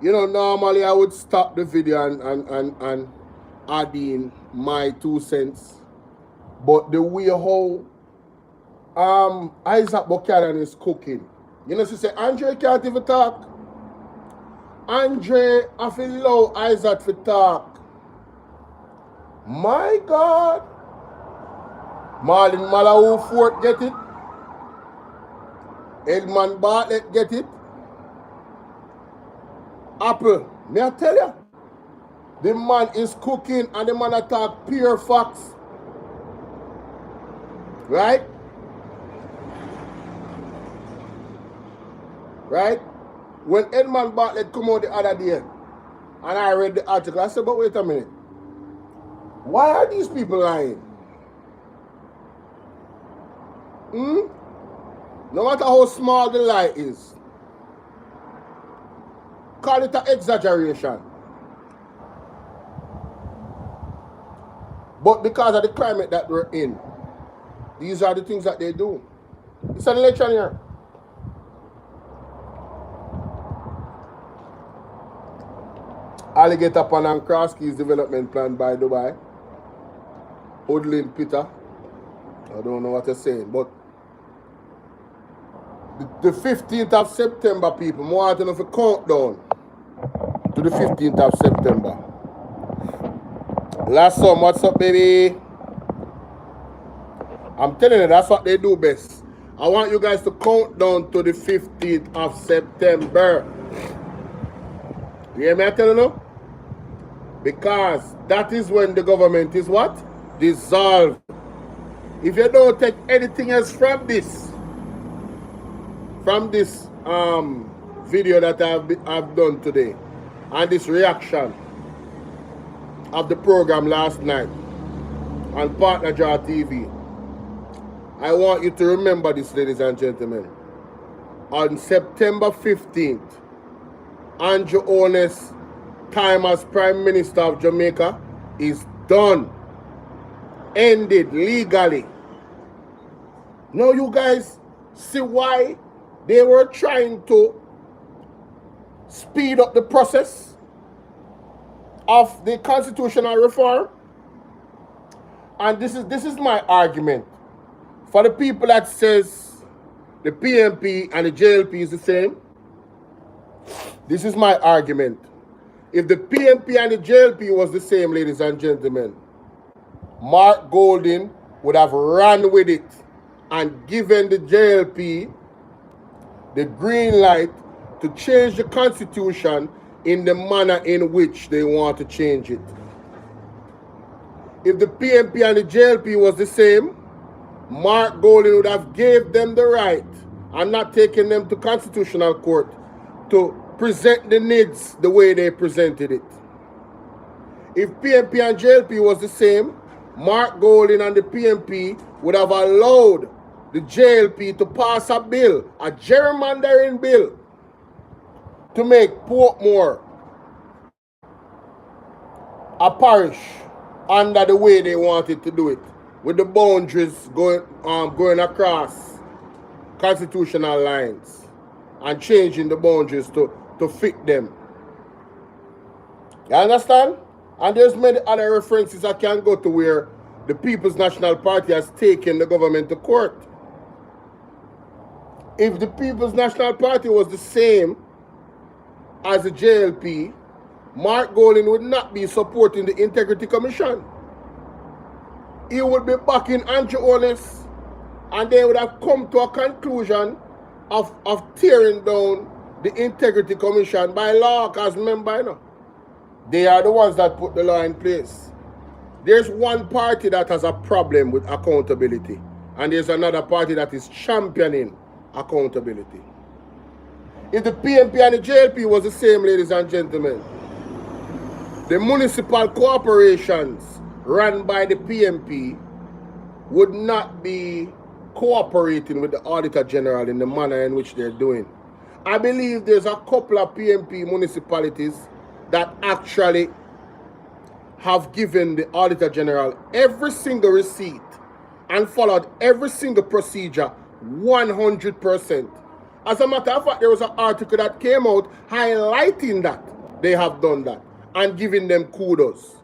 You know, normally I would stop the video and add in my 2 cents. But the way how Isat Buchannan is cooking, you know, she say, Andre can't even talk. Andre, I feel low Isat to talk. My God. Marlon Malawu Fort get it. Edmund Bartlett get it. Apple, may I tell you? The man is cooking and the man attack pure facts. Right? Right? When Edmund Bartlett come out the other day and I read the article, I said, but wait a minute. Why are these people lying? No matter how small the lie is, call it an exaggeration. But because of the climate that we're in, these are the things that they do. It's an election year. Alligator Pan and Cross Keys development plan by Dubai. Hoodlin Peter. I don't know what you're saying, but the 15th of September, people, I want to know if a countdown to the 15th of September. Last song, what's up, baby? I'm telling you, that's what they do best. I want you guys to count down to the 15th of September. You hear me? I tell you? Because that is when the government is what? Dissolved. If you don't take anything else from this video that I've done today, and this reaction of the program last night on Partner Jar TV, I want you to remember this, ladies and gentlemen. On September 15th, Andrew Owen's time as Prime Minister of Jamaica is done. Ended legally. Now you guys see why they were trying to speed up the process? of the constitutional reform. And this is my argument. For the people that says the PMP and the JLP is the same, this is my argument. If the PMP and the JLP was the same, ladies and gentlemen, Mark Golding would have run with it and given the JLP the green light to change the constitution in the manner in which they want to change it. If the PMP and the JLP was the same, Mark Golding would have gave them the right and not taken them to constitutional court to present the needs the way they presented it. If PMP and JLP was the same, Mark Golding and the PMP would have allowed the JLP to pass a bill, a gerrymandering bill, to make Portmore a parish under the way they wanted to do it, with the boundaries going across constitutional lines and changing the boundaries to fit them. You understand? And there's many other references I can go to where the People's National Party has taken the government to court. If the People's National Party was the same as the JLP, Mark Golding would not be supporting the Integrity Commission. He would be backing Andrew Holness, and they would have come to a conclusion of tearing down the Integrity Commission by law, because remember, you know, they are the ones that put the law in place. There's one party that has a problem with accountability, and there's another party that is championing accountability. If the PMP and the JLP was the same, ladies and gentlemen, the municipal corporations run by the PMP would not be cooperating with the Auditor General in the manner in which they're doing. I believe there's a couple of PMP municipalities that actually have given the Auditor General every single receipt and followed every single procedure 100%. As a matter of fact, there was an article that came out highlighting that they have done that and giving them kudos.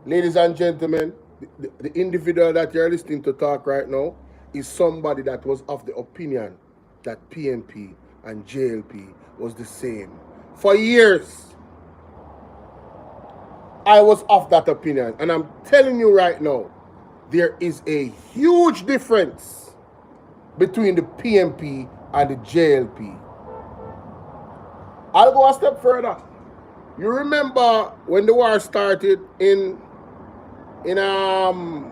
Ladies and gentlemen, the individual that you're listening to talk right now is somebody that was of the opinion that PMP and JLP was the same. For years, I was of that opinion. And I'm telling you right now, there is a huge difference between the PMP and the JLP. I'll go a step further. You remember when the war started in Ukraine,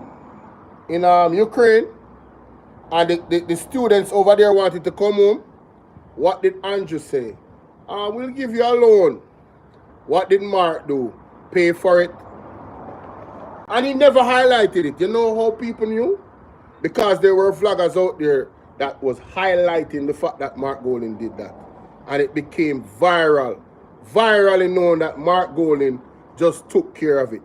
and the students over there wanted to come home? What did Andrew say? We'll give you a loan. What did Mark do? Pay for it. And he never highlighted it. You know how people knew? Because there were vloggers out there that was highlighting the fact that Mark Golding did that. And it became viral. Virally known that Mark Golding just took care of it.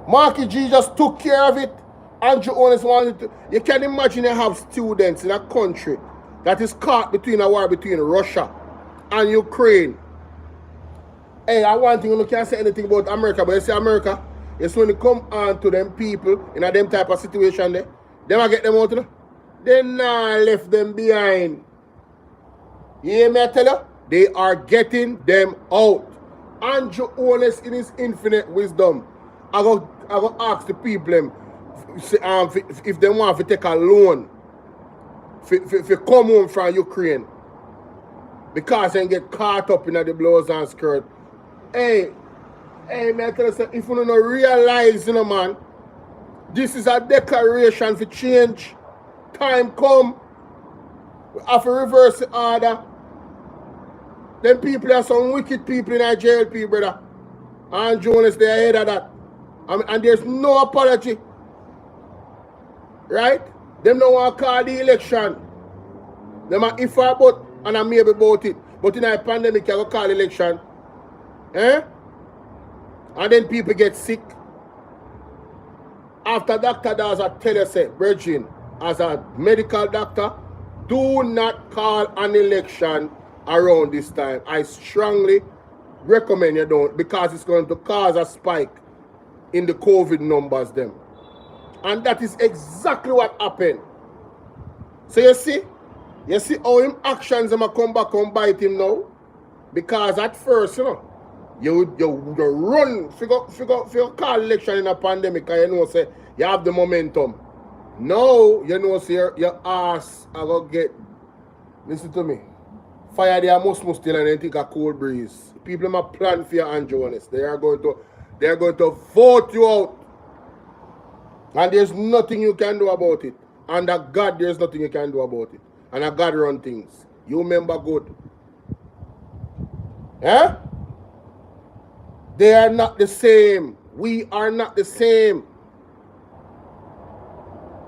Marky G just took care of it. Andrew Holness wanted to. You can imagine you have students in a country that is caught between a war between Russia and Ukraine. Hey, I want thing, you can't say anything about America, but you say America, it's when it come on to them people in a them type of situation there, them I get them out, you know? They not left them behind. You hear me I tell you? They are getting them out. Andrew Holness in his infinite wisdom, I go ask the people them, if they want to take a loan if you come home from Ukraine because they get caught up in the blouse and skirt. Hey, man, I tell you, if you don't realize, you know, man, this is a declaration for change. Time come. We have to reverse the order. Them people are some wicked people in our JLP, brother. And Jonas, they're ahead of that. And there's no apology. Right? Them don't want to call the election. Them are if I but and I maybe about it. But in a pandemic, you go call election. Eh? And then people get sick. After Dr. does a tell you, say, Virgin, as a medical doctor, do not call an election around this time. I strongly recommend you don't, because it's going to cause a spike in the COVID numbers them. And that is exactly what happened. So you see how him actions them come back and bite him now? Because at first, you run, figure call election in a pandemic, and say you have the momentum. Now, say your ass are going to get, listen to me, fire there must still and then think a cold breeze. People have planned for your Jonas. They are going to vote you out. And there's nothing you can do about it. And at God, there's nothing you can do about it. And at God run things. You remember good. Eh? They are not the same. We are not the same.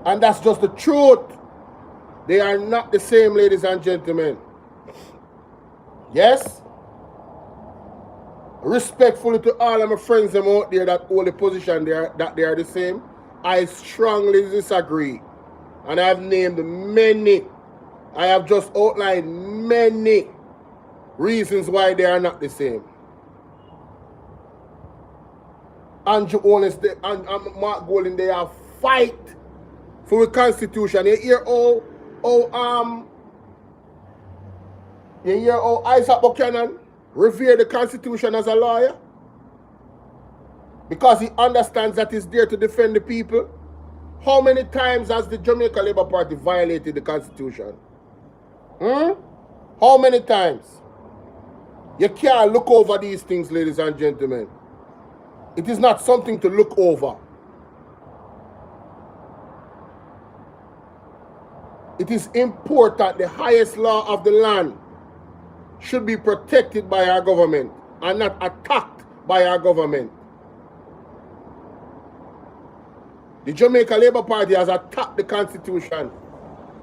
And that's just the truth. They are not the same, ladies and gentlemen. Yes? Respectfully to all of my friends them out there that hold the position that they are the same, I strongly disagree. And I have named many. I have just outlined many reasons why they are not the same. Andrew Owens and Mark Golden, they are fight for the Constitution. You hear Isat Buchannan revere the Constitution as a lawyer? Because he understands that he's there to defend the people. How many times has the Jamaica Labour Party violated the Constitution? How many times? You can't look over these things, ladies and gentlemen. It is not something to look over. It is important the highest law of the land should be protected by our government and not attacked by our government. The Jamaica Labour Party has attacked the Constitution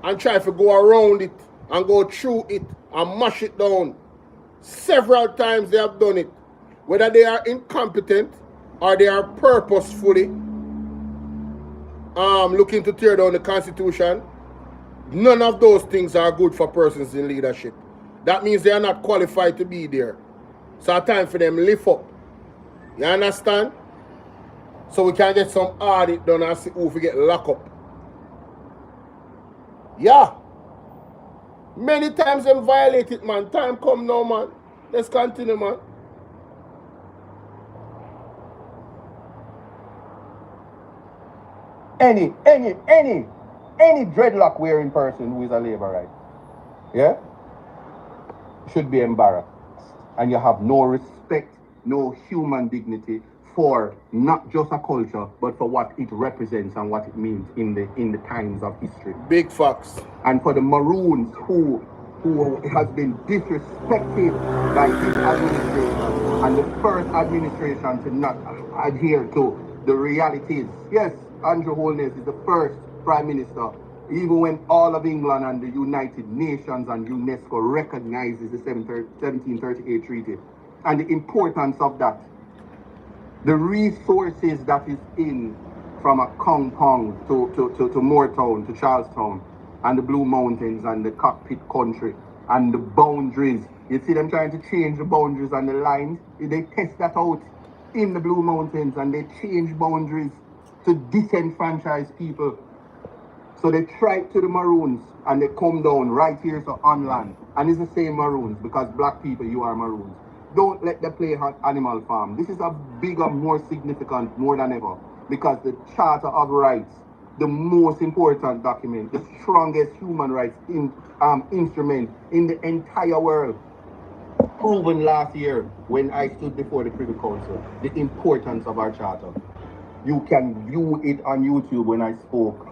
and tried to go around it and go through it and mash it down. Several times they have done it. Whether they are incompetent or they are purposefully looking to tear down the Constitution, none of those things are good for persons in leadership. That means they are not qualified to be there. So it's time for them to lift up. You understand? So we can get some audit done and see who we get locked up. Yeah. Many times them violate it, man. Time come now, man. Let's continue, man. Any dreadlock wearing person who is a Labourite, yeah, should be embarrassed. And you have no respect, no human dignity for not just a culture, but for what it represents and what it means in the times of history. Big facts. And for the Maroons who has been disrespected by this administration and the first administration to not adhere to the realities. Yes, Andrew Holness is the first Prime Minister, even when all of England and the United Nations and UNESCO recognizes the 1738 Treaty and the importance of that. The resources that is in from a Kong Kong to Moortown, to Charlestown, and the Blue Mountains and the Cockpit Country, and the boundaries. You see them trying to change the boundaries and the lines. They test that out in the Blue Mountains and they change boundaries to disenfranchise people. So they try to the Maroons and they come down right here to on land. And it's the same Maroons, because black people, you are Maroons. Don't let them play Animal Farm. This is a bigger, more significant, more than ever, because the Charter of Rights, the most important document, the strongest human rights instrument in the entire world, proven last year when I stood before the Privy Council, the importance of our charter. You can view it on YouTube when I spoke.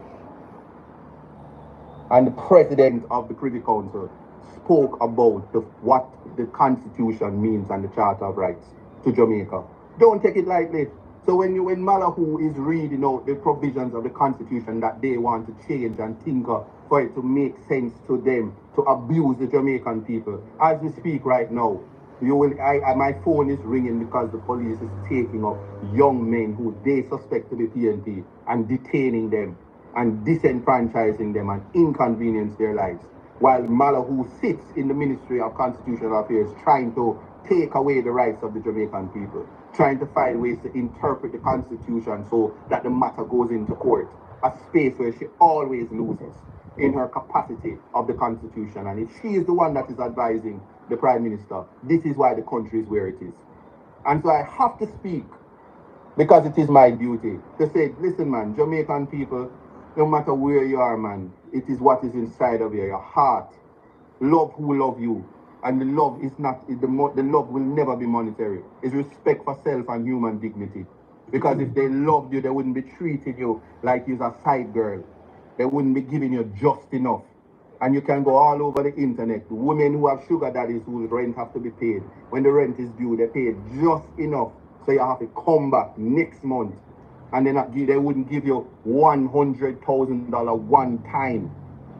And the president of the Privy Council spoke about what the Constitution means and the Charter of Rights to Jamaica. Don't take it lightly. So when Malahoo is reading out the provisions of the Constitution that they want to change and tinker for it to make sense to them, to abuse the Jamaican people, as we speak right now, my phone is ringing because the police is taking up young men who they suspect to be PNP and detaining them and disenfranchising them and inconvenience their lives. While Malahoo sits in the Ministry of Constitutional Affairs trying to take away the rights of the Jamaican people, trying to find ways to interpret the Constitution so that the matter goes into court, a space where she always loses in her capacity of the Constitution. And if she is the one that is advising the Prime Minister, this is why the country is where it is. And so I have to speak, because it is my duty, to say, listen man, Jamaican people, no matter where you are, man, it is what is inside of you, your heart. Love who love you. And the love is not, the love will never be monetary. It's respect for self and human dignity. Because if they loved you, they wouldn't be treating you like you're a side girl. They wouldn't be giving you just enough. And you can go all over the internet. Women who have sugar daddies whose rent have to be paid. When the rent is due, they pay just enough. So you have to come back next month. And they wouldn't give you $100,000 one time.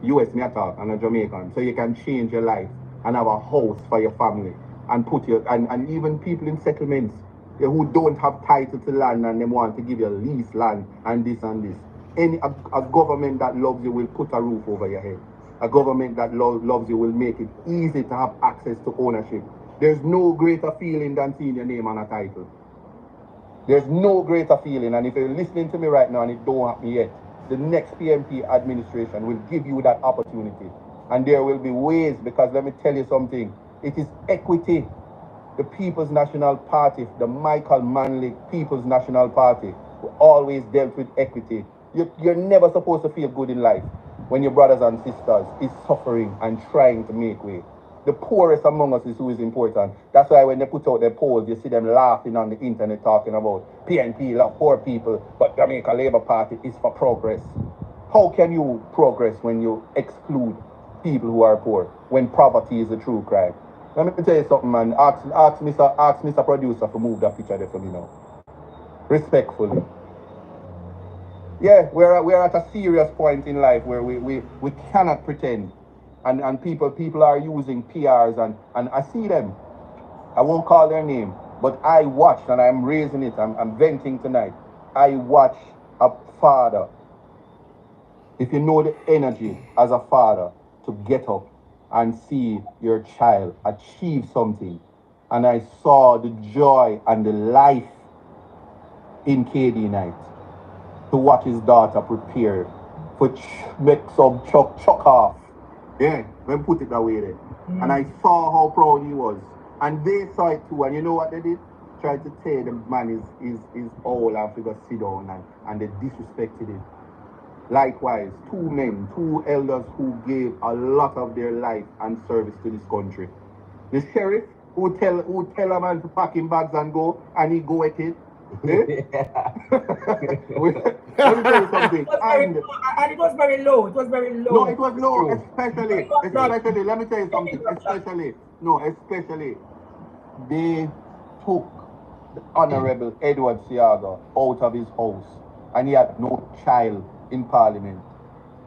US me talk and a Jamaican. So you can change your life and have a house for your family. And put your and even people in settlements who don't have title to land and they want to give you lease land and this and this. A government that loves you will put a roof over your head. A government that loves you will make it easy to have access to ownership. There's no greater feeling than seeing your name on a title. There's no greater feeling, and if you're listening to me right now and it don't happen yet, the next PMP administration will give you that opportunity. And there will be ways, because let me tell you something, it is equity. The People's National Party, the Michael Manley People's National Party, always dealt with equity. You're never supposed to feel good in life when your brothers and sisters is suffering and trying to make way. The poorest among us is who is important. That's why when they put out their polls, you see them laughing on the internet talking about PNP love poor people, but Jamaica Labour Party is for progress. How can you progress when you exclude people who are poor, when poverty is a true crime? Let me tell you something, man. Ask Mr. Producer to move that picture there for me now. Respectfully. Yeah, we're at a serious point in life where we cannot pretend. And people are using PRs and I see them. I won't call their name, but I watched, and I'm raising it, I'm venting tonight. I watched a father. If you know the energy as a father to get up and see your child achieve something, and I saw the joy and the life in KD night to watch his daughter prepare for make some chuck off. Yeah, let me put it that way there. And I saw how proud he was. And they saw it too, and you know what they did? Tried to say the man is old and figure sit down and they disrespected him. Likewise, two elders who gave a lot of their life and service to this country. The sheriff who tell a man to pack him bags and go, and he go at it. Eh? Let me tell you something. And it was very low. It was very low. No, it was low, especially, let me tell you something, especially, they took the Honorable Edward Siaga out of his house, and he had no child in Parliament.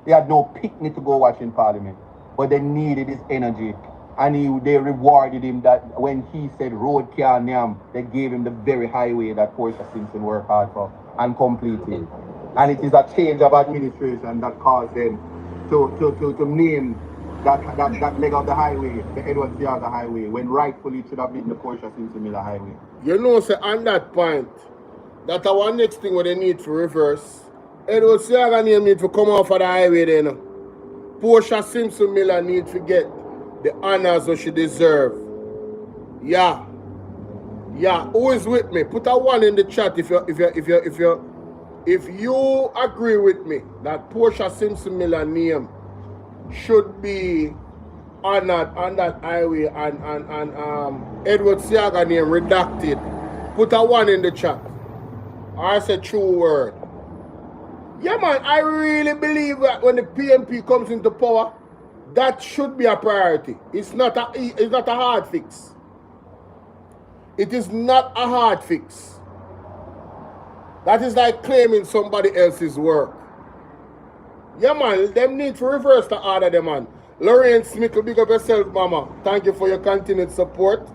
He had no picnic to go watch in Parliament, but they needed his energy, and they rewarded him that when he said road can't name, they gave him the very highway that Portia Simpson worked hard for and completed. And it is a change of administration that caused them to name that leg of the highway, the Edward Siaga Highway, when rightfully it should have been the Portia Simpson Miller Highway. You know, say on that point, that our next thing what they need to reverse. Edward Siaga name need to come off of the highway then. Portia Simpson Miller need to get the honors that she deserve. Yeah. Who is with me? Put a 1 in the chat if you agree with me that Portia Simpson Miller name should be honored on that highway and Edward Siaga name redacted. Put a 1 in the chat. I said true word. Yeah man, I really believe that when the PMP comes into power, that should be a priority. It's not a hard fix. It is not a hard fix. That is like claiming somebody else's work. Yeah man, them need to reverse the order them man. Lorraine Smith, big up yourself mama. Thank you for your continued support.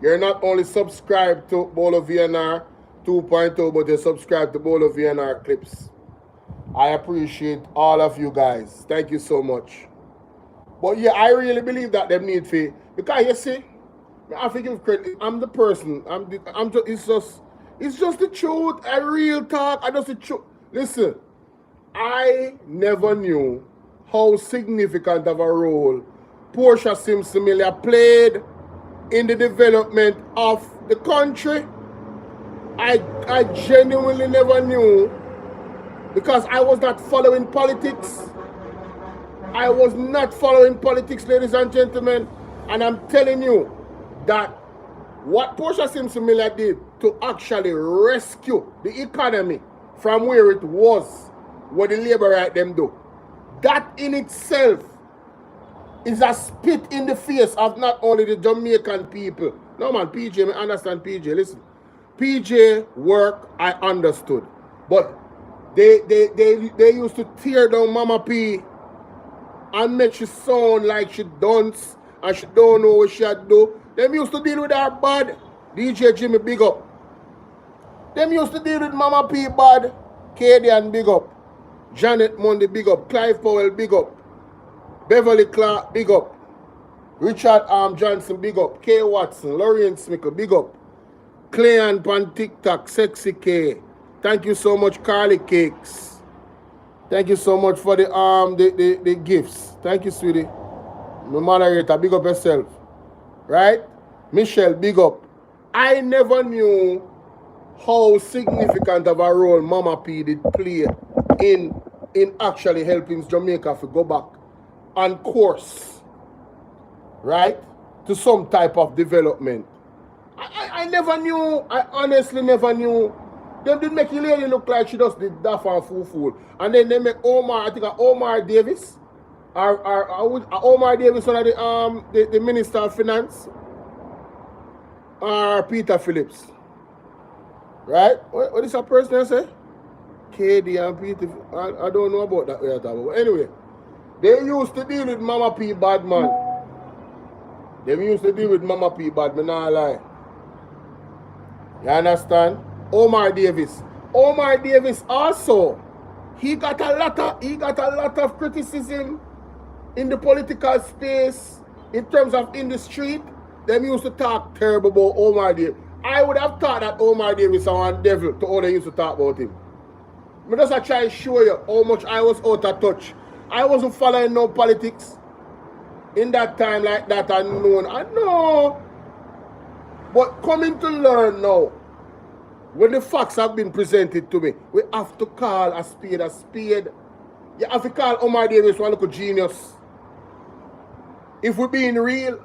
You're not only subscribed to Bolo VNR 2.0, but you're subscribed to Bolo VNR clips. I appreciate all of you guys. Thank you so much. But yeah, I really believe that them need to, because you see, I have to give credit. I'm the person. It's just the truth. A real talk. I just the truth. Listen, I never knew how significant of a role Portia Simpson Miller played in the development of the country. I genuinely never knew, because I was not following politics. I was not following politics, ladies and gentlemen. And I'm telling you that what Portia Simpson Miller did to actually rescue the economy from where it was, what the labor right them do, that in itself is a spit in the face of not only the Jamaican people. No man, PJ, I understand PJ. Listen, PJ work, I understood. But they used to tear down Mama P and make she sound like she dunce and she don't know what she had do. Them used to deal with her bad. DJ Jimmy, big up. Them used to deal with Mama P bad. Cadian, big up. Janet Monday, big up. Clive Powell, big up. Beverly Clark, big up. Richard Johnson, big up. K. Watson, Lawrence Mickle, big up. Clean pan TikTok, Sexy K. Thank you so much, Carly Cakes. Thank you so much for the gifts. Thank you, sweetie. My moderator, big up yourself. Right? Michelle, big up. I never knew how significant of a role Mama P did play in actually helping Jamaica to go back on course, right, to some type of development. I never knew. I honestly never knew. Them did make the lady look like she just did daft and fool. And then they make Omar, I think Omar Davis, or Omar Davis, one of the Minister of Finance, or Peter Phillips. Right? What is that person I say? KD and Peter. I don't know about that. But anyway, they used to deal with Mama P bad, man. They used to deal with Mama P bad, man, not lie. You understand? Omar Davis also, he got a lot of criticism in the political space in terms of in the street. Them used to talk terrible about Omar Davis. I would have thought that Omar Davis was a devil to all they used to talk about him. I just try to show you how much I was out of touch. I wasn't following no politics in that time like that. I know. But coming to learn now, when the facts have been presented to me, we have to call a spade a spade. You have to call Omar Davis one little genius. If we're being real,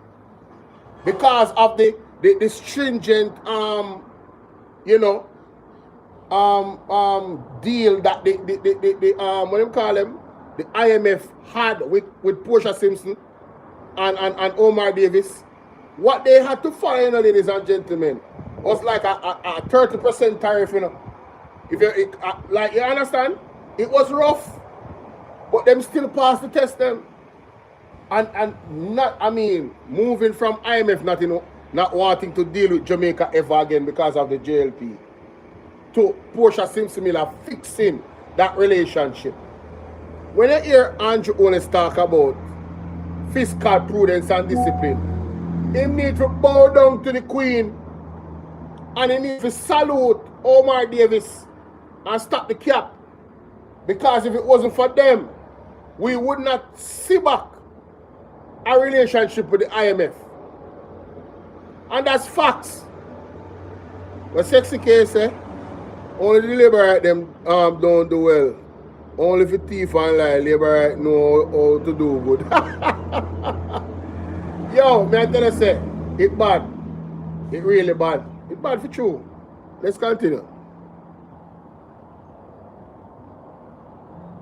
because of the stringent deal that the what do you call them? The IMF had with Portia Simpson and Omar Davis. What they had to follow, ladies and gentlemen, was like a 30% tariff, If you like, you understand? It was rough, but them still passed the test them. And not, moving from IMF not wanting to deal with Jamaica ever again because of the JLP, to Portia Simpson Miller fixing that relationship. When you hear Andrew Owens talk about fiscal prudence and discipline, he need to bow down to the Queen and he need to salute Omar Davis and stop the cap. Because if it wasn't for them, we would not see back a relationship with the IMF. And that's facts. But Sexy K say, only the labor right them don't do well. Only for thief and lie, labor right know how to do good. Yo, may I tell you say, it bad. It really bad. It bad for true. Let's continue.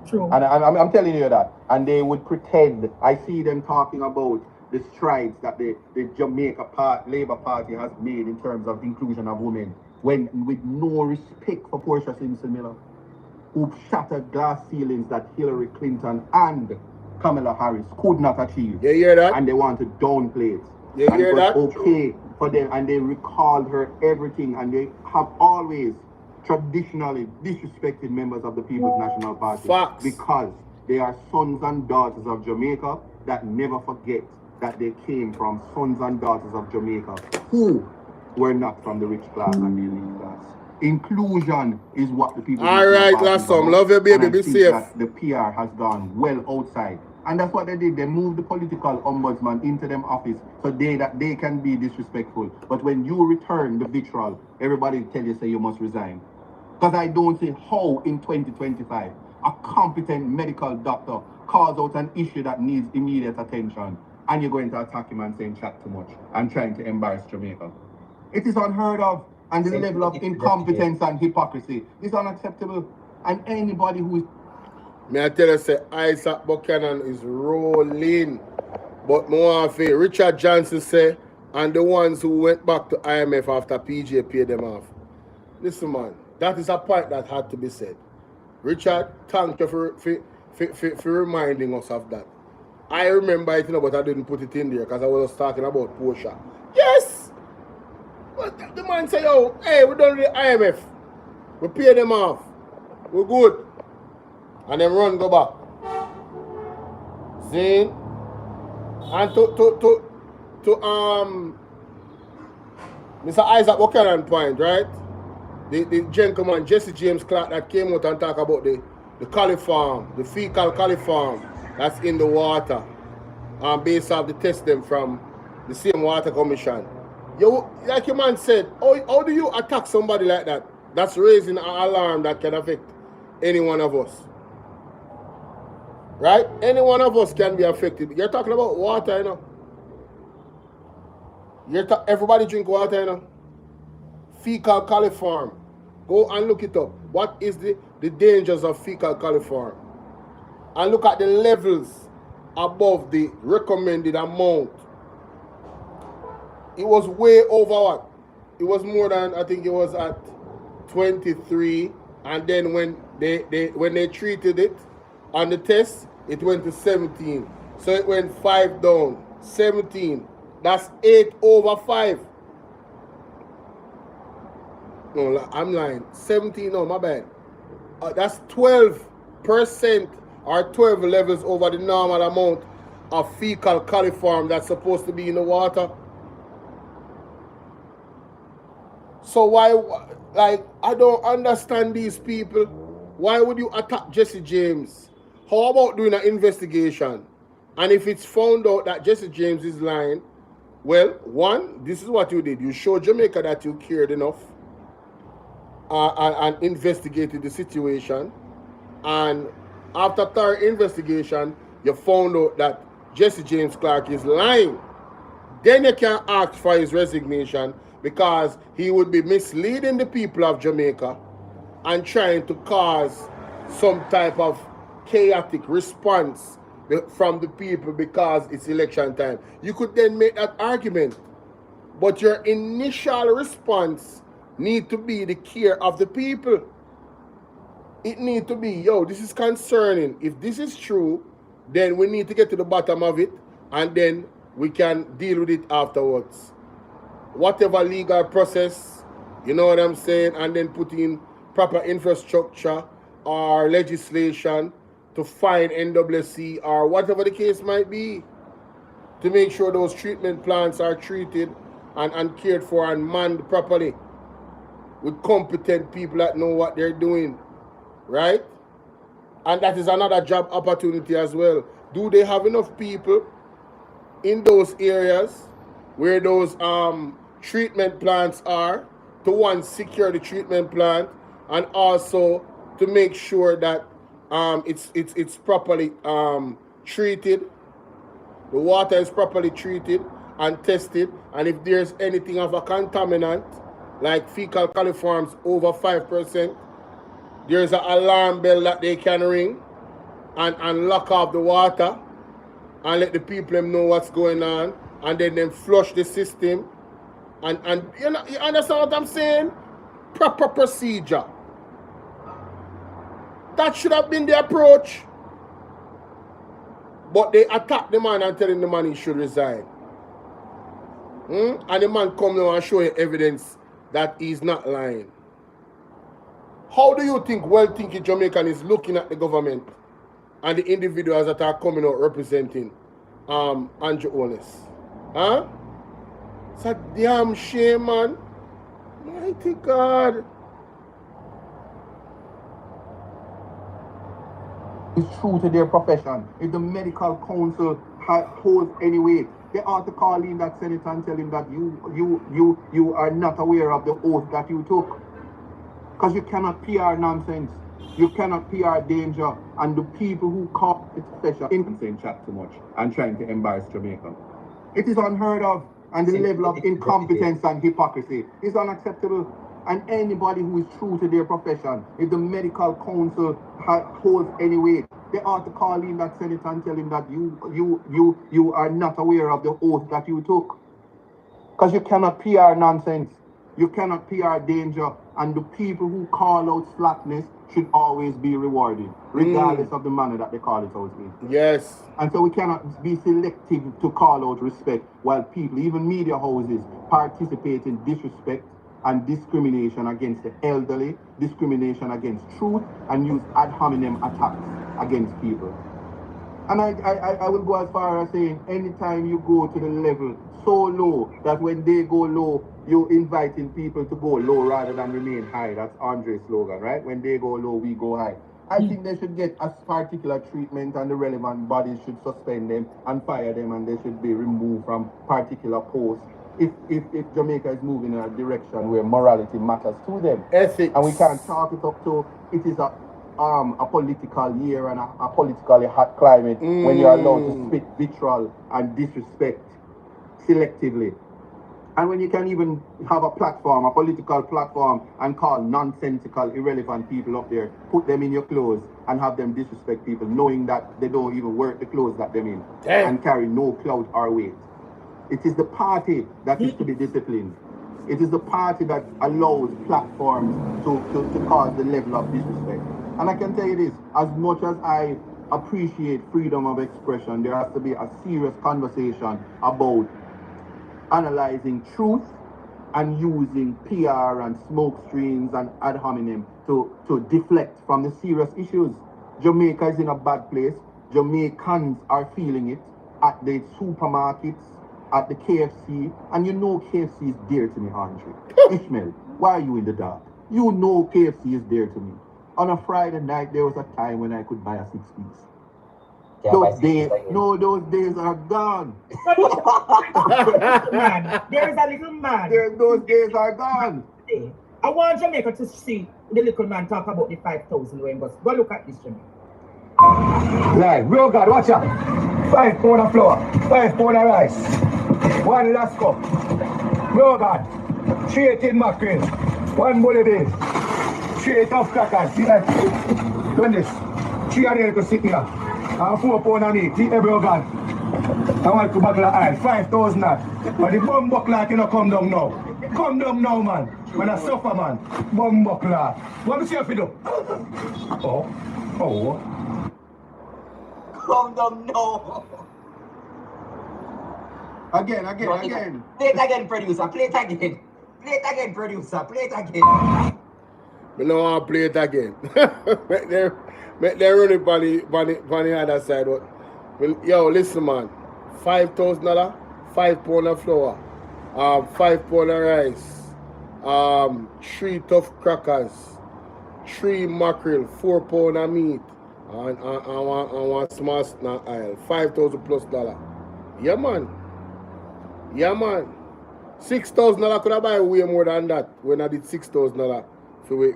True. And I'm telling you that. And they would pretend. I see them talking about the strides that the Jamaica Labour Party has made in terms of inclusion of women, when with no respect for Portia Simpson Miller, who shattered glass ceilings that Hillary Clinton and Kamala Harris could not achieve. You hear that? And they want to downplay it. You hear that? Okay for them, and they recalled her everything, and they have always traditionally disrespected members of the People's National Party. Facts. Because they are sons and daughters of Jamaica that never forget that they came from sons and daughters of Jamaica who were not from the rich class and the elite class. Inclusion is what the people. All right, last some. Love you, baby. Be safe. That the PR has gone well outside. And that's what they did. They moved the political ombudsman into them office so that they can be disrespectful. But when you return the vitriol, everybody tell you, say you must resign. Because I don't see how in 2025 a competent medical doctor calls out an issue that needs immediate attention and you're going to attack him and saying chat too much and trying to embarrass Jamaica. It is unheard of, and the level of incompetence and hypocrisy is unacceptable. And anybody who is... May I tell you, say, Isat Buchannan is rolling. But more of it, Richard Johnson say, and the ones who went back to IMF after PJ paid them off. Listen, man, that is a point that had to be said. Richard, thank you for reminding us of that. I remember it, but I didn't put it in there because I was talking about Portia. Yes! But the man said, yo, hey, we done with the IMF. We pay them off. We're good. And then run, go back. See? And to Mr. Isat Buchannan point, right? The gentleman, Jesse James Clark, that came out and talk about the coliform, the fecal coliform that's in the water, based off the test them from the same water commission. You, like your man said, how do you attack somebody like that? That's raising an alarm that can affect any one of us. Right? Any one of us can be affected. You're talking about water, you know. Everybody drink water, you know. Fecal coliform. Go and look it up. What is the dangers of fecal coliform? And look at the levels above the recommended amount. It was way over what? It was more than, I think it was at 23. And then when they treated it on the test, it went to 17. So it went 5 down. 17. That's 8 over 5. No, I'm lying. 17, no, my bad. That's 12% or 12 levels over the normal amount of fecal coliform that's supposed to be in the water. So why, like, I don't understand these people. Why would you attack Jesse James? How about doing an investigation? And if it's found out that Jesse James is lying, well, one, this is what you did. You showed Jamaica that you cared enough and investigated the situation. And after thorough investigation, you found out that Jesse James Clark is lying. Then you can ask for his resignation because he would be misleading the people of Jamaica and trying to cause some type of chaotic response from the people because it's election time. You could then make that argument, but your initial response need to be the care of the people. It need to be, yo, this is concerning. If this is true, then we need to get to the bottom of it and then we can deal with it afterwards. Whatever legal process, you know what I'm saying, and then put in proper infrastructure or legislation to find NWC or whatever the case might be to make sure those treatment plants are treated and cared for and manned properly with competent people that know what they're doing, right? And that is another job opportunity as well. Do they have enough people in those areas where those treatment plants are to, one, secure the treatment plant and also to make sure that it's properly treated, the water is properly treated and tested, and if there's anything of a contaminant like fecal coliforms over 5%, there's an alarm bell that they can ring and lock off the water and let the people know what's going on, and then them flush the system. And you know, you understand what I'm saying? Proper procedure. That should have been the approach. But they attack the man and telling the man he should resign. And the man come now and show you evidence that he's not lying. How do you think well-thinking Jamaican is looking at the government and the individuals that are coming out representing Andrew Onis. Huh? It's a damn shame, man. Mighty God. Is true to their profession. If the medical council holds any weight, they ought to call in that senator and tell him that you are not aware of the oath that you took. Because you cannot PR nonsense. You cannot PR danger. And the people who call it special in saying chat too much and trying to embarrass Jamaica. It is unheard of. And the level of incompetence and hypocrisy is unacceptable. And anybody who is true to their profession, if the medical council holds any weight, they ought to call in that senator and tell him that you are not aware of the oath that you took. Because you cannot PR nonsense. You cannot PR danger. And the people who call out slackness should always be rewarded, regardless of the manner that they call it out in. Yes. And so we cannot be selective to call out respect while people, even media houses, participate in disrespect and discrimination against the elderly, discrimination against truth, and use ad hominem attacks against people. And I will go as far as saying, anytime you go to the level so low that when they go low, you're inviting people to go low rather than remain high. That's Andre's slogan, right? When they go low, we go high. I think they should get a particular treatment and the relevant bodies should suspend them and fire them, and they should be removed from particular posts if Jamaica is moving in a direction where morality matters to them. Ethics. And we can't chalk it up to it is a political year and a politically hot climate when you're allowed to spit vitriol and disrespect selectively. And when you can even have a platform, a political platform, and call nonsensical, irrelevant people up there, put them in your clothes and have them disrespect people, knowing that they don't even wear the clothes that they're in, and carry no clout or weight. It is the party that is to be disciplined. It is the party that allows platforms to cause the level of disrespect. And I can tell you this, as much as I appreciate freedom of expression, there has to be a serious conversation about analyzing truth and using PR and smoke screens and ad hominem to deflect from the serious issues. Jamaica is in a bad place. Jamaicans are feeling it at the supermarkets, at the KFC, and you know KFC is dear to me, Andre. Ishmael, why are you in the dark? You know KFC is dear to me. On a Friday night, there was a time when I could buy a 6-piece. Those days are gone. Man, there is a little man. Those days are gone. I want Jamaica to see the little man talk about the 5,000 when go look at this Jamaica. Right, bro God, watch out. 5 pound of flour, 5 pound of rice, 1 last cup. Bro God, 3 tin mackerel, 1 bully beef, 3 tough crackers. See that? Done this. 3 of them to sit here. And 4 pound of meat, eat bro God. I want to buckle of oil, 5,000 that. But the bum buckler cannot come down now. Come down now, man. When I suffer, man. Bum buckler. What do you say if you do? Oh. Come down now. Again. Play it again, producer. Play it again. Play it again, producer. Play it again. We don't want to play it again. Make them run it on the other side. But, yo, listen, man. $5,000, 5 pound of flour, 5 pound of rice, 3 tough crackers, 3 mackerel, 4 pound of meat, and one small snack oil. $5,000 plus. Yeah, man. $6,000 could I buy way more than that when I did $6,000 for we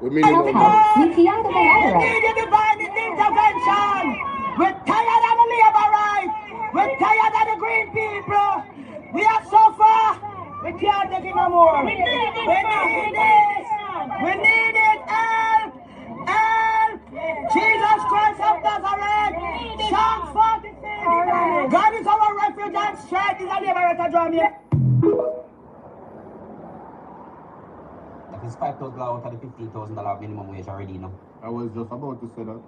minimum. We need a divine intervention. We're tired of the labor rights. We're tired of the green people. We have suffered. We can't take it no more. We need it. Help. Jesus Christ of Nazareth. Psalm 46. God is our refuge and strength. Is a liberator drum here. It's $5,000 out of the $15,000 minimum wage already now. I was just about to say that.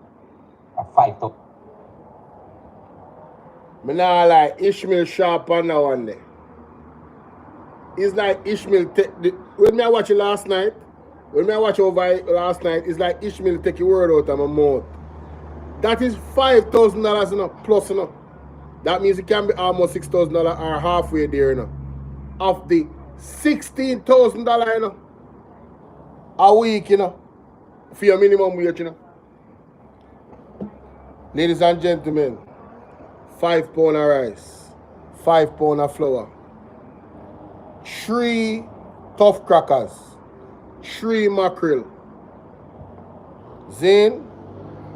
5,000. Me nah like Ishmael sharp on that one there. It's like Ishmael when me I watch it last night, it's like Ishmael take your word out of my mouth. That is $5,000 enough plus enough. That means it can be almost $6,000 or halfway there, you know. Of the $16,000, you know, a week, you know, for your minimum wage, you know. Ladies and gentlemen, £5 of rice, £5 of flour, 3 tough crackers, 3 mackerel, then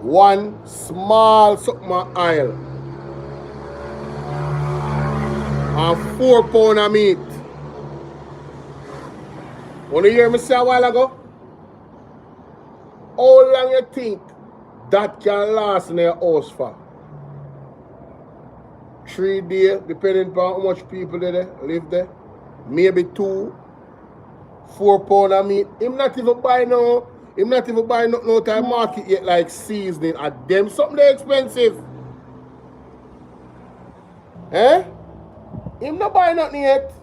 1 small something of oil, and £4 of meat. When you hear me say a while ago, how long you think that can last in your house for? 3 days, depending on how much people there live there. Maybe 2, £4 of meat. Him not even buy nothing out of market yet, like seasoning. And them something they expensive. Eh? Him not buy nothing yet.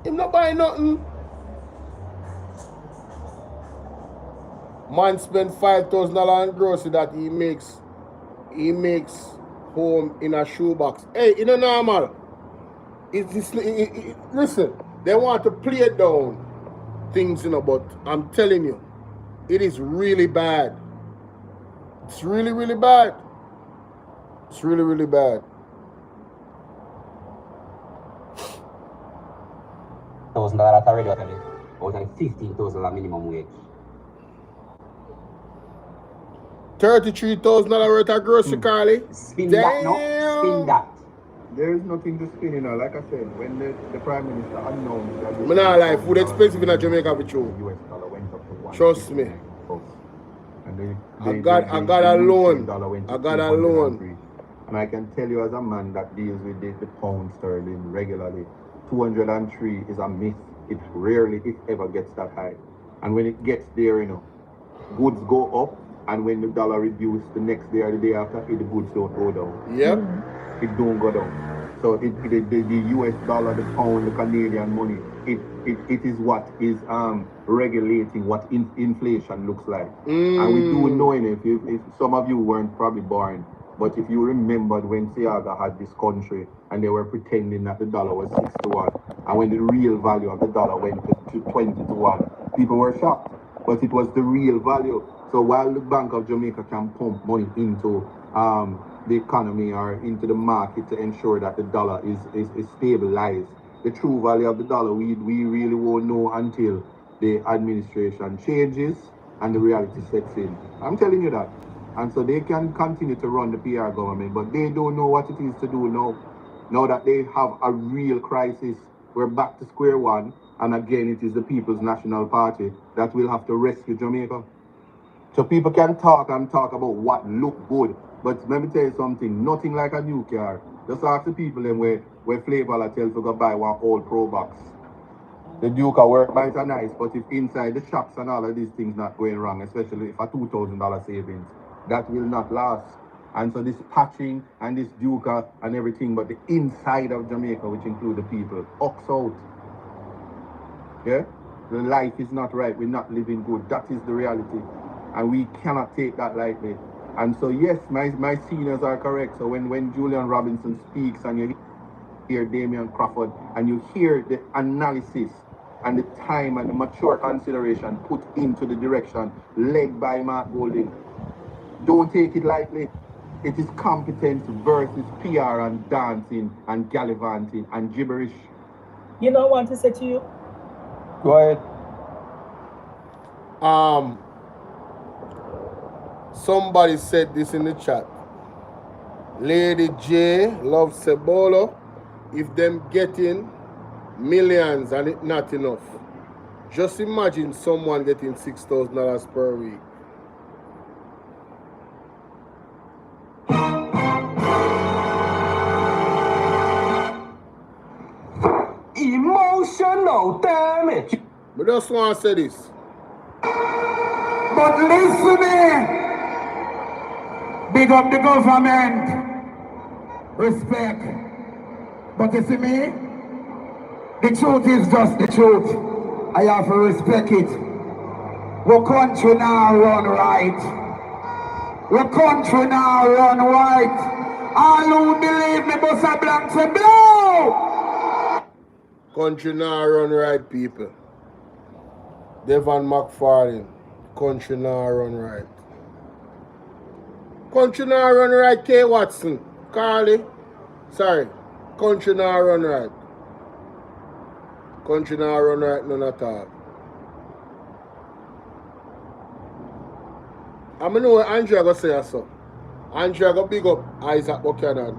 Him not buy nothing. Man spend $5,000 on grocery that he makes home in a shoebox. Hey, it's not normal. Listen, they want to play down things, you know, but I'm telling you, it is really bad. It's really, really bad. It's really, really bad. $1,000 already out of $15,000 minimum wage. $33,000 worth of grocery, Carly. Spin that, no? Spin that. There is nothing to spin, you know. Like I said, when the Prime Minister announced that... I'm not like food expensive in Jamaica with you. US dollar went up to 1. Trust me. And I got a loan. I got a loan. And I can tell you as a man that deals with the pound sterling regularly, 203 is a myth. It rarely, if ever, gets that high. And when it gets there, you know, goods go up, and when the dollar reduces the next day or the day after, the goods don't go down. Yep. It don't go down. So the US dollar, the pound, the Canadian money, it is what is regulating what inflation looks like. And we do know, if some of you weren't probably born, but if you remembered when Seaga had this country and they were pretending that the dollar was 6 to 1, and when the real value of the dollar went to 20 to 1, people were shocked. But it was the real value. So while the Bank of Jamaica can pump money into the economy or into the market to ensure that the dollar is stabilized, the true value of the dollar we really won't know until the administration changes and the reality sets in. I'm telling you that. And so they can continue to run the PR government, but they don't know what it is to do now. Now that they have a real crisis, we're back to square one, and again it is the People's National Party that will have to rescue Jamaica. So people can talk about what look good, but let me tell you something, nothing like a new car. Just ask the people them where Flavor tells you to buy one old Pro Box. The Duke work might are nice, but if inside the shops and all of these things not going wrong, especially if a $2,000 savings, that will not last. And so this patching and this Duke and everything, but the inside of Jamaica, which include the people, ox out. Yeah? The life is not right, we're not living good. That is the reality. And we cannot take that lightly. And so yes, my seniors are correct. So when Julian Robinson speaks and you hear Damian Crawford and you hear the analysis and the time and the mature consideration put into the direction led by Mark Golding, don't take it lightly. It is competence versus PR and dancing and gallivanting and gibberish. You know what I want to say to you? Go ahead. Somebody said this in the chat. Lady J loves Bolo. If them getting millions and it not enough. Just imagine someone getting $6,000 per week. Emotional damage. But just want to say this. But listening. Big up the government. Respect. But you see me? The truth is just the truth. I have to respect it. Our country now run right. Our country now run right. All who believe me, boss a black say blow. Country now run right, people. Devon McFarlane. Country now run right. Country now run right, K. Watson. Carly. Sorry. Country now run right. Country now run right, none at all. I know what Andrea going to say so. Andrea going to big up Isat Buchannan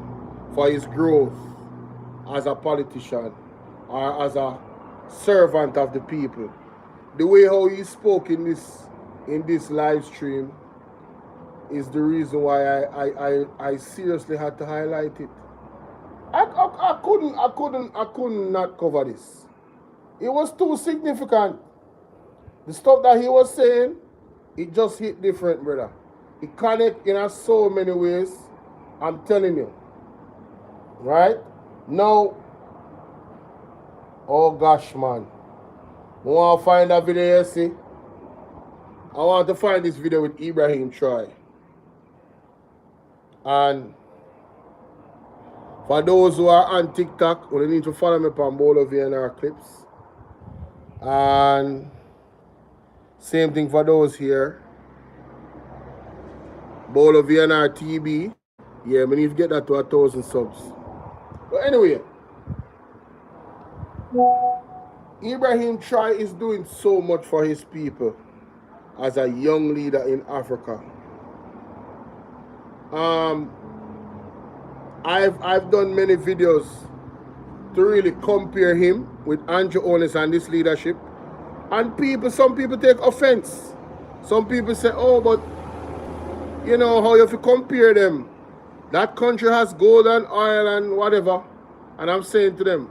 for his growth as a politician or as a servant of the people. The way how he spoke in this live stream is the reason why I seriously had to highlight it. I couldn't not cover this. It was too significant. The stuff that he was saying, it just hit different, brother. It connect in so many ways. I'm telling you. Right? Now, oh gosh, man. I want to find that video, you see? I want to find this video with Ibrahim Troy. And for those who are on TikTok, you need to follow me on Bolo VNR clips. And same thing for those here. Bolo VNR TB. Yeah, we need to get that to 1,000 subs. But anyway, Ibrahim Troy is doing so much for his people as a young leader in Africa. I've done many videos to really compare him with Andrew Holness and this leadership. And some people take offense. Some people say, oh, but you know how you have to compare them. That country has gold and oil and whatever. And I'm saying to them,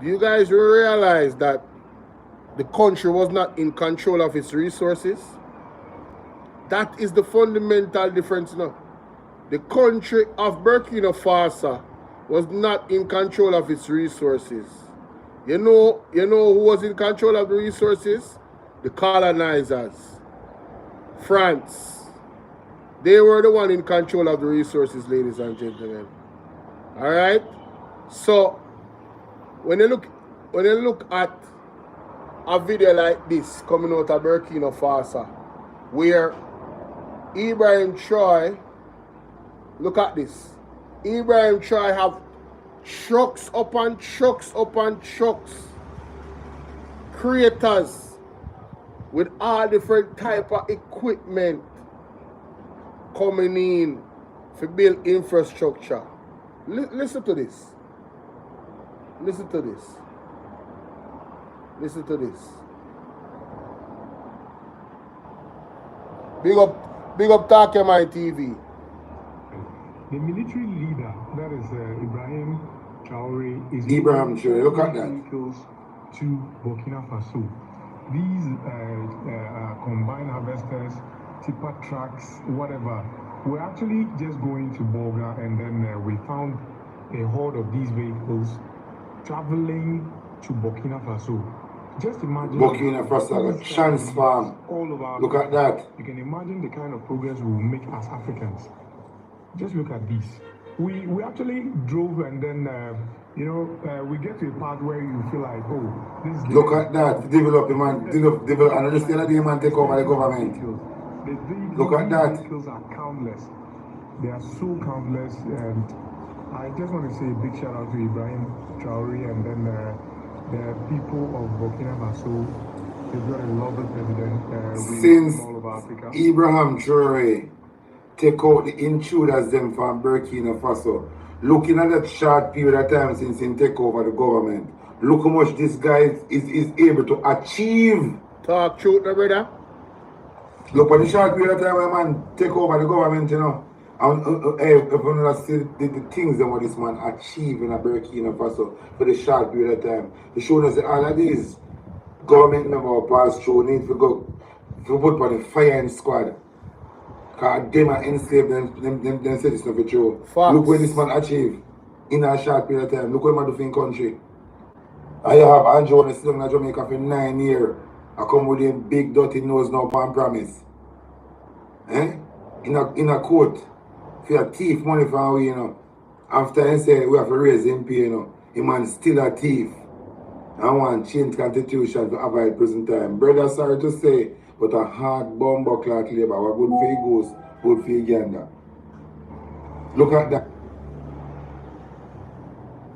do you guys realize that the country was not in control of its resources? That is the fundamental difference now. The country of Burkina Faso was not in control of its resources. You know who was in control of the resources? The colonizers. France. They were the one in control of the resources, ladies and gentlemen. All right? So, when you look at a video like this coming out of Burkina Faso, where Ibrahim Troy, look at this. Ibrahim Troy have trucks upon trucks upon trucks. Creators with all different type of equipment coming in to build infrastructure. Listen to this. Listen to this. Listen to this. Big up Takemai TV. The military leader, that is Ibrahim Traore, is Ibrahim Traore, look at that. Vehicles to Burkina Faso. These combined harvesters, tipper trucks, whatever. We're actually just going to Boga, and then we found a horde of these vehicles traveling to Burkina Faso. Just imagine Burkina Faso, chance farm. All over. Look at that. You can imagine the kind of progress we will make as Africans. Just look at this. We actually drove, and then we get to a part where you feel like, oh, this is look at that. Develop, and understand that the man take over the government. Look at that. Vehicles are countless. They are so countless, and I just want to say a big shout out to Ibrahim Traore, and then the people of Burkina Faso. They've got a lovely president. Since all over Africa. Ibrahim Traore take out the intruders them from Burkina Faso, looking at that short period of time since he take over the government, look how much this guy is able to achieve. Talk truth, brother. Look at the short period of time when man take over the government, you know. And everyone see the things that what this man achieved in a Burkina Faso for the short period of time. They showed us that all of these government member pass through need to go to put on the firing squad. Because them are enslaved, them say this stuff is true. Look what this man achieved in a short period of time. Look what he do for the country. And you have Andrew on the still in Jamaica for 9 years. I come with him big dirty nose now on promise. In a court. For a thief money from we, you know. After I say we have to raise him pay, you know, him man still a thief. I want change constitution to avoid prison time. Brother, sorry to say, but a hard bomb clock labor. What good for you goes, good for you gander. Look at that.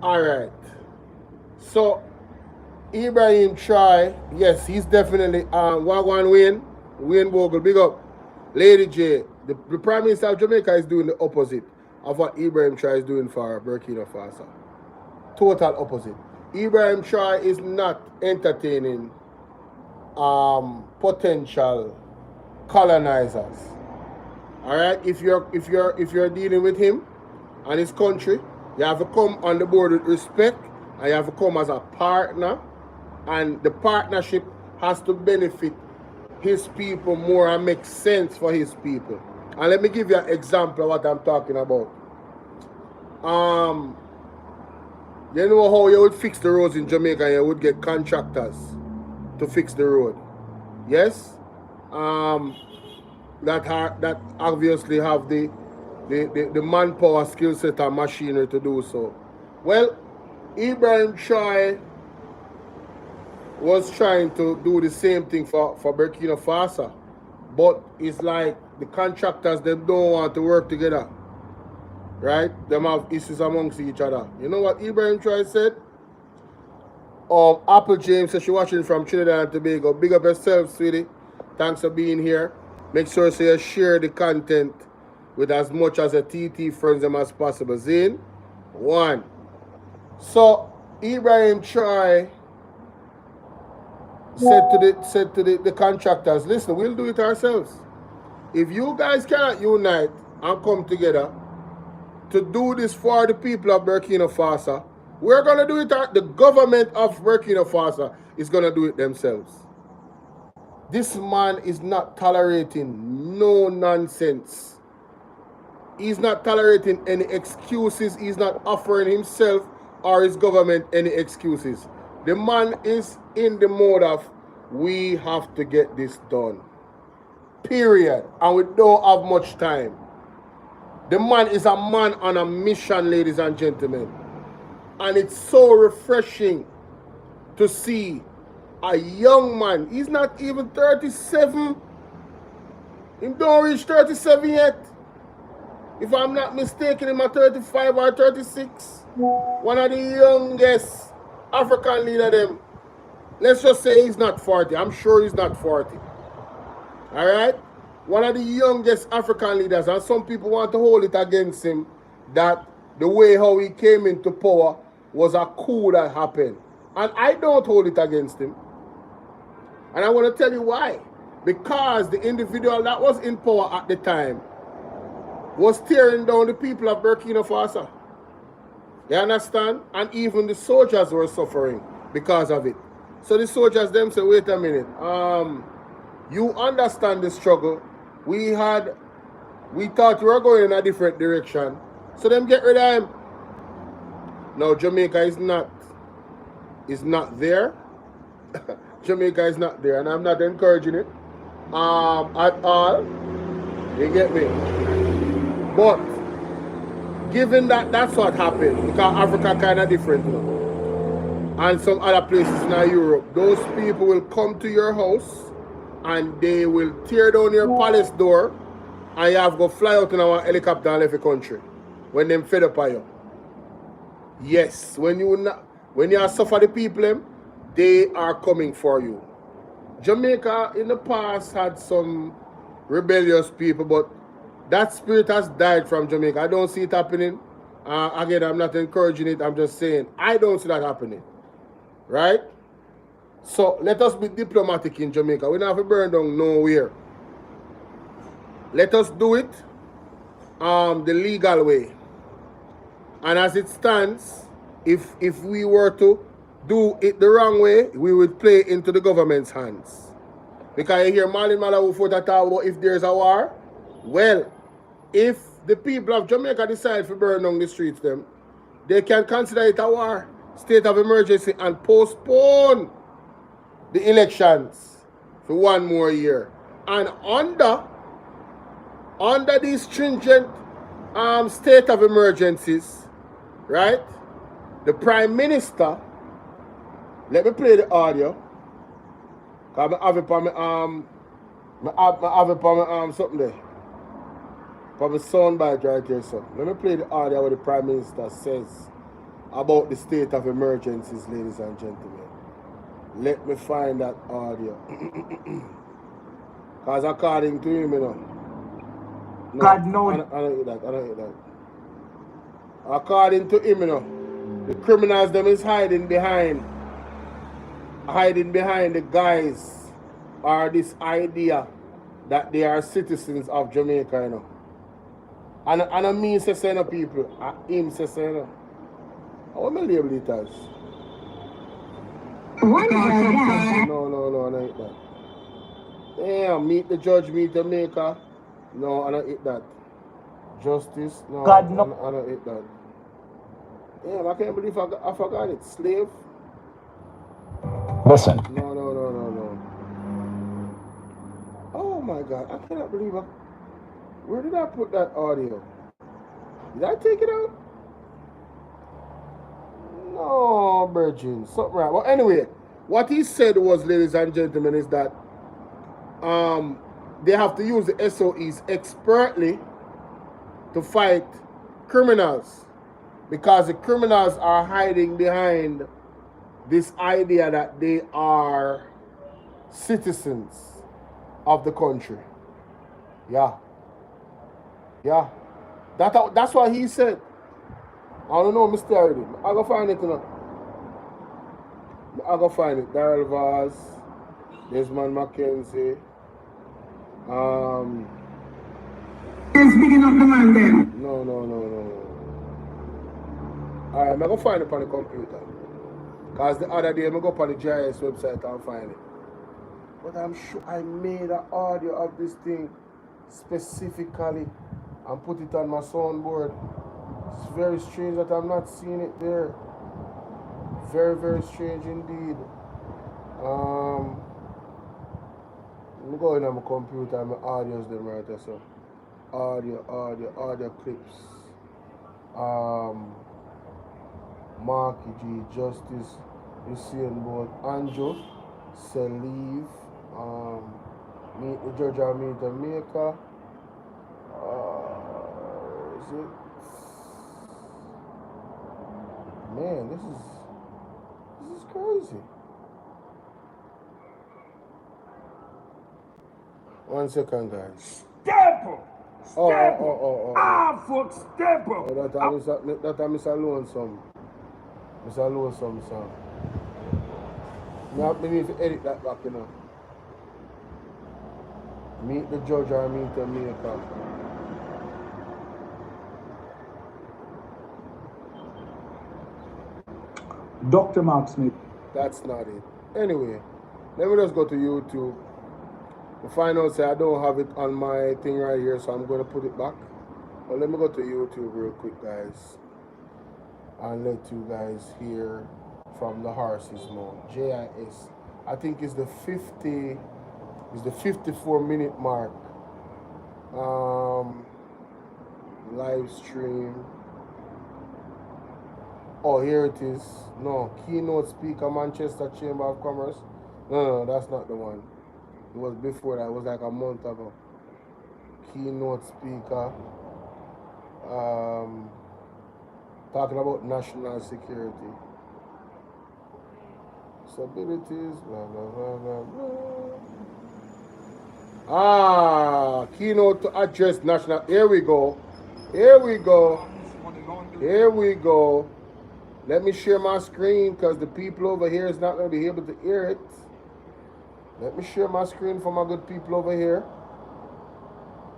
Alright. So Ibrahim try, yes, he's definitely Wayne Bogle, big up. Lady J, the Prime Minister of Jamaica is doing the opposite of what Ibrahim Try is doing for Burkina Faso. Total opposite. Ibrahim Try is not entertaining potential colonizers. Alright, if you're dealing with him and his country, you have to come on the board with respect, and you have to come as a partner, and the partnership has to benefit his people more and make sense for his people. And let me give you an example of what I'm talking about. You know how you would fix the roads in Jamaica and you would get contractors to fix the road? Yes? That obviously have the manpower, skill set and machinery to do so. Well, Ibrahim Choi was trying to do the same thing for Burkina Faso, but it's like the contractors, them don't want to work together, right? Them have issues amongst each other. You know what Ibrahim Choi said? Apple James says she's watching from Trinidad and Tobago. Big up yourself, sweetie. Thanks for being here. Make sure so you share the content with as much as a TT friends them as possible. Zane, 1. So Ibrahim Choi said to the contractors, listen, we'll do it ourselves. If you guys cannot unite and come together to do this for the people of Burkina Faso, we're going to do it. The government of Burkina Faso is going to do it themselves. This man is not tolerating no nonsense. He's not tolerating any excuses. He's not offering himself or his government any excuses. The man is in the mode of, we have to get this done. Period. And we don't have much time. The man is a man on a mission, ladies and gentlemen. And it's so refreshing to see a young man. He's not even 37. He don't reach 37 yet. If I'm not mistaken, he's 35 or 36. One of the youngest African leader them. Let's just say he's not 40. I'm sure he's not 40. Alright? One of the youngest African leaders, and some people want to hold it against him that the way how he came into power was a coup that happened. And I don't hold it against him. And I want to tell you why. Because the individual that was in power at the time was tearing down the people of Burkina Faso. You understand? And even the soldiers were suffering because of it. So the soldiers them say, wait a minute. You understand the struggle. We thought we were going in a different direction. So them get rid of him. Now Jamaica is not there. Jamaica is not there, and I'm not encouraging it at all. You get me? But given that that's what happened, because Africa kind of different now, and some other places in Europe, those people will come to your house and they will tear down your palace door, and you have to go fly out in our helicopter and leave the country when them fed up on you. Yes, when you suffer the people, they are coming for you. Jamaica in the past had some rebellious people, but that spirit has died from Jamaica. I don't see it happening. Again, I'm not encouraging it. I'm just saying, I don't see that happening. Right? So, let us be diplomatic in Jamaica. We don't have to burn down nowhere. Let us do it the legal way. And as it stands, if we were to do it the wrong way, we would play into the government's hands. Because you hear Marlon Malawu for that talk about if there's a war. Well, if the people of Jamaica decide to burn down the streets, they can consider it a war, state of emergency, and postpone the elections for 1 more year. And under these stringent state of emergencies, right? The Prime Minister, let me play the audio. Cause I have it on I have it on something there. From the soundbite right here, so. Let me play the audio what the Prime Minister says about the state of emergencies, ladies and gentlemen. Let me find that audio. Because according to him, you know. No, God knows. I don't hear that. According to him, you know, the criminals them is hiding behind the guise or this idea that they are citizens of Jamaica, you know. And I mean say no people. Him say no. How am I label it as? No, I don't hit that. Damn, meet the judge, meet the maker. No, I don't hit that. Justice, no, I don't hit that. Damn, I can't believe I forgot it. Slave? Listen. No. Oh my God, I cannot believe where did I put that audio? Did I take it out? No, Virgin, something right. Well, anyway, what he said was, ladies and gentlemen, is that they have to use the SOEs expertly to fight criminals because the criminals are hiding behind this idea that they are citizens of the country. Yeah. That's what he said. I don't know, Mr. Hardy. I go find it, you know. I go find it. Daryl Vaz, Desmond McKenzie. Speaking of the man then. No. Alright, I'm going to find it on the computer. Because the other day, I'm going to go on the GIS website and find it. But I'm sure I made an audio of this thing specifically and put it on my soundboard. It's very strange that I'm not seeing it there. Very, very strange indeed. Let me go in on my computer and my audios them right there, so. Audio clips. Marky G, Justice, Lucien Board, Andrew, Selive, Meet the Judge or Meet the Maker. Is it? Man, this is crazy. 1 second, guys. Step up! Oh. Fuck, step up! Oh, that time Mr. Lonesome. Mr. Lonesome song. I need to edit that back, you know. Meet the Judge or Meet the Maker. Dr. Mark Smith. That's not it. Anyway, let me just go to YouTube. The final say I don't have it on my thing right here, so I'm going to put it back. But let me go to YouTube real quick, guys. And let you guys hear from the horse's mouth. JIS. I think it's the 54-minute mark. Live stream. Oh, here it is. No, keynote speaker, Manchester Chamber of Commerce. No, that's not the one. It was before that. It was like a month ago. Keynote speaker. Talking about national security. Disabilities, blah, blah, blah, blah. Keynote to address national. Here we go. Let me share my screen because the people over here is not going to be able to hear it. Let me share my screen for my good people over here.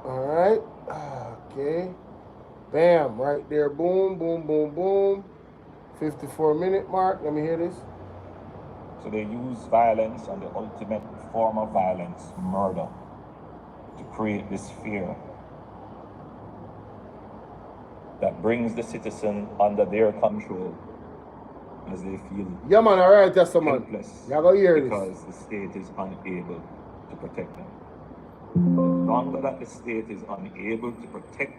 All right. Okay. Bam. Right there. Boom, boom, boom, boom. 54-minute mark. Let me hear this. So they use violence and the ultimate form of violence, murder, to create this fear that brings the citizen under their control as they feel alright, that's helpless because the state is unable to protect them. The longer that the state is unable to protect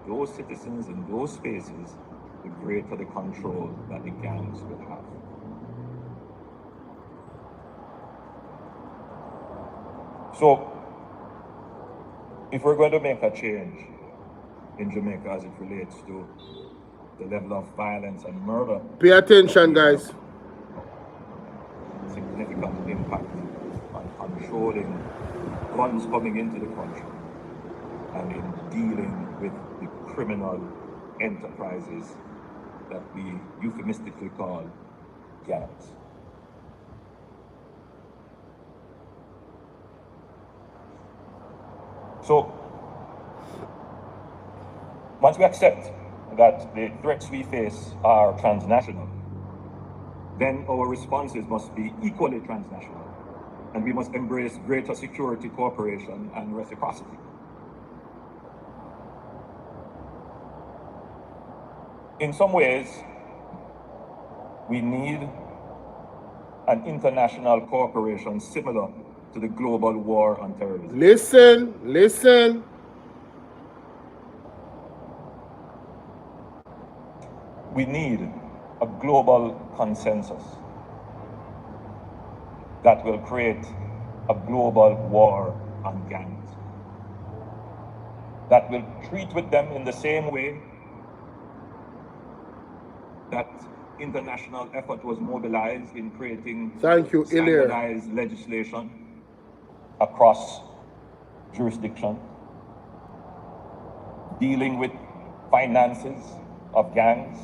those citizens in those spaces, the greater the control that the gangs will have. So, if we're going to make a change in Jamaica as it relates to the level of violence and murder, pay attention, guys. Significant impact on controlling guns coming into the country and in dealing with the criminal enterprises that we euphemistically call gangs. So, once we accept that the threats we face are transnational, then our responses must be equally transnational, and we must embrace greater security cooperation and reciprocity. In some ways, we need an international cooperation similar to the global war on terrorism. Listen. We need a global consensus that will create a global war on gangs, that will treat with them in the same way that international effort was mobilized in creating standardized legislation across jurisdictions, dealing with finances of gangs,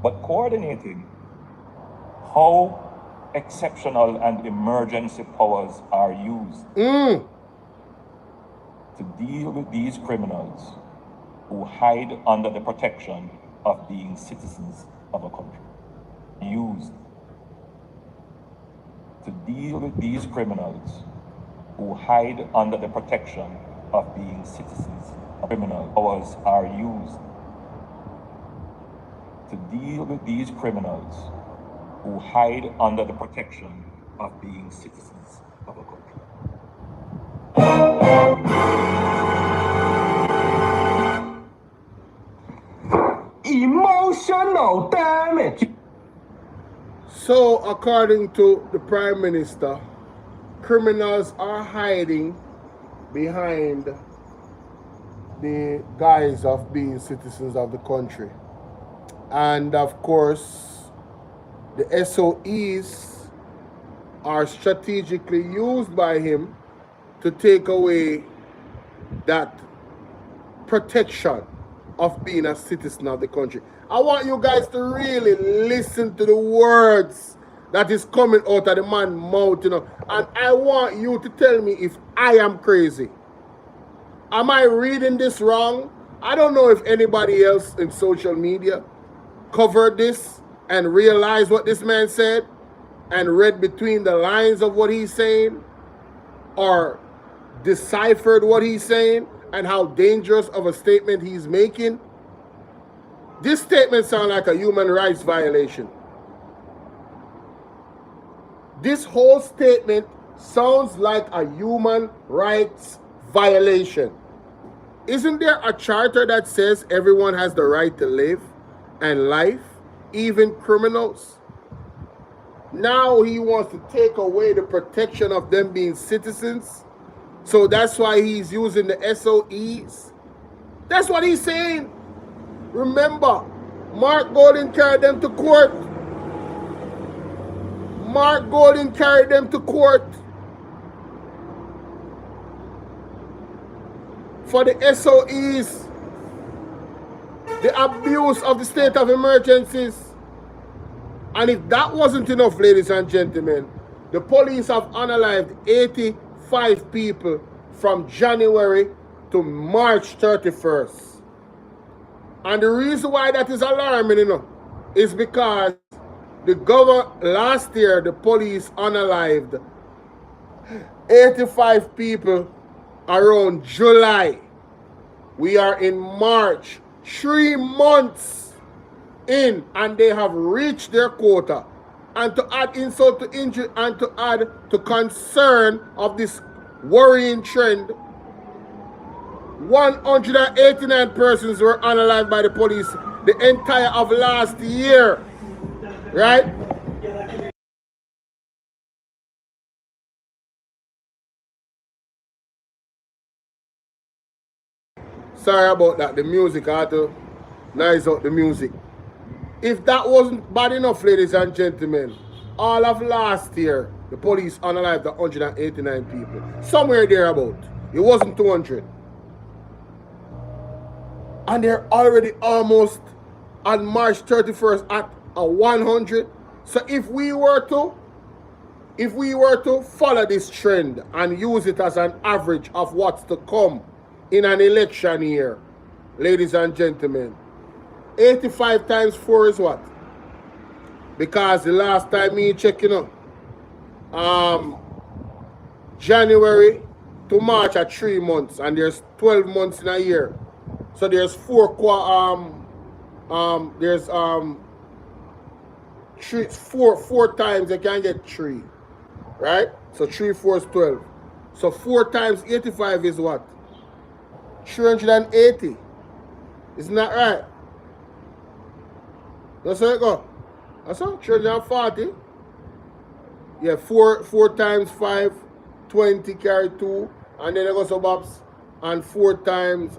but coordinating how exceptional and emergency powers are used to deal with these criminals who hide under the protection of being citizens of a country. Used to deal with these criminals who hide under the protection of being citizens. Criminal powers are used to deal with these criminals who hide under the protection of being citizens of a country. Emotional damage. So, according to the Prime Minister, criminals are hiding behind the guise of being citizens of the country. And of course, the SOEs are strategically used by him to take away that protection of being a citizen of the country. I want you guys to really listen to the words that is coming out of the man's mouth, and I want you to tell me if I am crazy. Am I reading this wrong? I don't know if anybody else in social media covered this and realized what this man said and read between the lines of what he's saying or deciphered what he's saying and how dangerous of a statement he's making. This statement sounds like a human rights violation. This whole statement sounds like a human rights violation. Isn't there a charter that says everyone has the right to live and life, even criminals? Now he wants to take away the protection of them being citizens. So that's why he's using the SOEs. That's what he's saying. Remember, Mark Golden carried them to court. Mark Golden carried them to court for the SOEs, the abuse of the state of emergencies. And if that wasn't enough, ladies and gentlemen, the police have unalived 85 people from January to March 31st. And the reason why that is alarming, is because last year, the police unalived 85 people around July. We are in March, 3 months in, and they have reached their quota. And to add insult to injury and to add to concern of this worrying trend, 189 persons were unalive by the police the entire of last year, right? Sorry about that, the music, I had to nice out the music. If that wasn't bad enough, ladies and gentlemen, all of last year, the police unalived 189 people. Somewhere thereabout. It wasn't 200. And they're already almost on March 31st at a 100. So if we were to follow this trend and use it as an average of what's to come in an election year, ladies and gentlemen, 85 times 4 is what? Because the last time me checking up, January to March are 3 months, and there's 12 months in a year. So there's four times you can get 3, right? So 3 4 is 12. So 4 times 85 is what? 380. Isn't that right? That's how it go. That's how 340. Yeah, 4 times 5, 20 carry 2, and then I go suburbs, and 4 times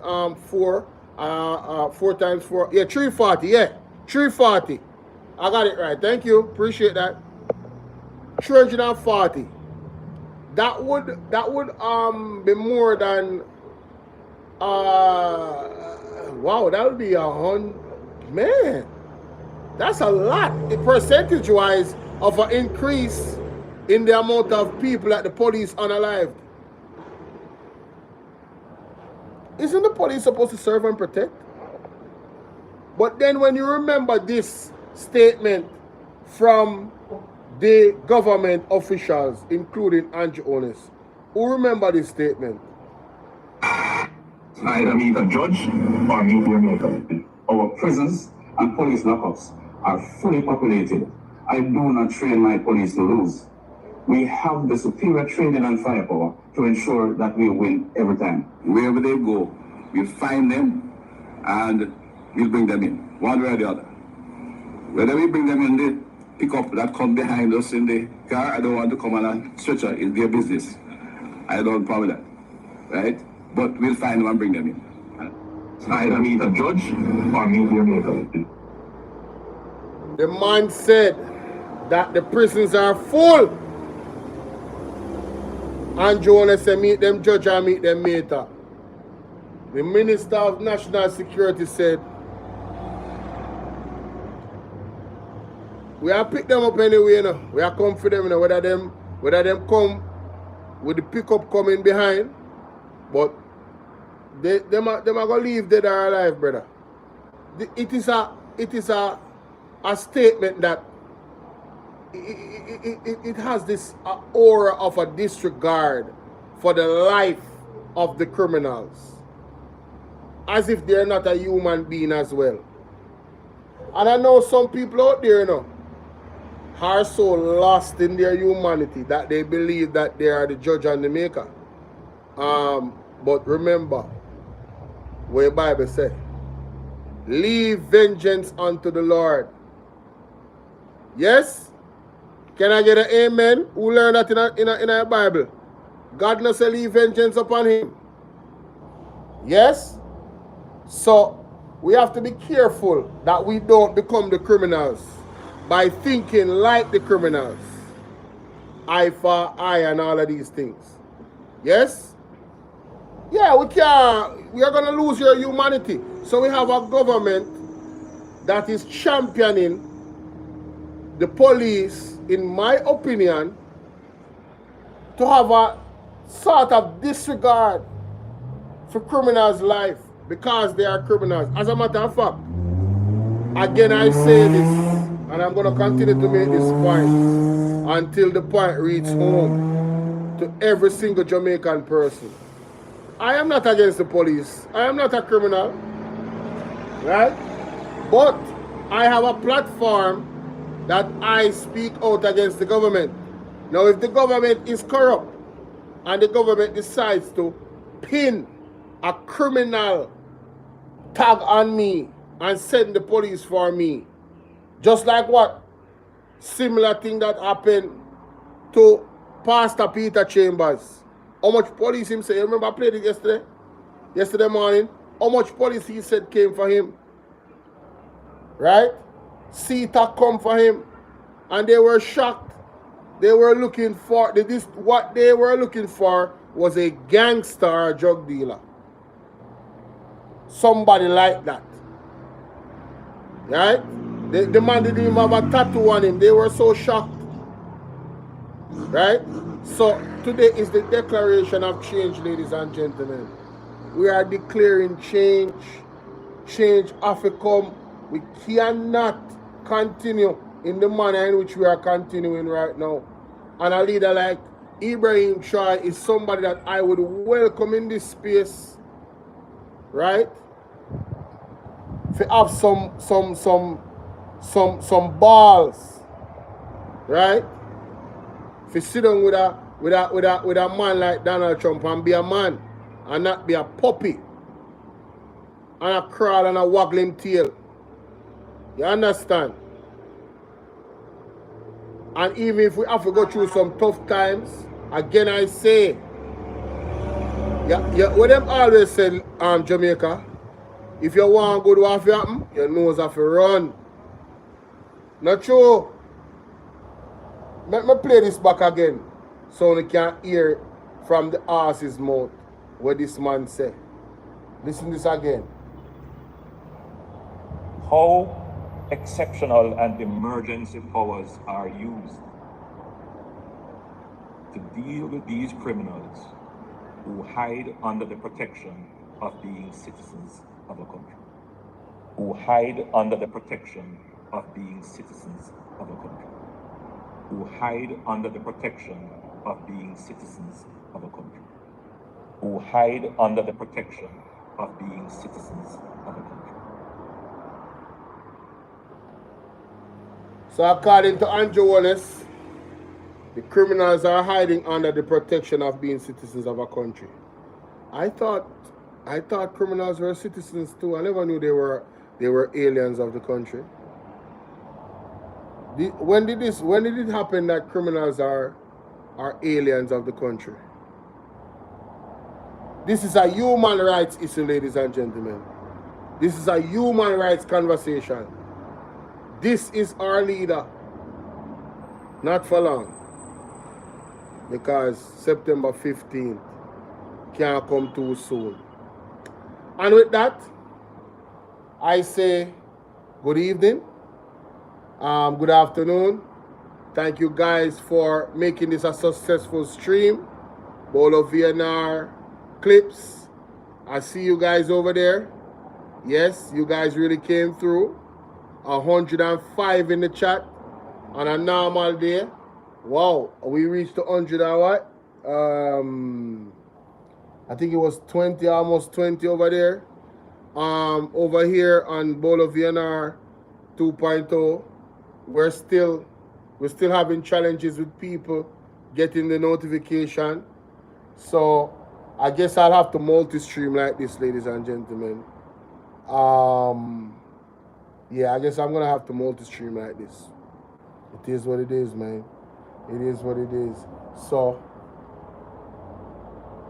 4, 4 times 4. Yeah, 340. Yeah, 340. I got it right. Thank you. Appreciate that. 340. That would be more than wow, that would be 100. Man, that's a lot, percentage-wise, of an increase in the amount of people that the police unalived. Isn't the police supposed to serve and protect? But then when you remember this statement from the government officials, including Andrew Onis, who remember this statement? Either meet a judge or meet your maker. Our prisons and police lockups are fully populated. I do not train my police to lose. We have the superior training and firepower to ensure that we win every time. Wherever they go, we'll find them and we'll bring them in, one way or the other. Whether we bring them in the pickup that come behind us in the car, I don't want to come on a stretcher. It's their business. I don't problem that, right? But we'll find them and bring them in. Either meet a judge or meet your maker. The man said that the prisons are full. And Jonas said, meet them judge or meet them mater. The Minister of National Security said, we are pick them up anyway, you know. We are come for them, you know, whether them come with the pickup coming behind, but them are gonna leave dead or alive, brother. It is a statement that it has this aura of a disregard for the life of the criminals, as if they're not a human being as well. And I know some people out there, you know, are so lost in their humanity that they believe that they are the judge and the maker. But remember what the Bible says, leave vengeance unto the Lord. Yes? Can I get an amen? Who learned that in a Bible? God not say leave vengeance upon him. Yes? So we have to be careful that we don't become the criminals by thinking like the criminals. Eye for eye and all of these things. Yes? Yeah, we are going to lose your humanity. So we have a government that is championing the police, in my opinion, to have a sort of disregard for criminals' life because they are criminals. As a matter of fact, again I say this, and I'm going to continue to make this point until the point reaches home to every single Jamaican person. I am not against the police. I am not a criminal. Right? But I have a platform that I speak out against the government. Now, if the government is corrupt and the government decides to pin a criminal tag on me and send the police for me. Just like what? Similar thing that happened to Pastor Peter Chambers. How much police him say? You remember I played it yesterday? Yesterday morning. How much police he said came for him? Right? CETA come for him. And they were shocked. They were looking for, what they were looking for was a gangster or a drug dealer. Somebody like that. Right? The man didn't even have a tattoo on him. They were so shocked. Right? So today is the declaration of change, ladies and gentlemen. We are declaring change. Change have to come. We cannot continue in the manner in which we are continuing right now. And a leader like Ibrahim Chai is somebody that I would welcome in this space. Right? To have some balls. Right? If you sit down with a man like Donald Trump and be a man and not be a puppy and a crawl and a waggling tail. You understand? And even if we have to go through some tough times, again I say, what them always say, Jamaica, if you want good what happen, your nose have to run. Not true. Let me play this back again so we can hear from the horse's mouth what this man said. Listen this again. How exceptional and emergency powers are used to deal with these criminals who hide under the protection of being citizens of a country. Who hide under the protection of being citizens of a country. Who hide under the protection of being citizens of a country. Who hide under the protection of being citizens of a country. So according to Andrew Wallace, the criminals are hiding under the protection of being citizens of a country. I thought criminals were citizens too. I never knew they were aliens of the country. When did it happen that criminals are aliens of the country? This is a human rights issue, ladies and gentlemen. This is a human rights conversation. This is our leader. Not for long. Because September 15th can't come too soon. And with that, I say good evening. Good afternoon. Thank you guys for making this a successful stream. Bolo VNR clips. I see you guys over there. Yes, you guys really came through. 105 in the chat on a normal day. Wow, we reached 100 and what? I think it was 20, almost 20 over there. Over here on Bolo VNR 2.0, we're still having challenges with people getting the notification. So I guess I'll have to multi-stream like this, ladies and gentlemen. Yeah, I guess I'm gonna have to multi-stream like this. It is what it is, man. It is what it is. So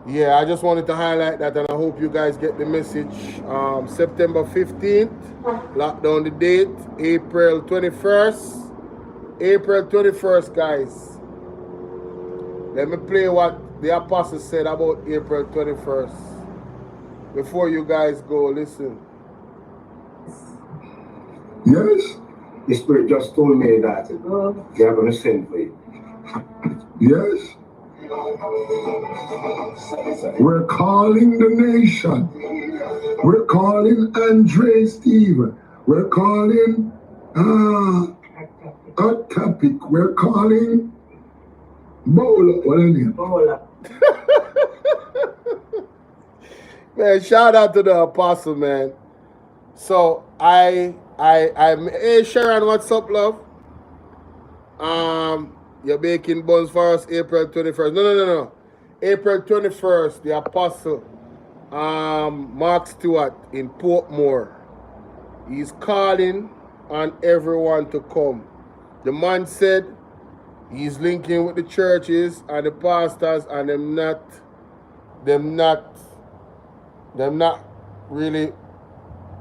yeah, I just wanted to highlight that, and I hope you guys get the message. September 15th, lock down the date. April 21st. April 21st, guys. Let me play what the apostle said about April 21st. Before you guys go, listen. Yes? The Spirit just told me that they are going to send for you. Yes? We're calling the nation. We're calling Andre Steve. We're calling Hot Topic. We're calling Bolo. What is it? Bolo. Man, shout out to the apostle, man. So I'm hey Sharon, what's up, love? You're baking buns for us April 21st. No. April 21st, the apostle Mark Stewart in Portmore. He's calling on everyone to come. The man said he's linking with the churches and the pastors, and them not really,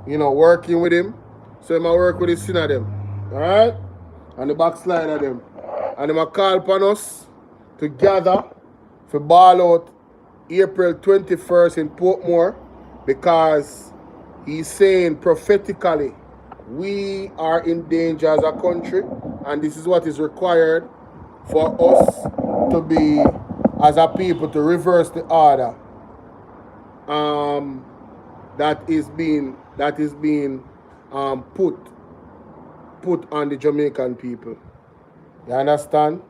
working with him. So he might work with the sin of them. Alright? And the backslide of them. And they might call upon us to gather for ball out April 21st in Portmore, because he's saying prophetically we are in danger as a country, and this is what is required for us to be, as a people, to reverse the order that is being put on the Jamaican people. You understand?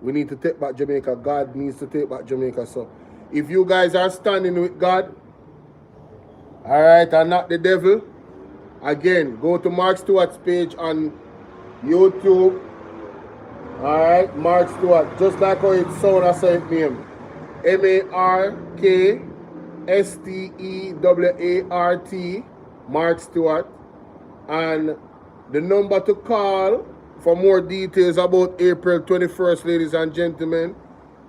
We need to take back Jamaica. God needs to take back Jamaica. So if you guys are standing with God, all right, and not the devil, again, go to Mark Stewart's page on YouTube. All right, Mark Stewart, just like how it sounds, I say it name. MarkStewart, Mark Stewart. And the number to call for more details about April 21st, ladies and gentlemen,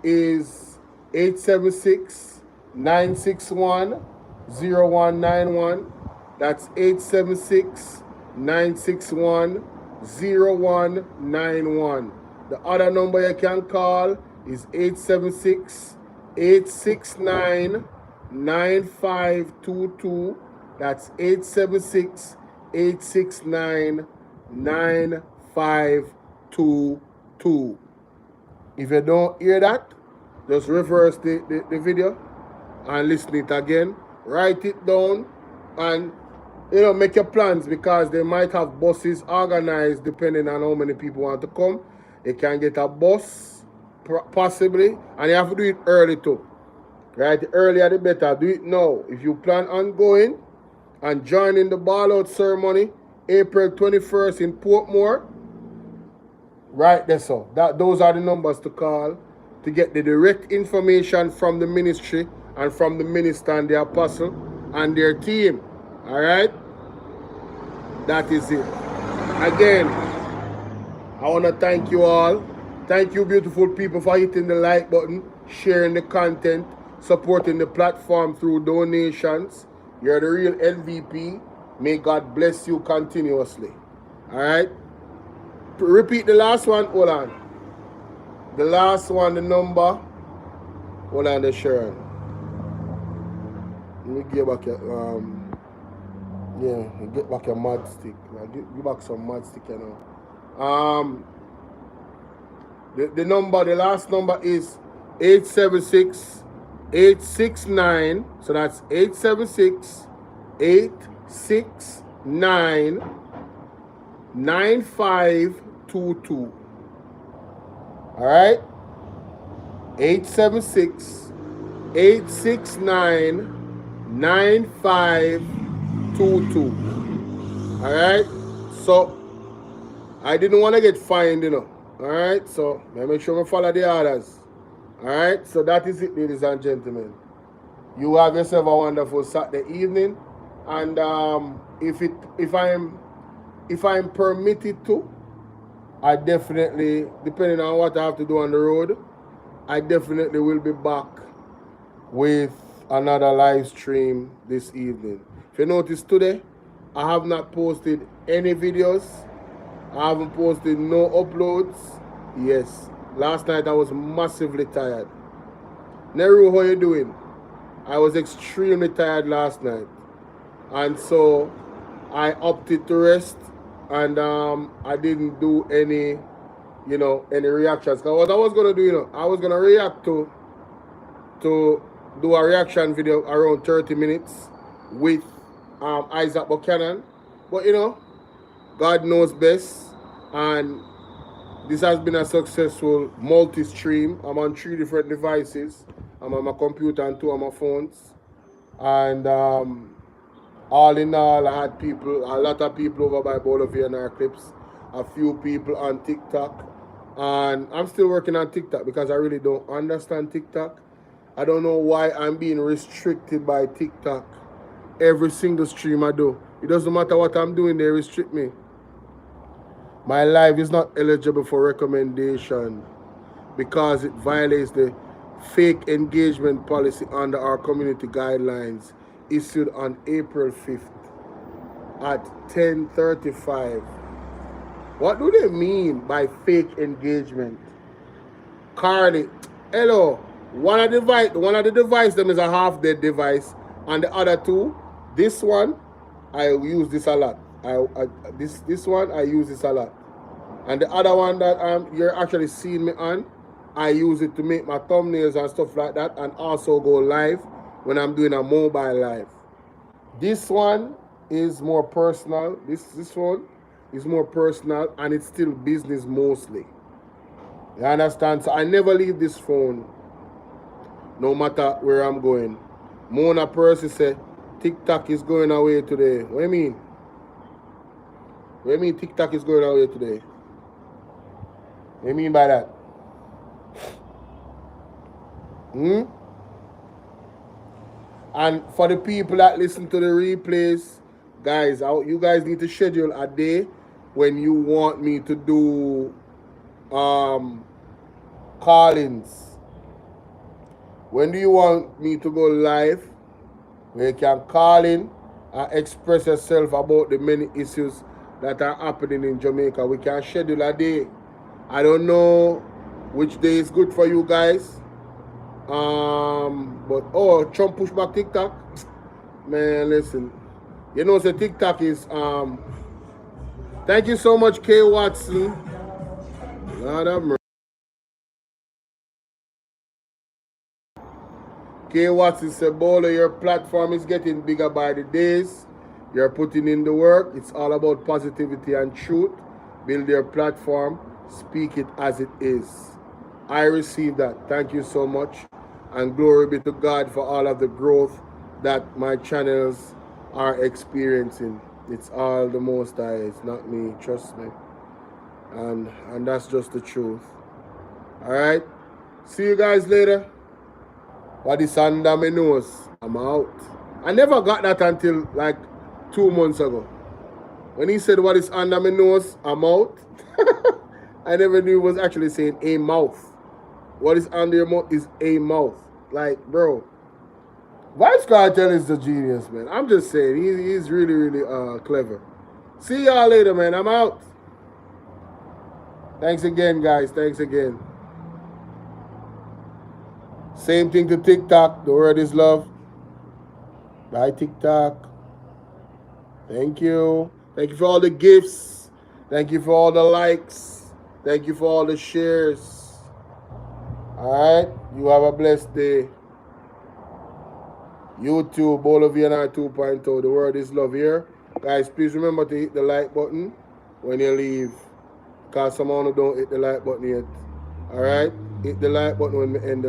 is 876-961-0191. That's 876-961-0191. The other number you can call is 876-869-9522. That's 876-869-9522. If you don't hear that, just reverse the video and listen it again. Write it down and make your plans, because they might have buses organized depending on how many people want to come. You can get a bus, possibly, and you have to do it early too. Right? The earlier the better. Do it now. If you plan on going and joining the ball out ceremony, April 21st in Portmore, right there, so those are the numbers to call to get the direct information from the ministry and from the minister and the apostle and their team. All right? That is it. Again, I want to thank you all. Thank you, beautiful people, for hitting the like button, sharing the content, supporting the platform through donations. You're the real MVP. May God bless you continuously. All right? Repeat the last one. Hold on. The last one, the number. Hold on, the Sharon. Let me get back your get back your mud stick. Give back some mud stick, The number, the last number is 876-869. So that's 876-869-9522. All right? 876-869-9522. All right? So, I didn't want to get fined, All right? So, make sure we follow the orders. All right? So, that is it, ladies and gentlemen. You have yourself a wonderful Saturday evening. And if I'm permitted to, I definitely, depending on what I have to do on the road, I definitely will be back with another live stream this evening. If you notice today, I have not posted any videos. I haven't posted no uploads. Yes, last night I was massively tired. Neru, how you doing? I was extremely tired last night. And so I opted to rest, and I didn't do any reactions. Because what I was going to do, I was going to react to do a reaction video around 30 minutes with Isat Buchannan. But, God knows best. And this has been a successful multi-stream. I'm on 3 different devices. I'm on my computer and 2 on my phones. And all in all, I had a lot of people over by Bolo in our clips. A few people on TikTok. And I'm still working on TikTok because I really don't understand TikTok. I don't know why I'm being restricted by TikTok. Every single stream I do. It doesn't matter what I'm doing, they restrict me. My live is not eligible for recommendation because it violates the fake engagement policy under our community guidelines issued on April 5th at 10:35. What do they mean by fake engagement? Carly, hello. One of the device them is a half-dead device, and the other two, this one, I use this a lot. This one I use this a lot, and the other one that you're actually seeing me on, I use it to make my thumbnails and stuff like that, and also go live when I'm doing a mobile live. This one is more personal. This one is more personal, and it's still business mostly. You understand? So I never leave this phone, no matter where I'm going. Mona Percy said, TikTok is going away today. What do you mean? What do you mean TikTok is going away today? What do you mean by that? And for the people that listen to the replays, guys, you guys need to schedule a day when you want me to do call-ins. When do you want me to go live? Where you can call in and express yourself about the many issues that are happening in Jamaica. We can schedule a day. I don't know which day is good for you guys. But Trump push back TikTok. Man, listen. You know, so TikTok is thank you so much, K. Watson. Lord have mercy. K. Watson said, Bolo, your platform is getting bigger by the days. You're putting in the work. It's all about positivity and truth. Build your platform. Speak it as it is. I receive that. Thank you so much. And glory be to God for all of the growth that my channels are experiencing. It's all the Most High. It's not me. Trust me. And that's just the truth. All right. See you guys later. What is under my nose? I'm out. I never got that until like 2 months ago. When he said what is under my nose, I'm out. I never knew he was actually saying a mouth. What is under your mouth is a mouth. Like, bro. Vice Cartel is the genius, man. I'm just saying, he's really, really clever. See y'all later, man. I'm out. Thanks again, guys. Thanks again. Same thing to TikTok. The word is love. Bye, TikTok. Thank you. Thank you for all the gifts. Thank you for all the likes. Thank you for all the shares. All right. You have a blessed day. YouTube, Bolo 2.0. The word is love here. Guys, please remember to hit the like button when you leave. Because some of you don't hit the like button yet. All right. Hit the like button when we end the